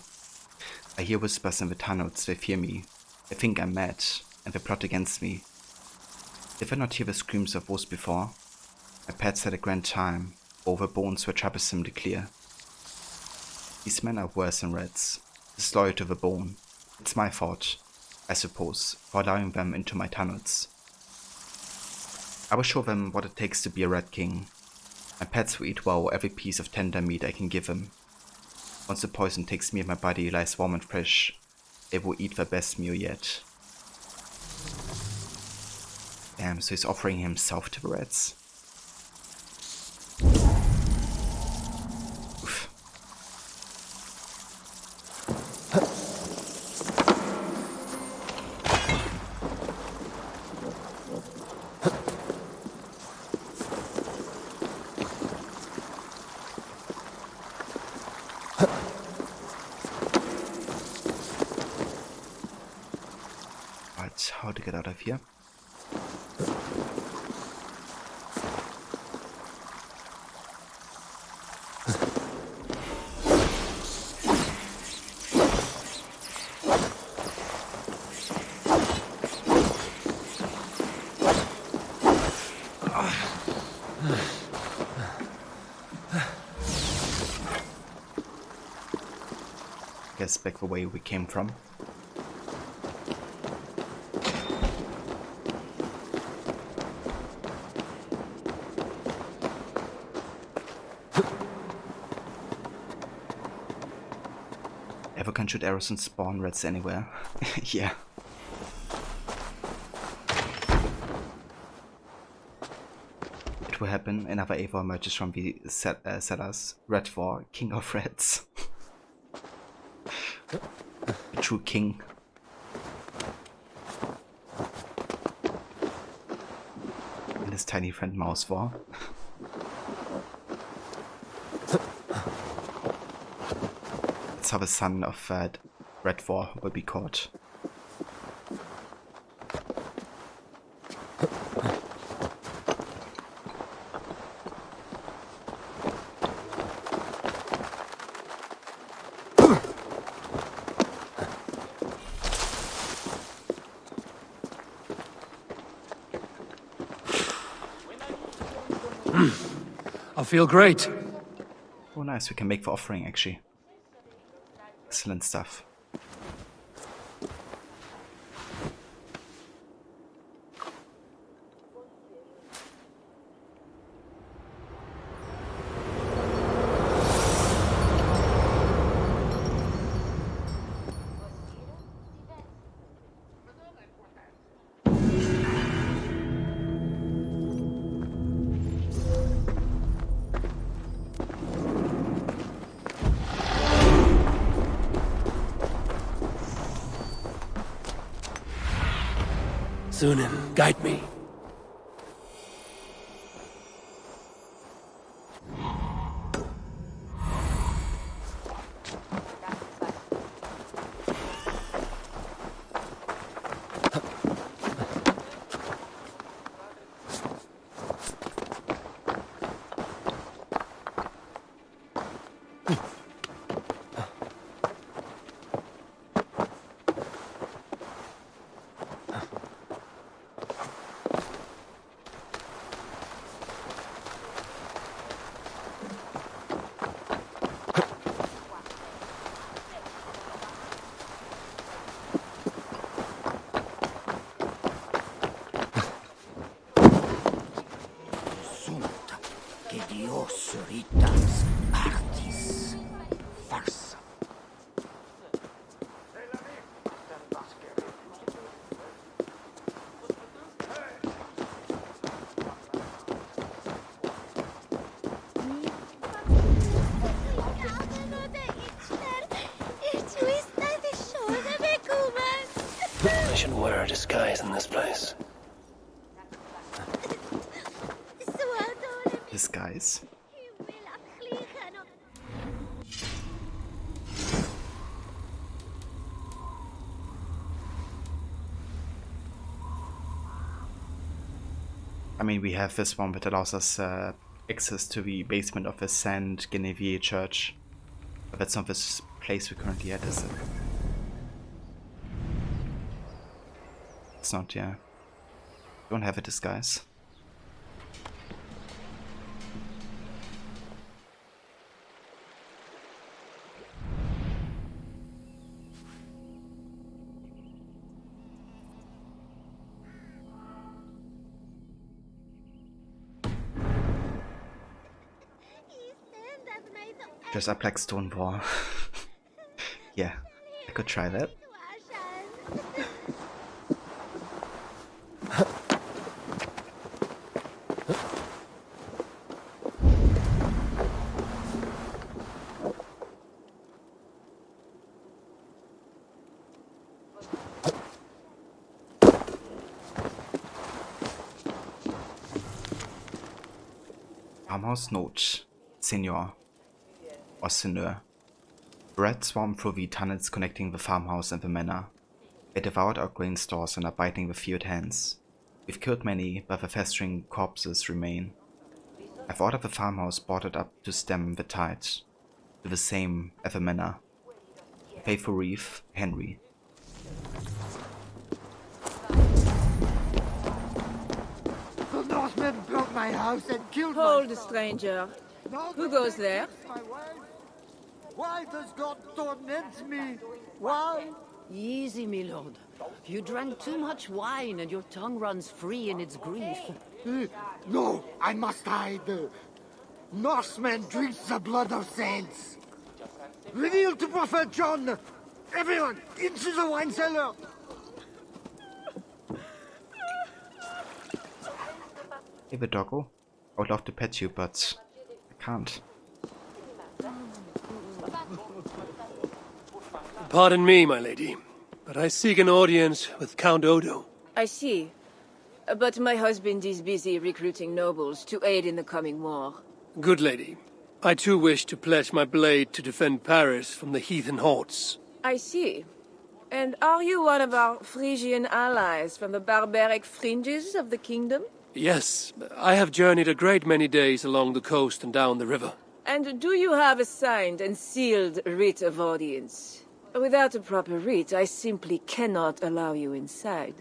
I hear whispers in the tunnels, they fear me. They think I'm mad, and they plot against me. Did I not hear the screams of woes before? My pets had a grand time, all the bones were troublesome to clear. These men are worse than rats, disloyal to the bone. It's my fault, I suppose, for allowing them into my tunnels. I will show them what it takes to be a rat king. My pets will eat well every piece of tender meat I can give them. Once the poison takes me and my body lies warm and fresh, they will eat their best meal yet. Damn, so he's offering himself to the rats. Oof. Right, how to get out of here? Guess back the way we came from. Ever can shoot arrows and spawn rats anywhere. Yeah. It will happen. Another Ava emerges from the cellars. Red 4, King of Rats. A true king. And his tiny friend Mouse 4. That's how the son of Red 4 will be caught. I feel great. Oh nice, we can make the offering actually. Excellent stuff. Sunan, guide me. I should wear a disguise in this place. Disguise? I mean, we have this one that allows us access to the basement of the Saint Genevieve Church. But that's not this place we're currently at, is it? It's not, yeah. Don't have a disguise. Dress up like Stonewall. Yeah, I could try that. Farmhouse note, Senior. Or Seigneur. Rats swarm through the tunnels connecting the farmhouse and the manor. They devoured our grain stores and are biting the feared hands. We've killed many, but the festering corpses remain. I've ordered the farmhouse boarded up to stem the tide. Do the same at the manor. Faithful Reef, Henry. The Northmen broke my house and killed Hold, my son. stranger. Now Who the goes king there? takes my wife. Why does God torment me? Why? Easy, my lord. You drank too much wine and your tongue runs free in its grief. No, I must hide. Norsemen drink the blood of saints. Reveal to Prophet John. Everyone, into the wine cellar. Hey, the doggo. I would love to pet you, but I can't. Pardon me, my lady, but I seek an audience with Count Odo. I see. But my husband is busy recruiting nobles to aid in the coming war. Good lady, I too wish to pledge my blade to defend Paris from the heathen hordes. I see. And are you one of our Frisian allies from the barbaric fringes of the kingdom? Yes, I have journeyed a great many days along the coast and down the river. And do you have a signed and sealed writ of audience? Without a proper writ, I simply cannot allow you inside.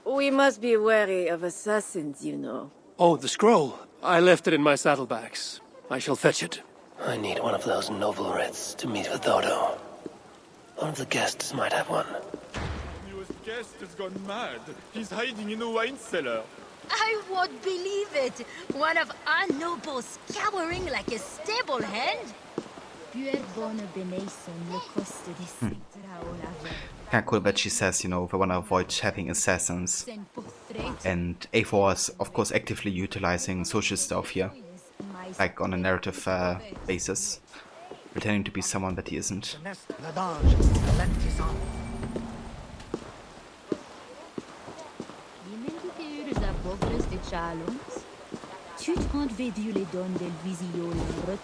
We must be wary of assassins, you know. Oh, the scroll. I left it in my saddlebags. I shall fetch it. I need one of those noble writs to meet with Odo. One of the guests might have one. Newest guest has gone mad. He's hiding in a wine cellar. I won't believe it. One of our nobles cowering like a stable hand. Kinda cool that she says, you know, they wanna avoid having assassins. And A4 is, of course, actively utilizing social stuff here. Like on a narrative basis. Pretending to be someone that he isn't.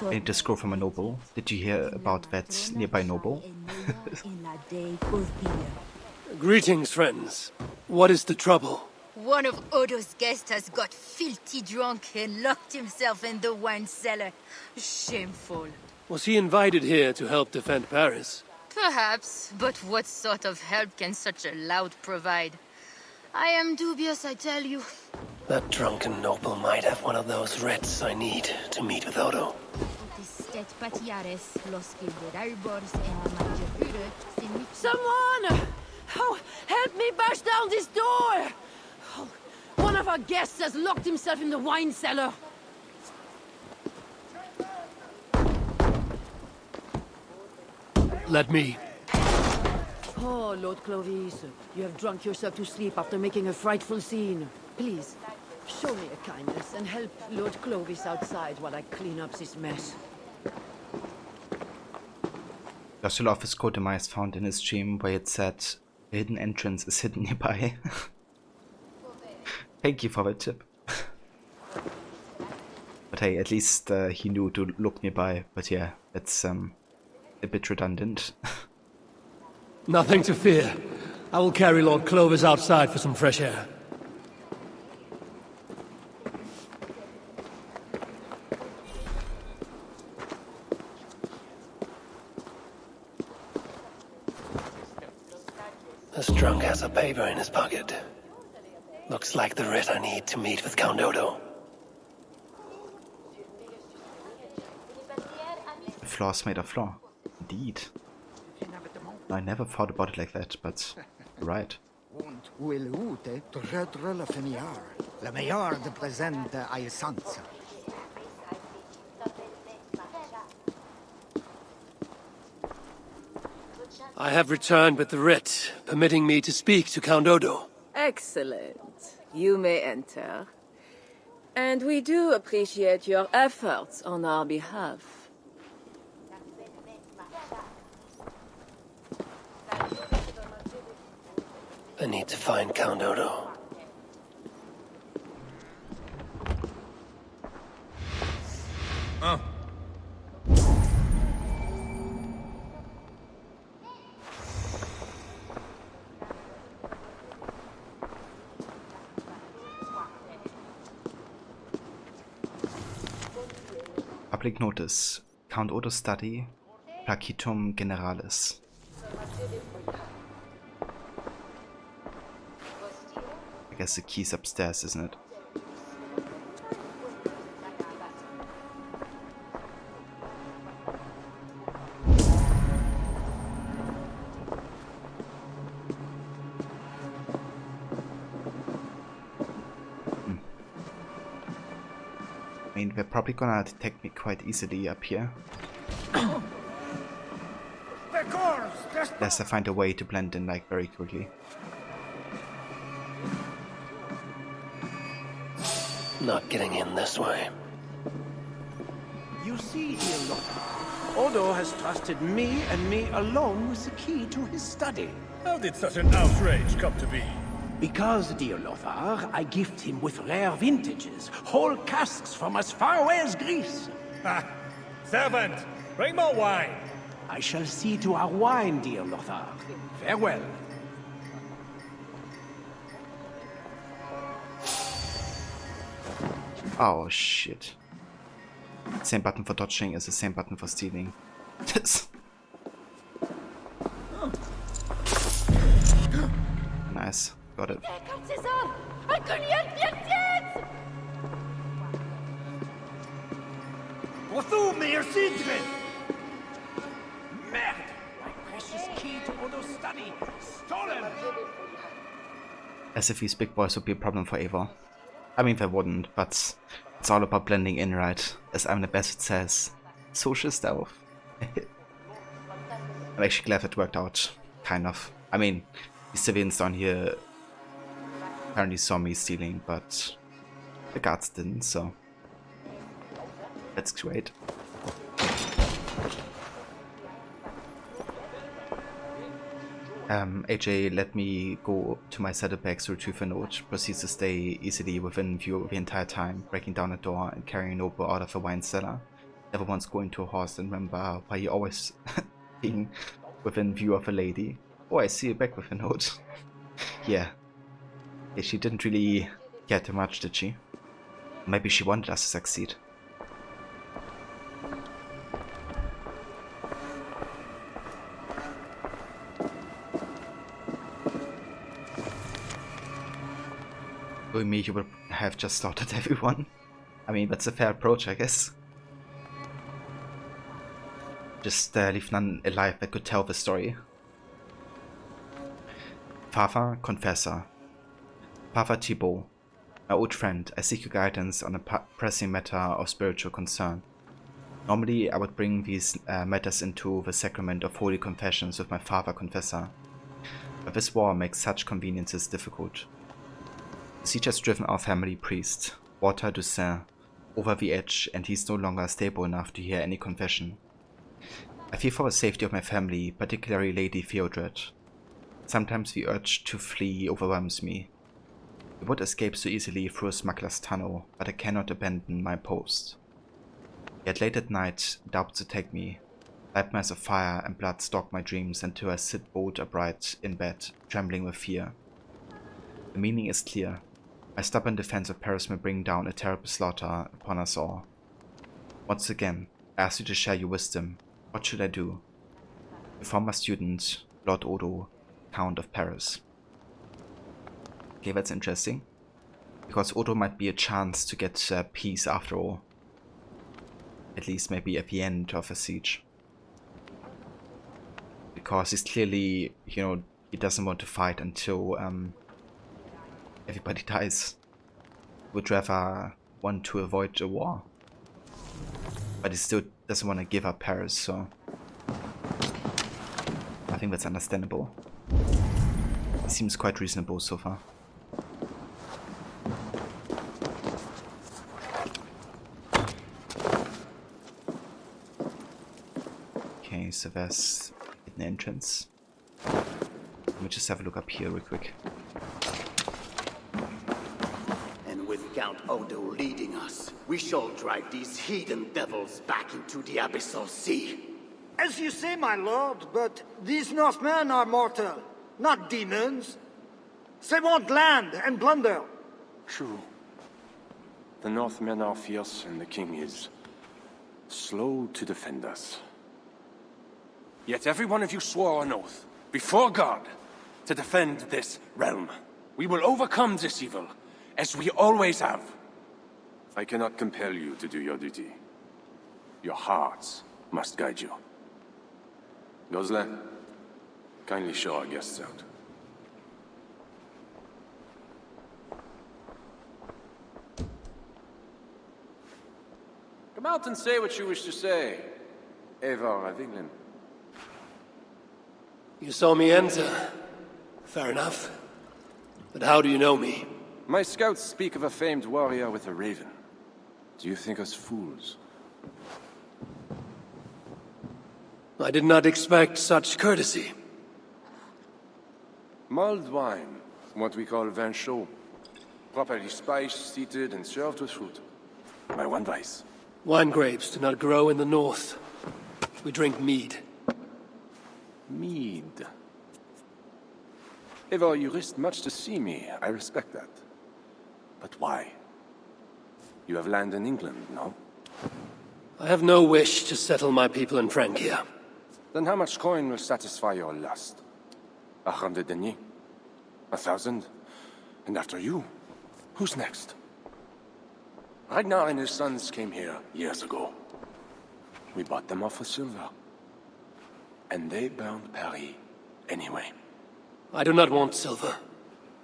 I need to scroll from a noble. Did you hear about that nearby noble? Greetings, friends. What is the trouble? One of Odo's guests has got filthy drunk and locked himself in the wine cellar. Shameful. Was he invited here to help defend Paris? Perhaps, but what sort of help can such a lout provide? I am dubious, I tell you. That drunken noble might have one of those writs I need to meet with Odo. Someone! Oh, help me bash down this door! Oh, one of our guests has locked himself in the wine cellar. Let me. Oh, Lord Clovis, you have drunk yourself to sleep after making a frightful scene. Please, show me a kindness and help Lord Clovis outside while I clean up this mess. Lost office code demise found in his stream where it said The hidden entrance is hidden nearby. Thank you for the tip. But hey, at least he knew to look nearby. But yeah, that's a bit redundant. Nothing to fear. I will carry Lord Clovis outside for some fresh air. This drunk has a paper in his pocket. Looks like the writ I need to meet with Count Odo. The floor's made of floor. Indeed. I never thought about it like that, but you're right. La meilleure de presente à essence. I have returned with the writ, permitting me to speak to Count Odo. Excellent. You may enter. And we do appreciate your efforts on our behalf. I need to find Count Odo. Oh. Public notice. Count Odo's study. Placitum Generalis. I guess the key's upstairs, isn't it? I mean, they're probably gonna detect me quite easily up here. Unless I find a way to blend in like very quickly. Not getting in this way. You see, dear Lothar, Odo has trusted me and me alone with the key to his study. How did such an outrage come to be? Because, dear Lothar, I gift him with rare vintages, whole casks from as far away as Greece. Ha! Servant, bring more wine! I shall see to our wine, dear Lothar. Farewell. Oh shit. Same button for dodging is the same button for stealing. Nice, got it. Merde! My precious key to Odo's study! Stolen! As if these big boys would be a problem for Eivor. I mean, they wouldn't, but it's all about blending in, right? As I'm the best it says. Social stealth. I'm actually glad that worked out. Kind of. I mean, the civilians down here apparently saw me stealing, but the guards didn't, so that's great. AJ let me go to my saddlebags to retrieve a note, proceeds to stay easily within view the entire time, breaking down a door and carrying a notebook out of a wine cellar. Never once going to a horse, and remember why you always being within view of a lady. Oh, I see you back with a note. Yeah, she didn't really care too much, did she? Maybe she wanted us to succeed. Knowing me, you would have just slaughtered everyone. I mean, that's a fair approach, I guess. Just leave none alive that could tell the story. Father, Confessor. Father Thibault, my old friend, I seek your guidance on a pressing matter of spiritual concern. Normally, I would bring these matters into the sacrament of holy confessions with my Father Confessor, but this war makes such conveniences difficult. The siege has driven our family priest, Walter Toussaint, over the edge, and he's no longer stable enough to hear any confession. I fear for the safety of my family, particularly Lady Theodred. Sometimes the urge to flee overwhelms me. I would escape so easily through a smuggler's tunnel, but I cannot abandon my post. Yet late at night, doubts attack me. Nightmares of fire and blood stalk my dreams until I sit bolt upright in bed, trembling with fear. The meaning is clear. My stubborn defense of Paris may bring down a terrible slaughter upon us all. Once again, I ask you to share your wisdom. What should I do? Your former student, Lord Odo, Count of Paris. Okay, that's interesting. Because Odo might be a chance to get peace after all. At least maybe at the end of a siege. Because he's clearly, you know, he doesn't want to fight until everybody dies. Would rather want to avoid a war. But he still doesn't want to give up Paris, so I think that's understandable. He seems quite reasonable so far. Okay, so there's an entrance. Let me just have a look up here real quick. And with Count Odo leading us, we shall drive these heathen devils back into the abyssal sea. As you say, my lord, but these Northmen are mortal, not demons. They want land and plunder. True. The Northmen are fierce, and the king is slow to defend us. Yet every one of you swore an oath, before God, to defend this realm. We will overcome this evil, as we always have. I cannot compel you to do your duty. Your hearts must guide you. Gosselin, kindly show our guests out. Come out and say what you wish to say, Eivor of England. You saw me enter. Fair enough. But how do you know me? My scouts speak of a famed warrior with a raven. Do you think us fools? I did not expect such courtesy. Mulled wine, what we call vin chaud. Properly spiced, seated, and served with fruit. My one vice. Wine grapes do not grow in the north. We drink mead. Mead. Eivor, you risked much to see me. I respect that. But why? You have land in England, no? I have no wish to settle my people in Francia. Then how much coin will satisfy your lust? 100 deniers? 1,000? And after you, who's next? Ragnar and his sons came here years ago. We bought them off for silver. And they burned Paris anyway. I do not want silver.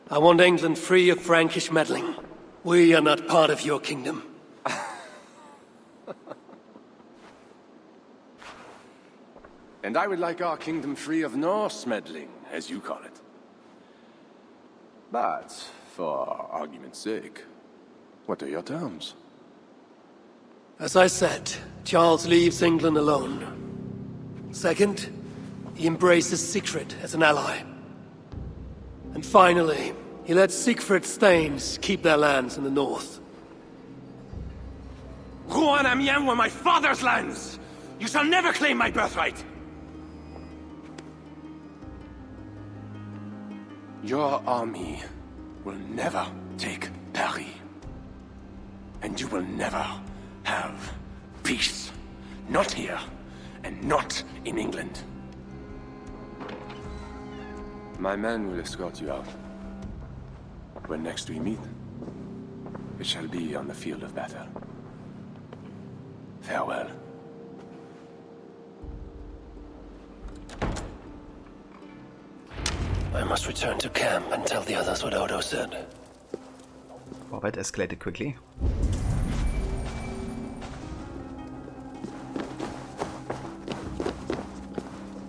I want England free of Frankish meddling. We are not part of your kingdom. And I would like our kingdom free of Norse meddling, as you call it. But, for argument's sake, what are your terms? As I said, Charles leaves England alone. Second, he embraces Siegfried as an ally. And finally, he lets Siegfried's Thanes keep their lands in the north. Rouen and Amiens were my father's lands! You shall never claim my birthright! Your army will never take Paris. And you will never have peace. Not here, and not in England. My men will escort you out. When next we meet, it shall be on the field of battle. Farewell. I must return to camp and tell the others what Odo said. Well, that escalated quickly.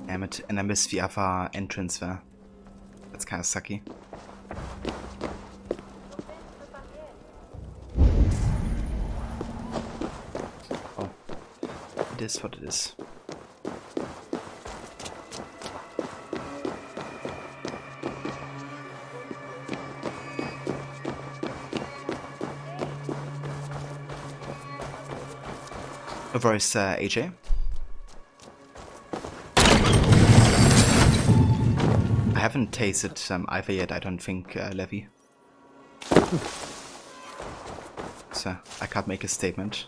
Damn it, and I missed the other entrance there. That's kind of sucky. Oh, it is what it is. Where is AJ? I haven't tasted either yet, I don't think, Levi. So I can't make a statement.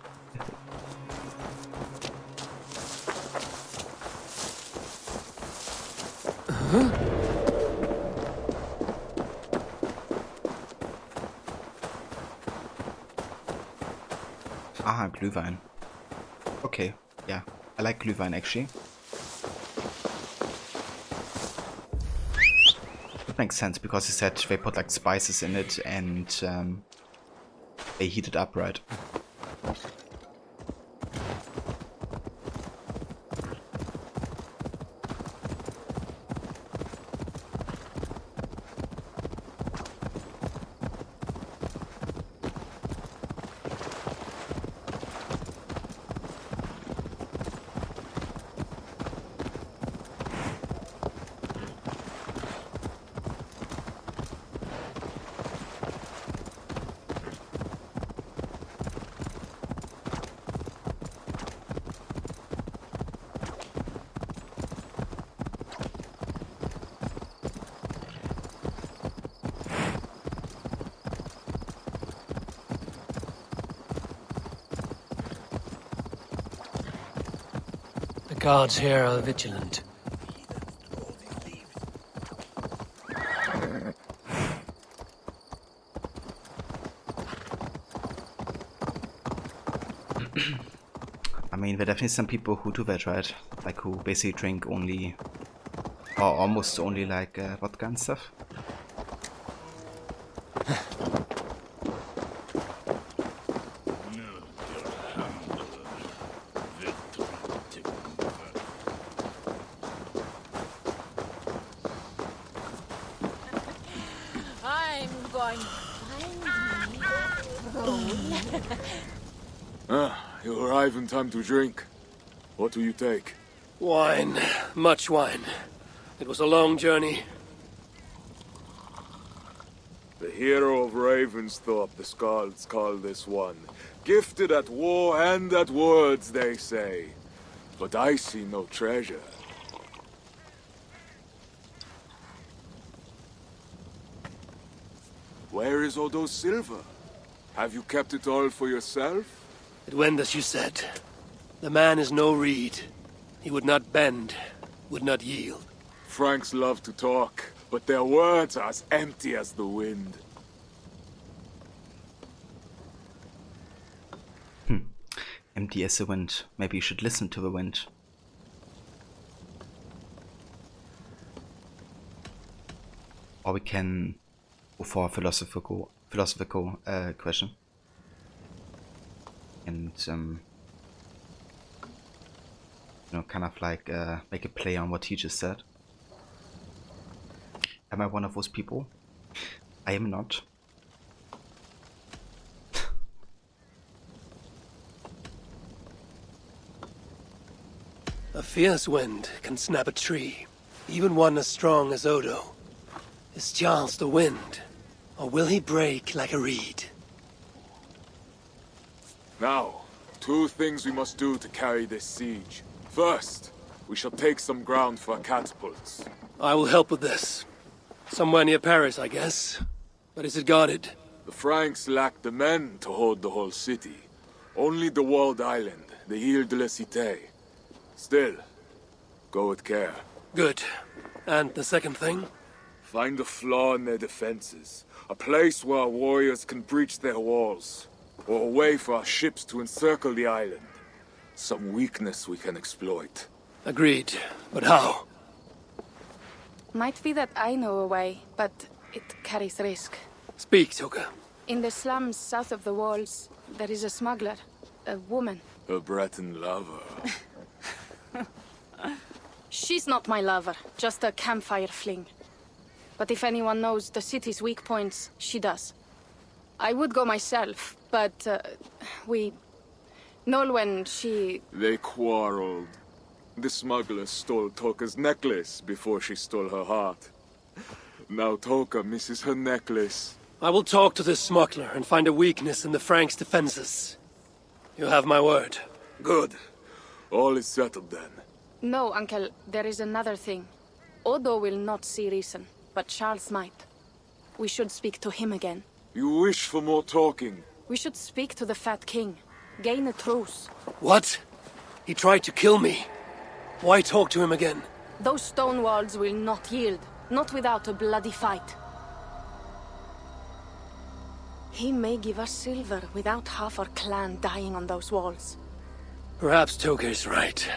Ah, Glühwein. Okay, yeah, I like Glühwein actually. That makes sense because he said they put like spices in it and they heat it up, right? The guards here are vigilant. I mean, there are definitely some people who do that, right? Like, who basically drink only, or almost only, like, vodka and stuff. I'm going to You arrive in time to drink. What do you take? Wine. Much wine. It was a long journey. The hero of Ravensthorpe, the Skalds call this one. Gifted at war and at words, they say. But I see no treasure. Where is Odo's silver? Have you kept it all for yourself? It went as you said. The man is no reed. He would not bend, would not yield. Franks love to talk, but their words are as empty as the wind. Empty as the wind. Maybe you should listen to the wind. Or we can go for a philosophical question. And you know, kind of like make a play on what he just said. Am I one of those people? I am not. A fierce wind can snap a tree, even one as strong as Odo. Is Charles the wind, or will he break like a reed? Now, two things we must do to carry this siege. First, we shall take some ground for catapults. I will help with this. Somewhere near Paris, I guess. But is it guarded? The Franks lack the men to hold the whole city. Only the walled island, the Ile de la Cité. Still, go with care. Good. And the second thing? Find a flaw in their defenses. A place where our warriors can breach their walls. Or a way for our ships to encircle the island. Some weakness we can exploit. Agreed. But how? Might be that I know a way, but it carries risk. Speak, Toka. In the slums south of the walls, there is a smuggler. A woman. A Breton lover. She's not my lover, just a campfire fling. But if anyone knows the city's weak points, she does. I would go myself, but Nolwenn, she... They quarreled. The smuggler stole Toka's necklace before she stole her heart. Now Toka misses her necklace. I will talk to this smuggler and find a weakness in the Franks' defenses. You have my word. Good. All is settled then. No, Uncle, there is another thing. Odo will not see reason, but Charles might. We should speak to him again. You wish for more talking? We should speak to the Fat King. Gain a truce. What? He tried to kill me. Why talk to him again? Those stone walls will not yield. Not without a bloody fight. He may give us silver without half our clan dying on those walls. Perhaps Toka is right.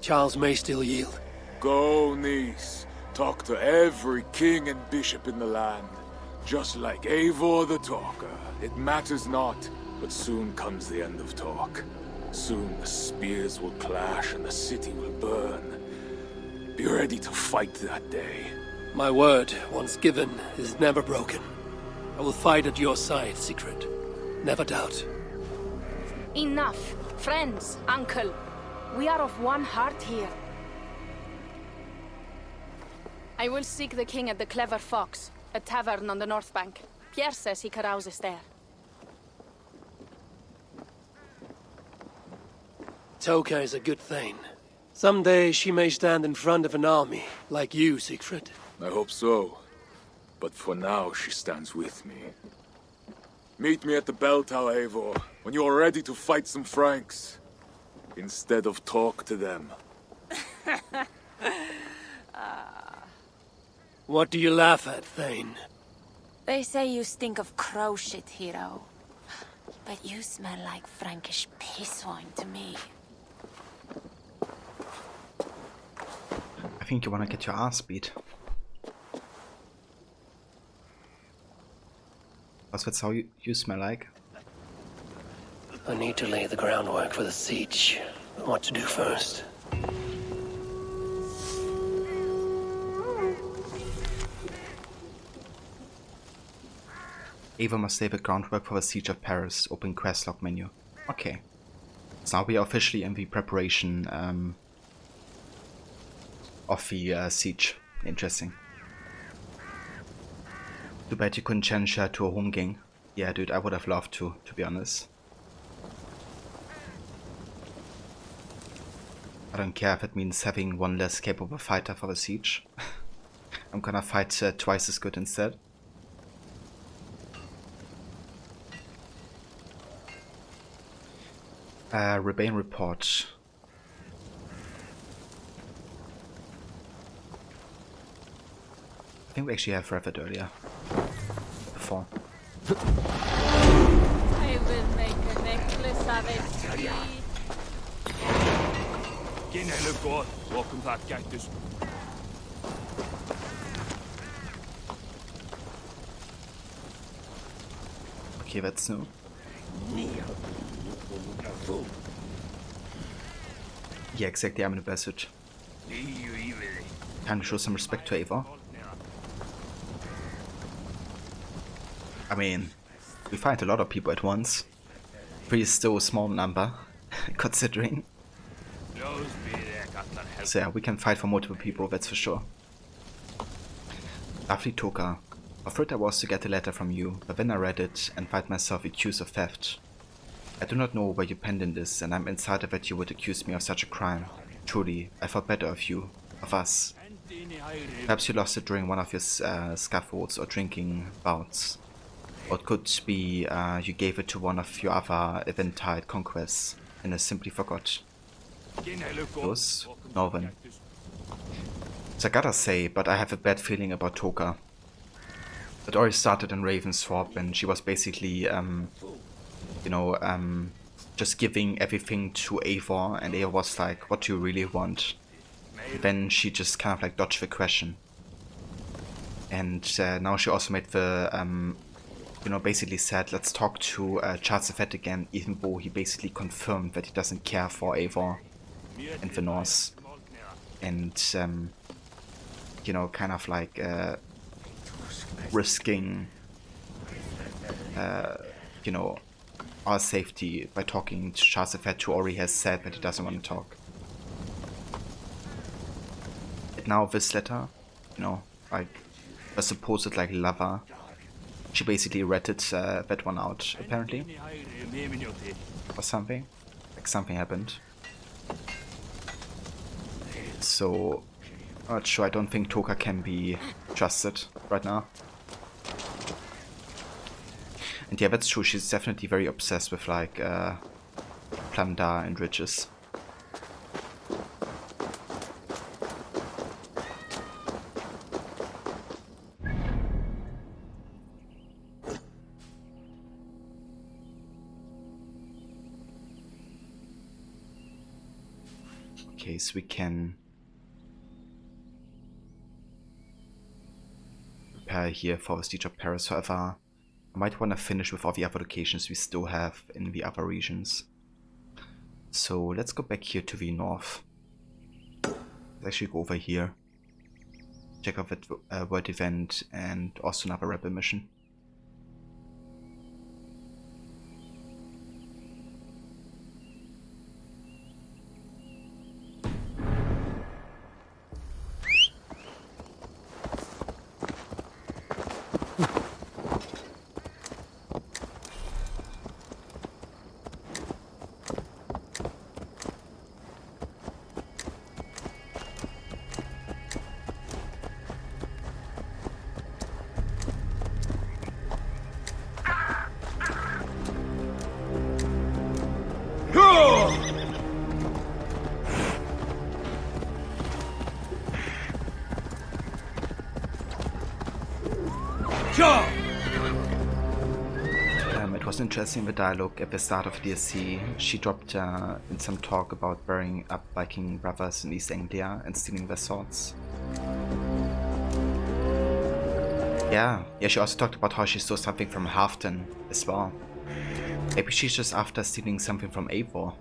Charles may still yield. Go, niece. Talk to every king and bishop in the land. Just like Eivor the Talker. It matters not, but soon comes the end of talk. Soon the spears will clash and the city will burn. Be ready to fight that day. My word, once given, is never broken. I will fight at your side, Secret. Never doubt. Enough. Friends, uncle. We are of one heart here. I will seek the king at the Clever Fox, a tavern on the north bank. Pierre says he carouses there. Toka is a good thing. Someday she may stand in front of an army, like you, Siegfried. I hope so. But for now, she stands with me. Meet me at the bell tower, Eivor, when you are ready to fight some Franks. Instead of talk to them. What do you laugh at, Thane? They say you stink of crow shit, hero. But you smell like Frankish piss wine to me. I think you wanna get your ass beat. That's how you smell like. I need to lay the groundwork for the siege. What to do first? Ava must lay the groundwork for the siege of Paris. Open quest log menu. Okay. So now we are officially in the preparation of the siege. Interesting. Too bad you couldn't challenge her to a home gang. Yeah, dude, I would have loved to be honest. I don't care if it means having one less capable fighter for the siege. I'm gonna fight twice as good instead. Rebellion report. I think we actually have read it earlier. Before. I will make a necklace of it. Welcome back, Cactus. Okay, that's new. Yeah, exactly, I'm in the message. Time to show some respect to Ava. I mean, we fight a lot of people at once. 3 is still a small number, considering. So yeah, we can fight for multiple people, that's for sure. Lovely Toka. Afraid I was to get a letter from you, but then I read it and find myself accused of theft. I do not know where your pendant is, and I'm insulted that you would accuse me of such a crime. Truly, I thought better of you, of us. Perhaps you lost it during one of your scuffles or drinking bouts. Or it could be you gave it to one of your other eventide conquests, and I simply forgot. Those? Northern. So I gotta say, but I have a bad feeling about Toka. It already started in Ravensthorpe, and she was basically, you know, just giving everything to Eivor, and Eivor was like, what do you really want? Then she just kind of like dodged the question. And now she also made the, you know, basically said, let's talk to Charles the Fat again, even though he basically confirmed that he doesn't care for Eivor and the Norse. And, you know, kind of like risking, you know, our safety by talking to Charles the Fat, who already has said that he doesn't want to talk. And now this letter, you know, like a supposed like lover, she basically ratted that one out, apparently, or something. like something happened. So, not sure, I don't think Toka can be trusted right now. And yeah, that's true, she's definitely very obsessed with like plunder and riches. Okay, so we can prepare here for the Siege of Paris. However, I might want to finish with all the other locations we still have in the other regions. So let's go back here to the north. Let's actually go over here. Check out that world event and also another rebel mission. It was interesting, the dialogue at the start of DLC. She dropped in some talk about burying up Viking brothers in East Anglia and stealing their swords. Yeah, she also talked about how she stole something from Halfdan as well. Maybe she's just after stealing something from Eivor.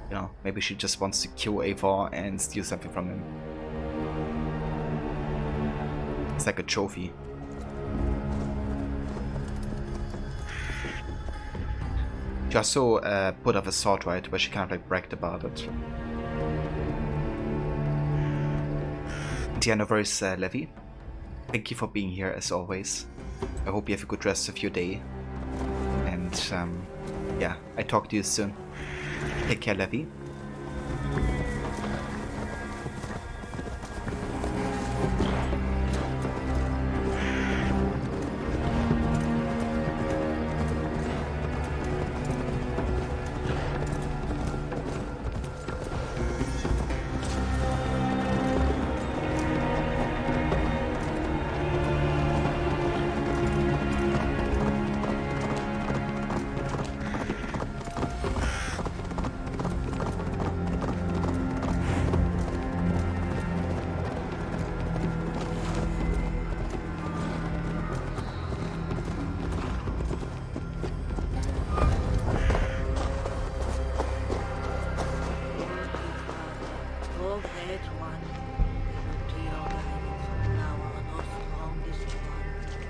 You know, maybe she just wants to kill Eivor and steal something from him. It's like a trophy. She also put up a sword, right, where she kind of like bragged about it. Diana versus Levi. Thank you for being here as always. I hope you have a good rest of your day. And yeah, I talk to you soon. Take care, Levi.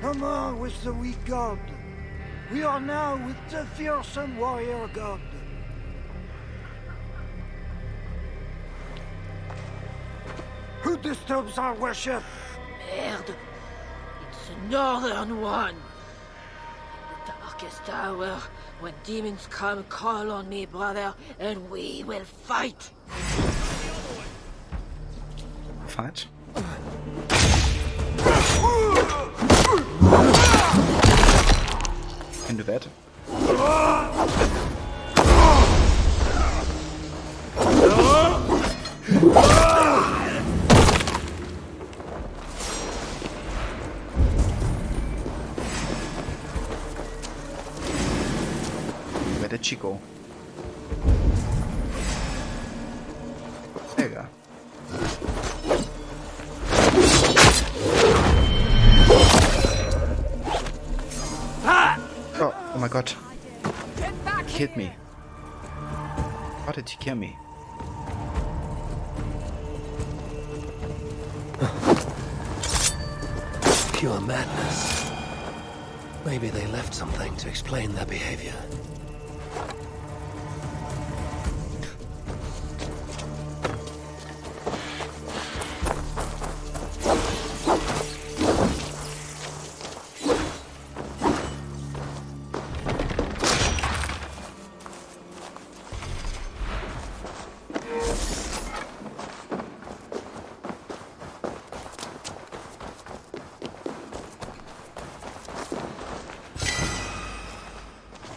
No more with the weak god. We are now with the fearsome warrior god. Who disturbs our worship? Merde. It's the northern one. In the darkest hour, when demons come, call on me, brother, and we will fight. Fight? Can do that. Where did she go? There you go. Oh my god. He hit me. How did he kill me? Pure madness. Maybe they left something to explain their behavior.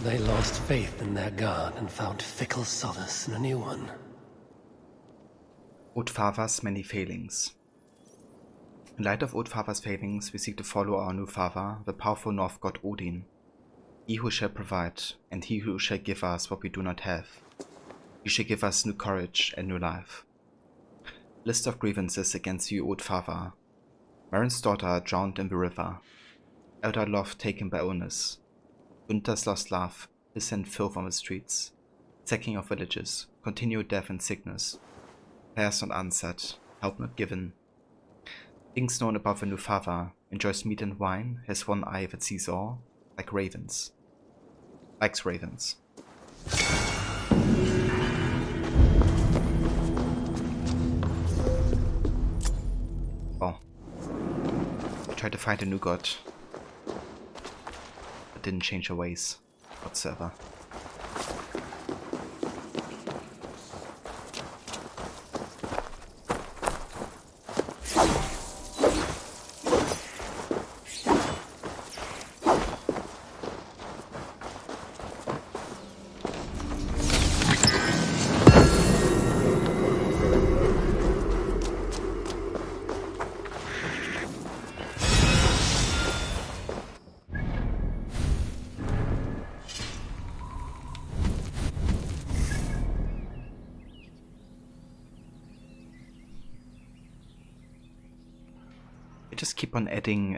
They lost faith in their god and found fickle solace in a new one. Odfather's many failings. In light of Odfather's failings, we seek to follow our new father, the powerful North god Odin. He who shall provide, and he who shall give us what we do not have. He shall give us new courage and new life. List of grievances against you, Odfather. Marin's daughter drowned in the river. Elder love taken by illness. Gunther's lost love, piss and filth on the streets. Sacking of villages, continued death and sickness. Prayers not answered, help not given. Things known about the new father, enjoys meat and wine, has one eye that sees all, like ravens. Likes ravens. Oh. I tried to find a new god, but didn't change her ways whatsoever. Just keep on adding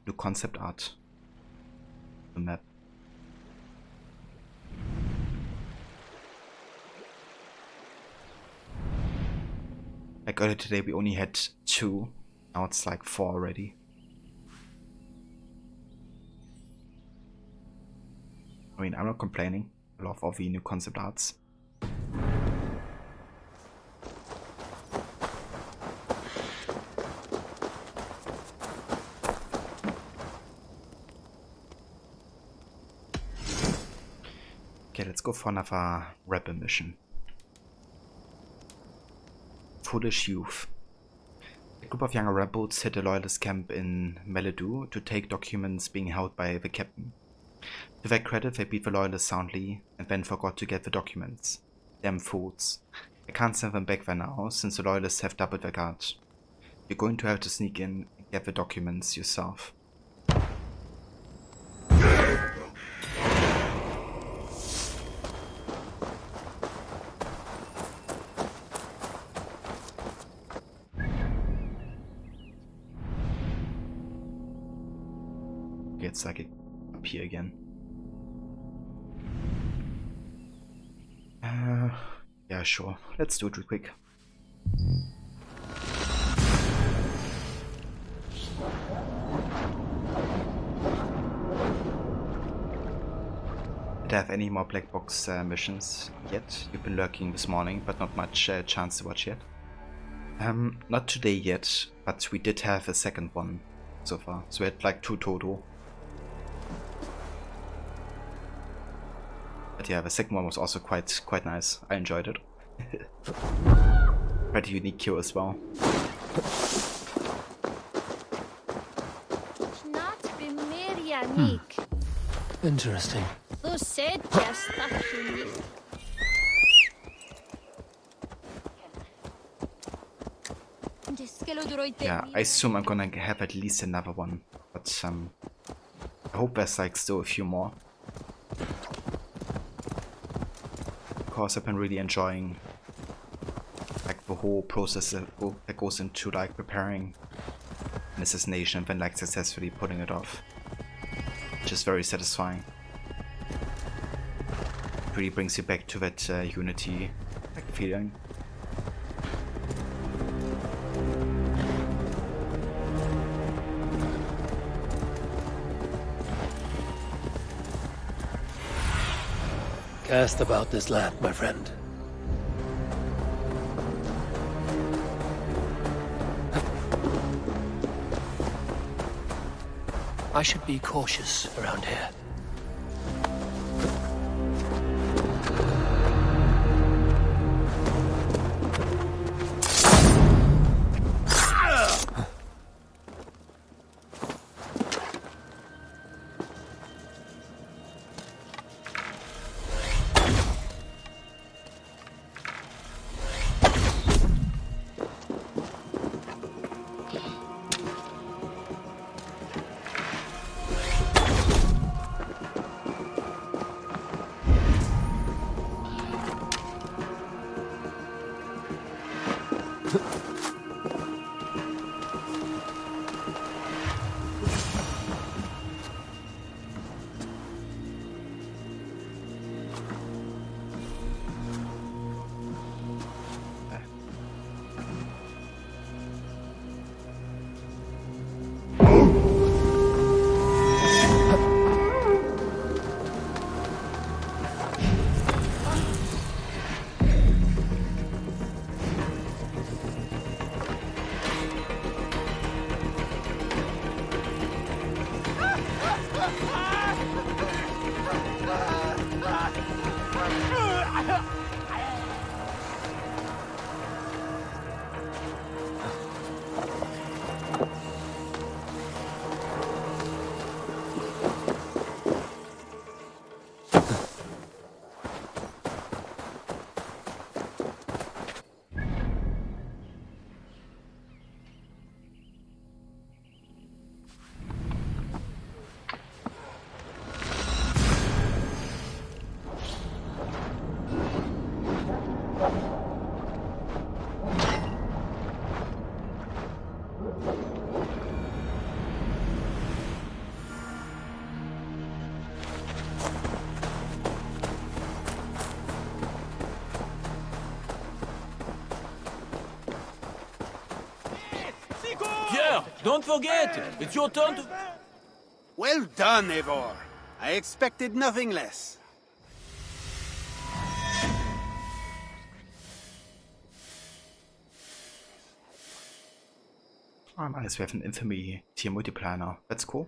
new concept art to the map. Like earlier today we only had 2, now it's like 4 already. I mean, I'm not complaining. I love all the new concept arts. Okay, let's go for another rebel mission. Foolish youth. A group of younger rebels hit a loyalist camp in Meledu to take documents being held by the captain. To their credit, they beat the loyalists soundly and then forgot to get the documents. Damn fools. I can't send them back there now, since the loyalists have doubled their guard. You're going to have to sneak in and get the documents yourself. It's like up here again. Yeah, sure. Let's do it real quick. Don't have any more black box missions yet. You've been lurking this morning, but not much chance to watch yet. Not today yet, but we did have a second one so far. So we had like 2 total. But yeah, the second one was also quite nice. I enjoyed it. Pretty unique kill as well. Interesting. Yeah, I assume I'm gonna have at least another one, but I hope there's like still a few more. Because I've been really enjoying like the whole process that goes into like preparing an assassination and then like successfully pulling it off, which is very satisfying. It really brings you back to that unity like feeling. Cast about this land, my friend. I should be cautious around here. Don't forget, it's your turn to... Well done, Eivor. I expected nothing less. Oh, nice. We have an Infamy tier multiplayer now. That's cool.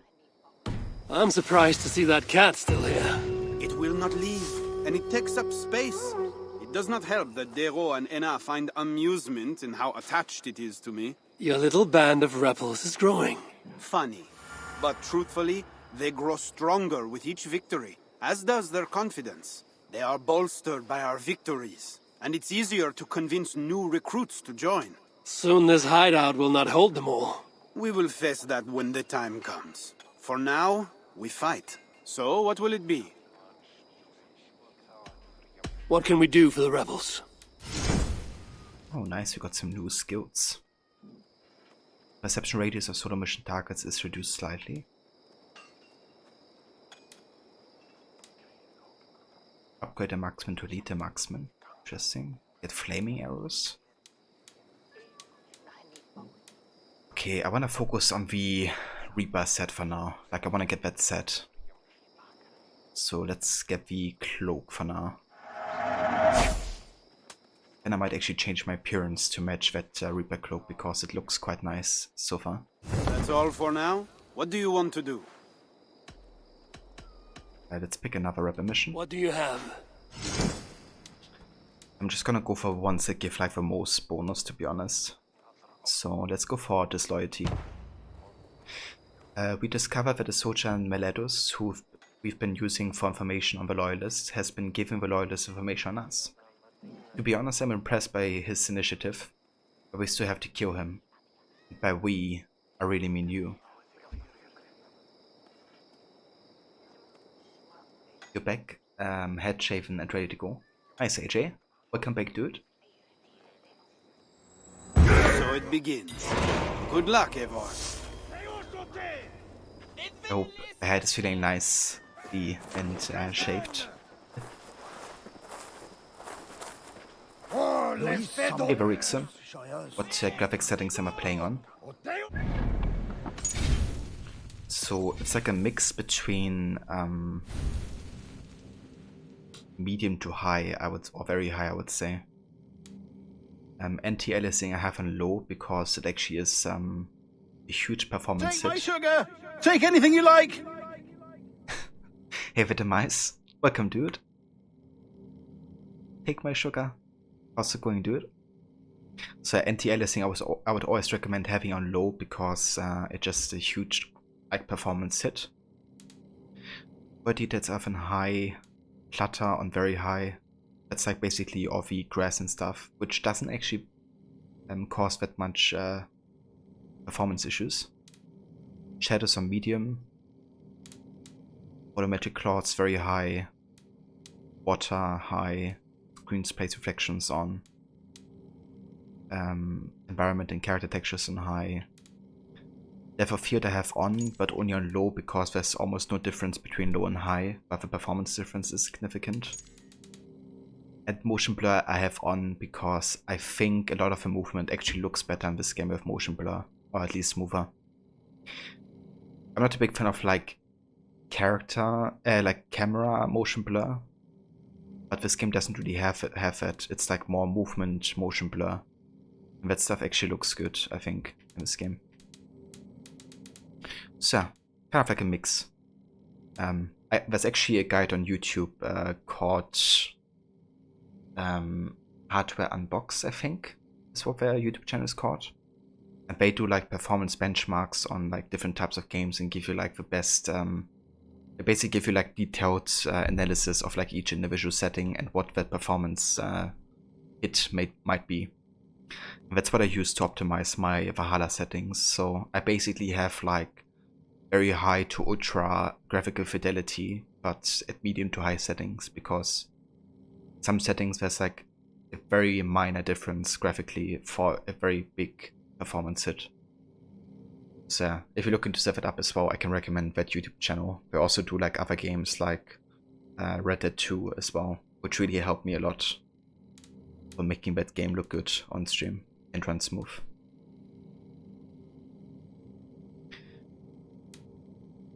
I'm surprised to see that cat still here. It will not leave, and it takes up space. It does not help that Dero and Enna find amusement in how attached it is to me. Your little band of rebels is growing. Funny. But truthfully, they grow stronger with each victory, as does their confidence. They are bolstered by our victories, and it's easier to convince new recruits to join. Soon this hideout will not hold them all. We will face that when the time comes. For now, we fight. So, what will it be? What can we do for the rebels? Oh, nice. We got some new skills. Perception radius of solo mission targets is reduced slightly. Upgrade the marksman to lead the marksman. Interesting. Get flaming arrows. Okay, I wanna focus on the Reaper set for now. Like, I wanna get that set. So let's get the cloak for now. And I might actually change my appearance to match that Reaper cloak because it looks quite nice so far. That's all for now? What do you want to do? Let's pick another rebel mission. What do you have? I'm just gonna go for ones that give like the most bonus, to be honest. So let's go for disloyalty. We discovered that the soldier in Meledus, who we've been using for information on the loyalists, has been giving the loyalists information on us. To be honest, I'm impressed by his initiative, but we still have to kill him. By we, I really mean you. You're back, head shaven and ready to go. Nice, AJ. Welcome back, dude. So it begins. Good luck, Eivor. I hope the head is feeling nice and shaved. Hey, Varixon. What graphics settings am I playing on? So it's like a mix between medium to high, or very high, I would say. Anti-Aliasing I have on low because it actually is a huge performance Take my hit. sugar! Take anything you like! Hey, Vitamize. Welcome, dude. Take my sugar. How's it going, dude? So anti-aliasing I would always recommend having on low because it's just a huge like performance hit. But details often high, clutter on very high. That's like basically all the grass and stuff, which doesn't actually cause that much performance issues. Shadows on medium. Automatic clouds very high. Water high. Green space reflections on. Environment and character textures on high. Depth of field I have on, but only on low because there's almost no difference between low and high, but the performance difference is significant. And motion blur I have on because I think a lot of the movement actually looks better in this game with motion blur, or at least smoother. I'm not a big fan of like camera motion blur, but this game doesn't really have it. It's like more movement motion blur, and that stuff actually looks good, I think, in this game. So, kind of like a mix. There's actually a guide on YouTube called Hardware Unbox, I think, is what their YouTube channel is called. And they do like performance benchmarks on like different types of games and give you like the best, they basically give you like detailed analysis of like each individual setting and what that performance hit might be. And that's what I use to optimize my Valhalla settings. So I basically have like very high to ultra graphical fidelity, but at medium to high settings, because some settings there's like a very minor difference graphically for a very big performance hit. So if you're looking to set it up as well, I can recommend that YouTube channel. They also do like other games like Red Dead 2 as well, which really helped me a lot for making that game look good on stream and run smooth.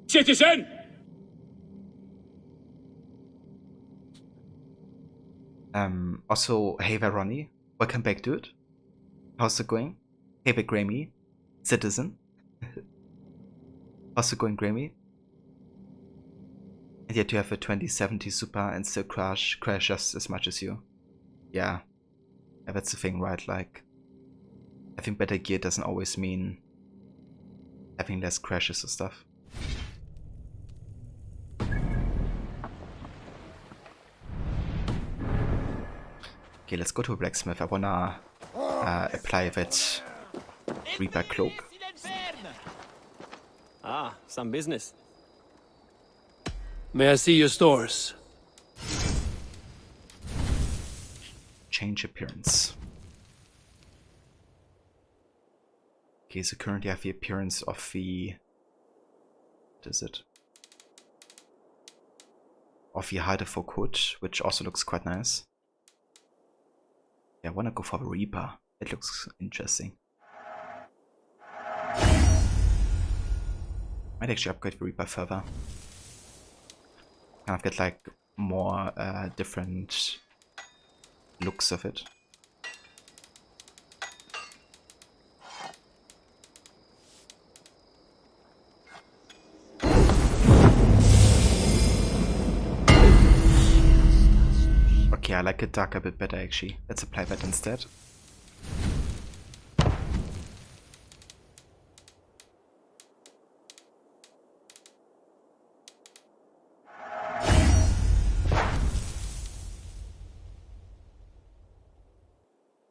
Citizen! Also, hey there, Ronnie. Welcome back, dude. How's it going? Hey there, Grammy. Citizen. How's it going, Grammy? And yet you have a 2070 Super and still crash just as much as you. Yeah, that's the thing, right? Like, having better gear doesn't always mean having less crashes and stuff. Okay, let's go to a blacksmith. I wanna apply that Reaper cloak. Ah, some business. May I see your stores? Change appearance. Okay, so currently I have the appearance of the... What is it? Of the Heidefolk hood, which also looks quite nice. Yeah, I wanna go for the Reaper. It looks interesting. Might actually upgrade the Reaper further. Kind of get like more different looks of it. Okay, I like it dark a bit better actually. Let's apply that instead.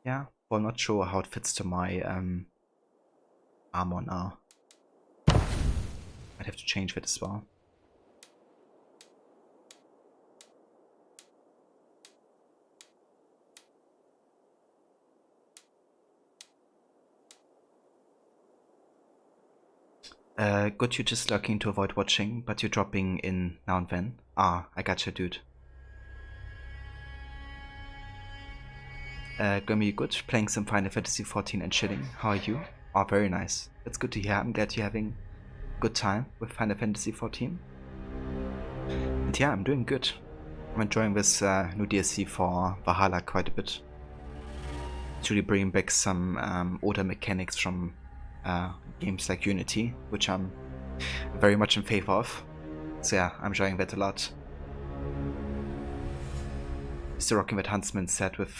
Yeah, well, I'm not sure how it fits to my armor now. I'd have to change that as well. Good, you're just lurking to avoid watching, but you're dropping in now and then. Ah, I gotcha, dude. Grammy, you good? Playing some Final Fantasy 14 and chilling. How are you? Oh, very nice. That's good to hear. I'm glad you're having a good time with Final Fantasy 14. And yeah, I'm doing good. I'm enjoying this new DLC for Valhalla quite a bit. It's really bringing back some older mechanics from games like Unity, which I'm very much in favor of. So yeah, I'm enjoying that a lot. Still rocking that Huntsman set with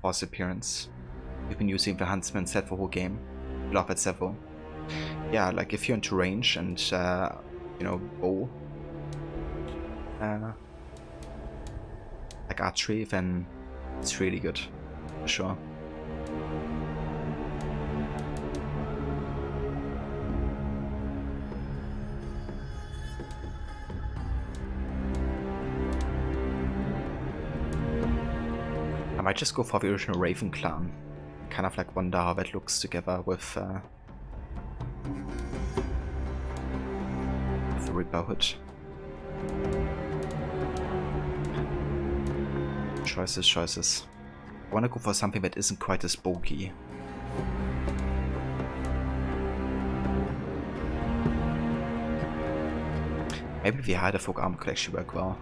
Force appearance. We've been using the Huntsman set for the whole game. Love that several. Yeah, like if you're into range and you know, bow, like archery, then it's really good, for sure. I might just go for the original Raven clan. Kind of like wonder how that looks together with the Reaper hood. Choices. I wanna go for something that isn't quite as bulky. Maybe the Heidefolk armor could actually work well.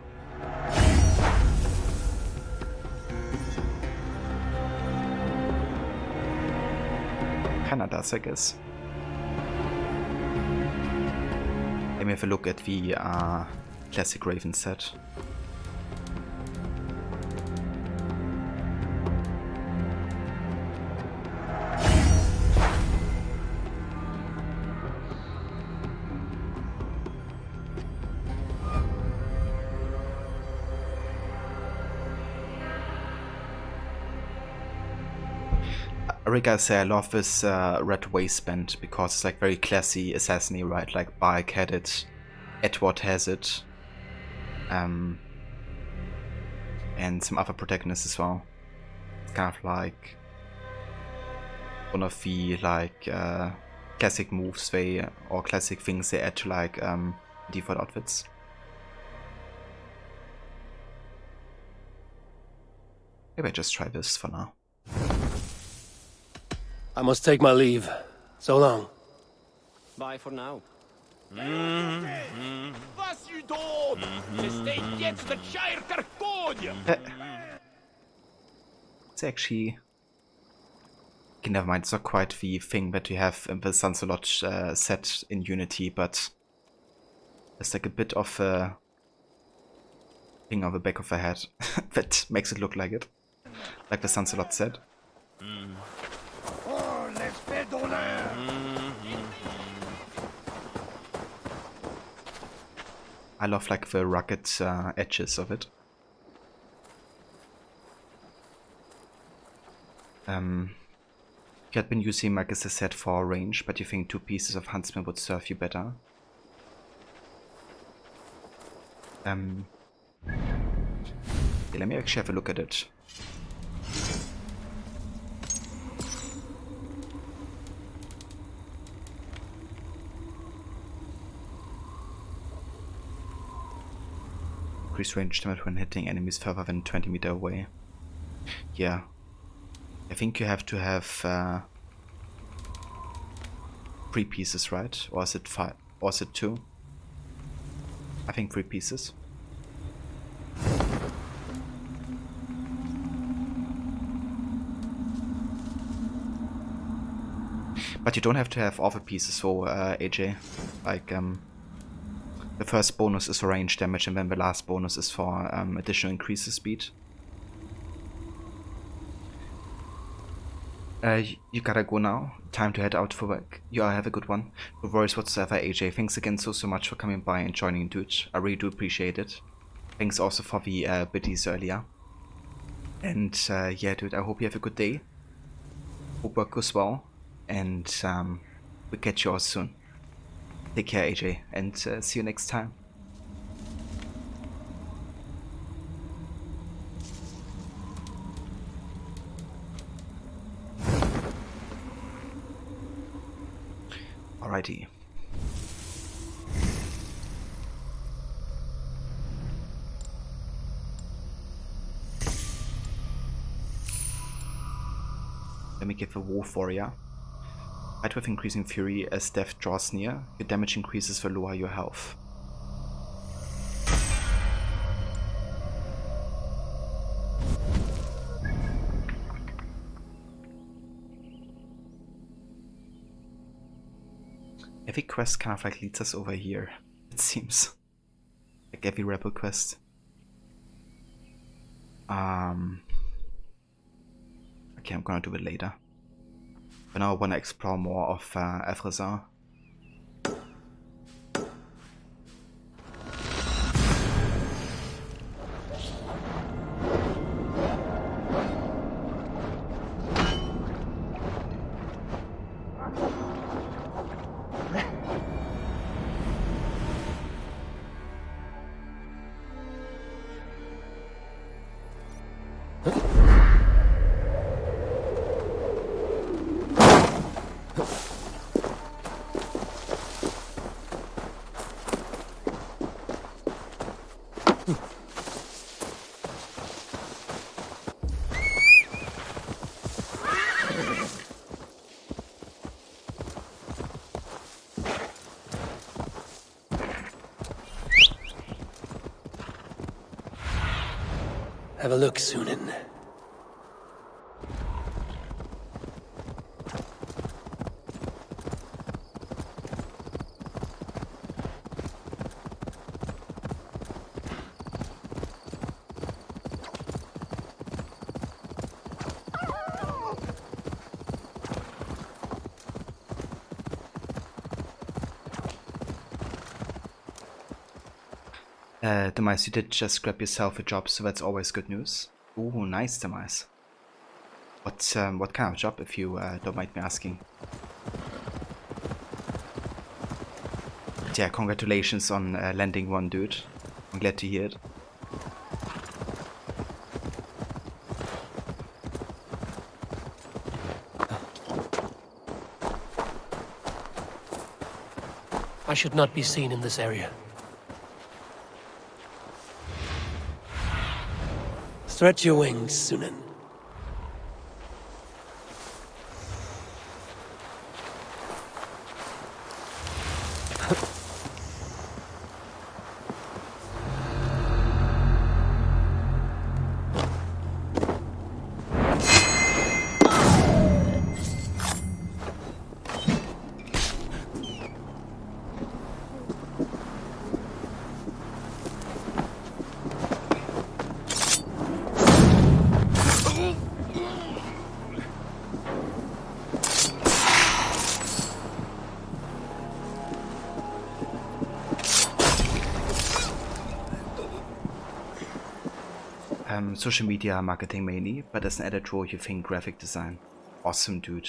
Kinda does, I guess. Let me have a look at the classic Raven set. I gotta say, I love this red waistband because it's like very classy assassin-y, right? Like Bayek had it, Edward has it, and some other protagonists as well. It's kind of like one of the like classic moves they or classic things they add to like default outfits. Maybe I just try this for now. I must take my leave. So long. Bye for now. Was u doet? De steekt jetzt de charter podium. It's actually... Okay, never mind, it's not quite the thing that you have in the Sansalot set in Unity, but there's like a bit of a thing on the back of the head that makes it look like it. Like the Sansalot set. Oh, l'espèce d'honneur! I love like the rugged edges of it. You had been using like as a set for range, but you think 2 pieces of Huntsman would serve you better. Okay, let me actually have a look at it. Increase range damage when hitting enemies further than 20 meters away. Yeah. I think you have to have 3 pieces, right? Or is it 5? Or is it 2? I think 3 pieces. But you don't have to have all the pieces, so AJ. Like, the first bonus is for range damage, and then the last bonus is for additional increase of speed. You gotta go now. Time to head out for work. You all have a good one. No worries whatsoever, AJ. Thanks again so much for coming by and joining, dude. I really do appreciate it. Thanks also for the biddies earlier. And yeah, dude, I hope you have a good day. Hope work goes well. And we'll catch you all soon. Take care, AJ, and see you next time. Alrighty. Let me give a Wolf Warrior. Fight with increasing fury as death draws near. Your damage increases the lower your health. Every quest kind of like leads us over here, it seems. Like every rebel quest. Okay, I'm gonna do it later. But now I wanna explore more of Efresin. Have a look, Sunan. Demise, you did just grab yourself a job, so that's always good news. Ooh, nice, Demise. What kind of job, if you don't mind me asking? Yeah, congratulations on landing one, dude. I'm glad to hear it. I should not be seen in this area. Stretch your wings, Sunan. social media marketing mainly, but as an editor you think graphic design. Awesome, dude.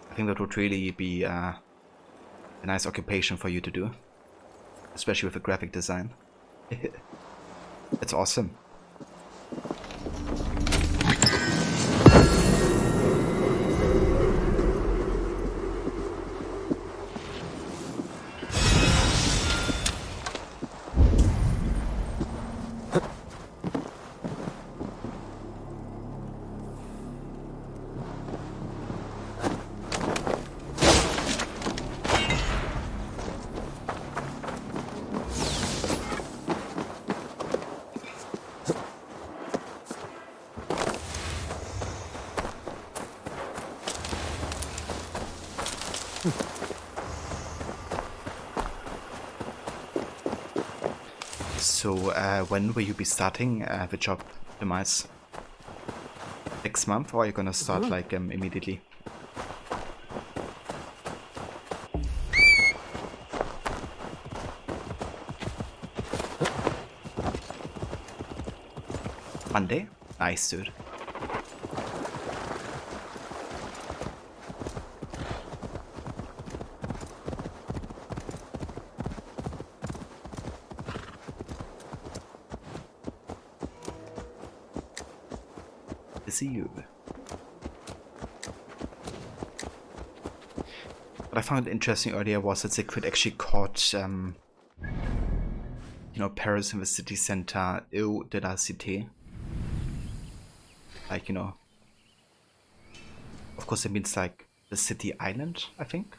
I think that would really be a nice occupation for you to do, especially with a graphic design. It's awesome. So, when will you be starting the job, Demise? Next month, or are you gonna start like immediately? Monday? Nice, dude. See you. What I found interesting earlier was that Siegfried actually caught, you know, Paris in the city center, Eau de la Cité. Like, you know, of course it means like the city island, I think.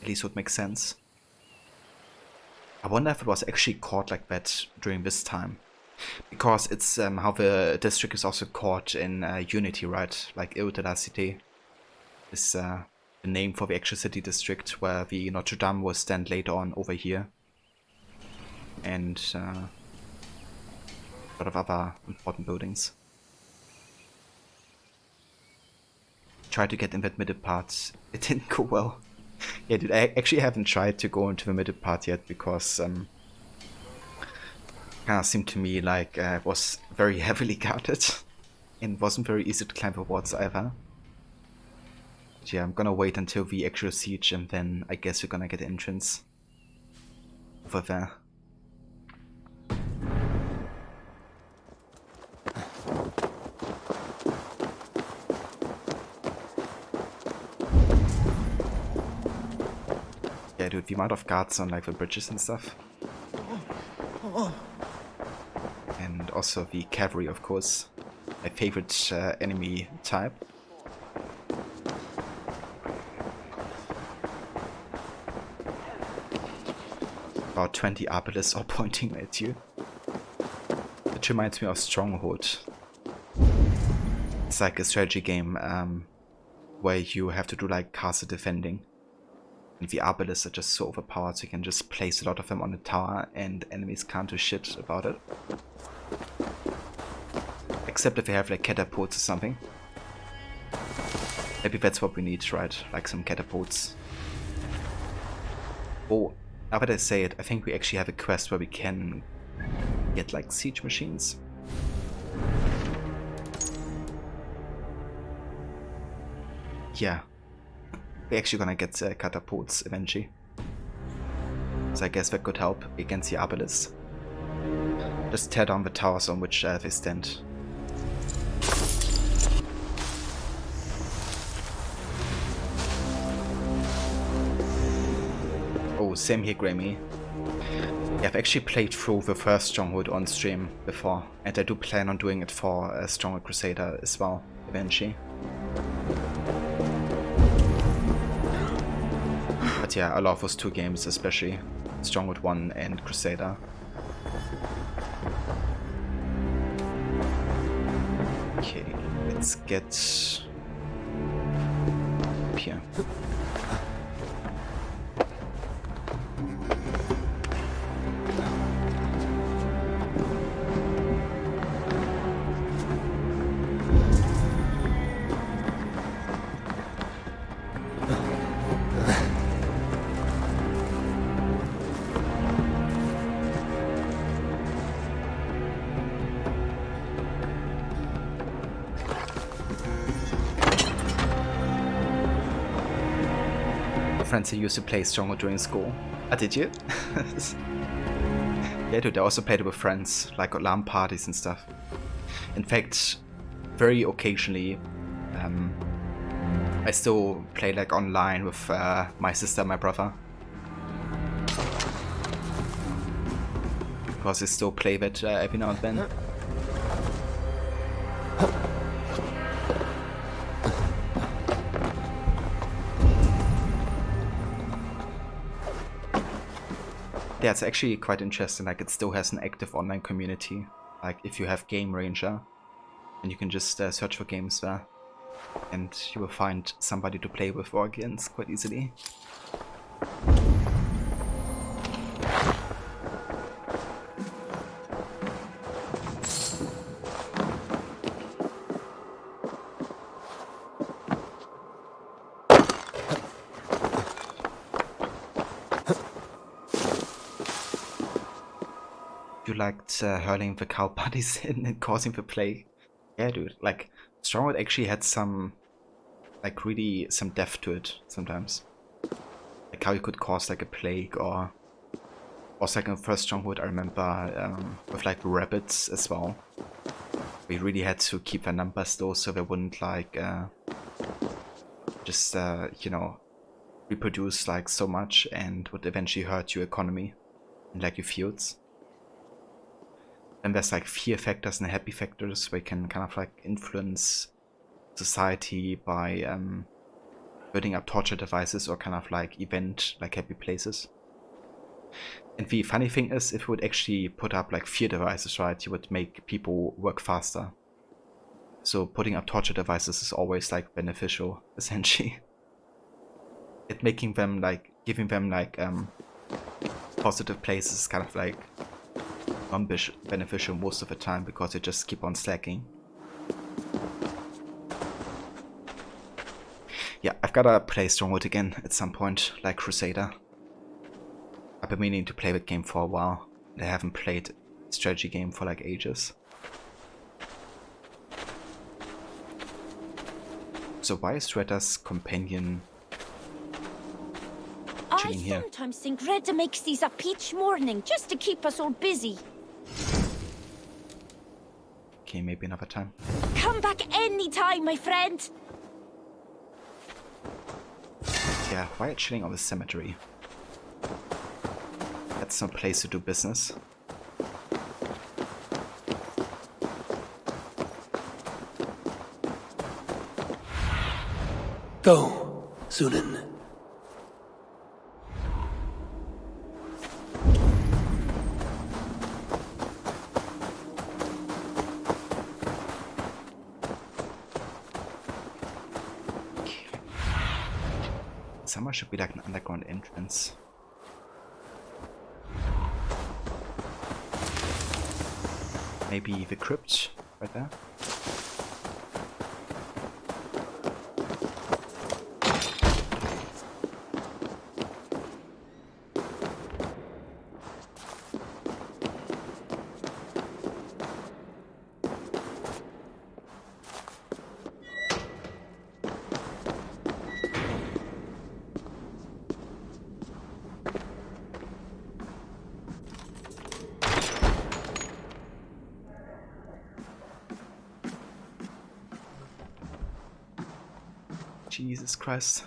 At least would make sense. I wonder if it was actually caught like that during this time. Because it's how the district is also called in Unity, right? Like Eau de la Cité is the name for the actual city district where the Notre Dame will stand later on over here. And a lot of other important buildings. Tried to get in that middle part. It didn't go well. Yeah, dude, I actually haven't tried to go into the middle part yet because kind of seemed to me like it was very heavily guarded and wasn't very easy to climb the walls either. But yeah, I'm gonna wait until the actual siege and then I guess we're gonna get an entrance over there. Yeah, dude, the amount of guards on like the bridges and stuff. And also the cavalry, of course, my favorite enemy type. About 20 arbalets are pointing at you. Which reminds me of Stronghold. It's like a strategy game where you have to do like castle defending. And the arbalists are just so overpowered, so you can just place a lot of them on the tower and enemies can't do shit about it. Except if they have like catapults or something. Maybe that's what we need, right? Like some catapults. Oh, now that I say it, I think we actually have a quest where we can get like siege machines. Yeah. We're actually gonna get catapults eventually. So I guess that could help against the arbalists. Just tear down the towers on which they stand. Oh, same here, Grammy. Yeah, I've actually played through the first Stronghold on stream before, and I do plan on doing it for a Stronghold Crusader as well, eventually. But yeah, I love those two games, especially Stronghold 1 and Crusader. Okay, let's get up here. friends who used to play Stronghold during school. Ah, did you? Yeah, dude, I also played it with friends, like at LAN parties and stuff. In fact, very occasionally, I still play like online with my sister and my brother. Because I still play that every now and then. Yeah, it's actually quite interesting, like it still has an active online community. Like if you have Game Ranger, and you can just search for games there, and you will find somebody to play with or against quite easily. You liked hurling the cow bodies in and causing the plague. Yeah, dude, like Stronghold actually had some, like really some depth to it sometimes. Like how you could cause like a plague, or also like in the first Stronghold I remember with like rabbits as well. We really had to keep their numbers though, so they wouldn't like just you know, reproduce like so much and would eventually hurt your economy and like your fields. And there's like fear factors and happy factors where you can kind of like influence society by building up torture devices or kind of like event like happy places. And the funny thing is, if you would actually put up like fear devices, right, you would make people work faster. So putting up torture devices is always like beneficial, essentially. It making them like, giving them like positive places is kind of like non-beneficial most of the time because they just keep on slacking. Yeah, I've gotta play Stronghold again at some point, like Crusader. I've been meaning to play that game for a while. I haven't played a strategy game for like ages. So why is Redda's companion chilling here? I sometimes think Redda makes these up each morning just to keep us all busy. Okay, maybe another time. Come back anytime, my friend. Yeah, why are you chilling on the cemetery? That's no place to do business. Go, Sunan. Somewhere should be like an underground entrance. Maybe the crypt right there? Jesus Christ.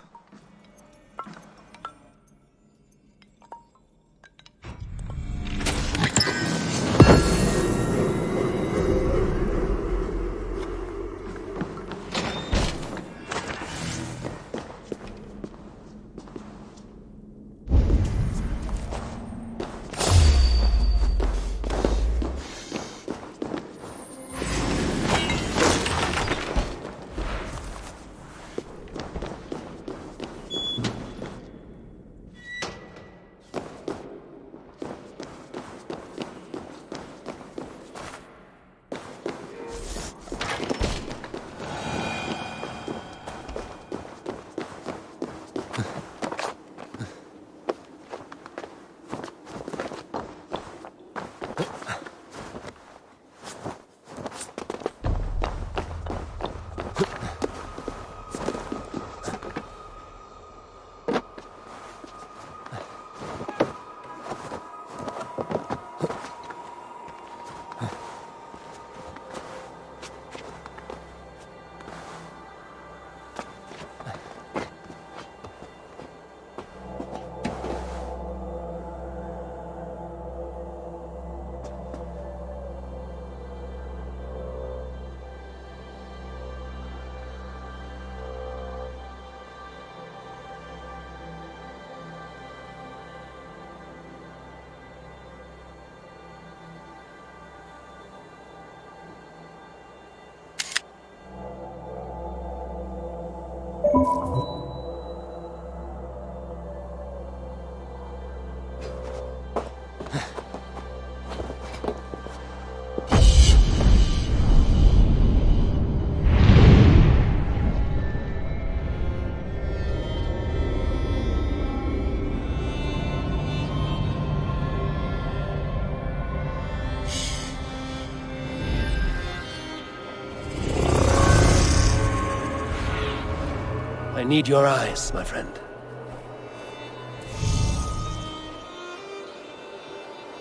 need your eyes, my friend.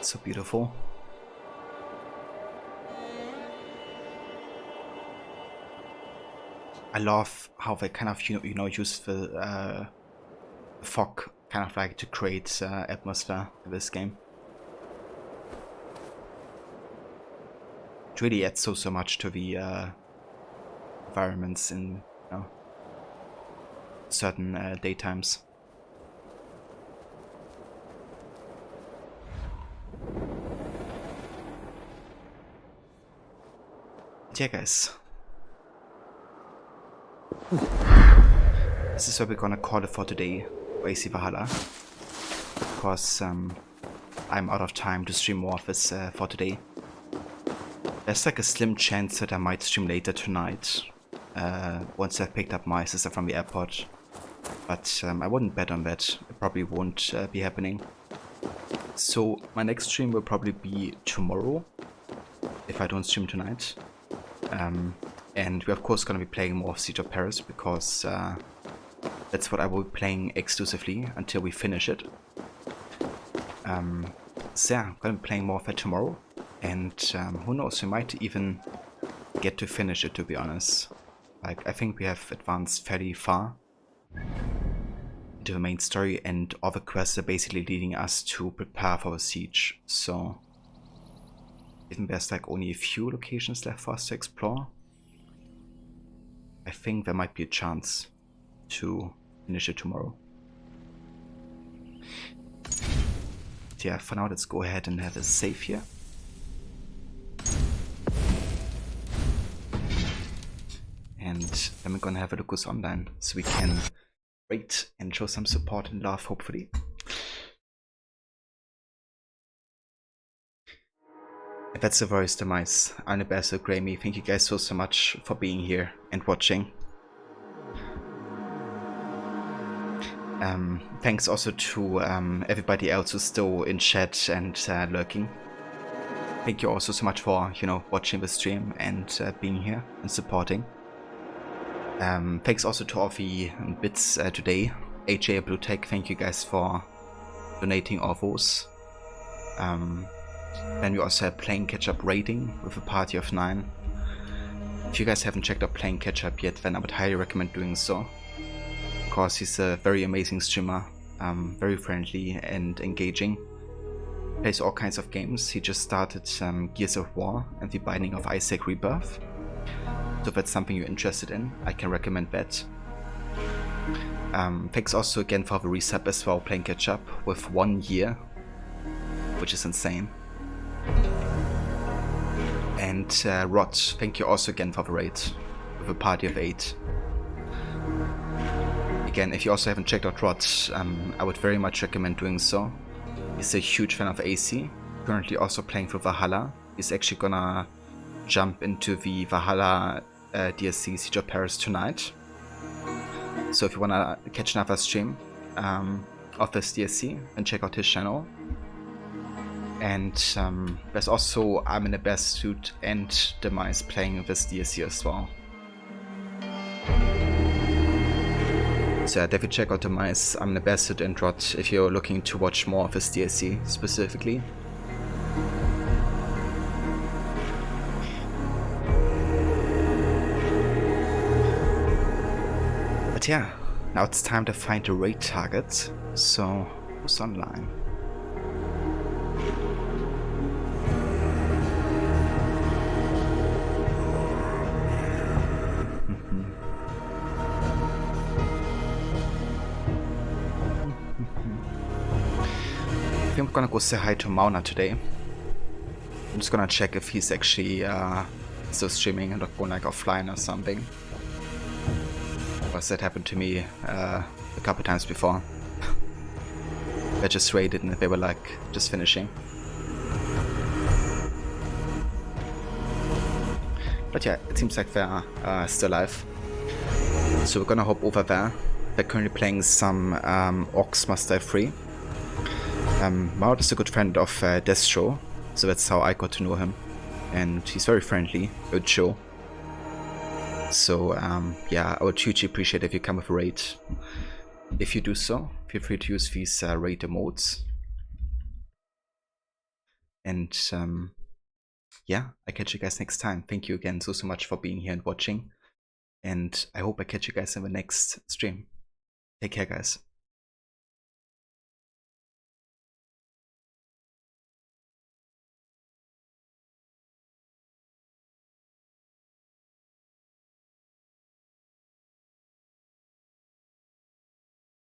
So beautiful. I love how they kind of use the fog kind of like to create atmosphere in this game. It really adds so much to the environments in certain daytimes. Yeah, guys. This is where we're gonna call it for today, AC Valhalla. Because I'm out of time to stream more of this for today. There's like a slim chance that I might stream later tonight, once I've picked up my sister from the airport. But I wouldn't bet on that. It probably won't be happening. So my next stream will probably be tomorrow, if I don't stream tonight. And we're of course going to be playing more of Siege of Paris, because that's what I will be playing exclusively until we finish it. So yeah, I'm going to be playing more of it tomorrow, and who knows, we might even get to finish it, to be honest. Like, I think we have advanced fairly far into the main story, and all the quests are basically leading us to prepare for the siege. So even there's like only a few locations left for us to explore, I think there might be a chance to finish it tomorrow. But yeah, for now let's go ahead and have a save here. And then we're gonna have a look who's online, so we can rate and show some support and love, hopefully. And that's the voice demise. I'm Ambassador Grammy. Thank you guys so much for being here and watching. Thanks also to everybody else who's still in chat and lurking. Thank you also so much for, watching the stream and being here and supporting. Thanks also to all the bits today. AJ Blue Tech, thank you guys for donating all those. Then we also have Playing Catch Up rating with a party of 9. If you guys haven't checked out Playing Catch Up yet, then I would highly recommend doing so. Of course, he's a very amazing streamer, very friendly and engaging. Plays all kinds of games. He just started Gears of War and The Binding of Isaac Rebirth. So if that's something you're interested in, I can recommend that. Thanks also again for the resub as well, Playing Catch Up, with 1 year, which is insane. And Rod, thank you also again for the raid, with a party of 8. Again, if you also haven't checked out Rod, I would very much recommend doing so. He's a huge fan of AC, currently also playing for Valhalla. He's actually gonna jump into the Valhalla DLC Siege of Paris tonight. So if you wanna catch another stream of this DLC, then check out his channel. And there's also I'm in the Best Suit and Demise playing this DLC as well. So yeah, definitely check out Demise, I'm in the Best Suit and Rod if you're looking to watch more of this DLC specifically. But yeah, now it's time to find a raid target. So who's online? I think I'm gonna go say hi to Mauna today. I'm just gonna check if he's actually still streaming and not going like offline or something. Because that happened to me a couple times before. I just raided and they were like just finishing. But yeah, it seems like they're still alive. So we're gonna hop over there. They're currently playing some Orcs Must Die Free. Maud is a good friend of Destro, so that's how I got to know him. And he's very friendly, good show. So yeah, I would hugely appreciate if you come with a raid. If you do so, feel free to use these raid emotes. And yeah, I catch you guys next time. Thank you again so much for being here and watching. And I hope I catch you guys in the next stream. Take care, guys.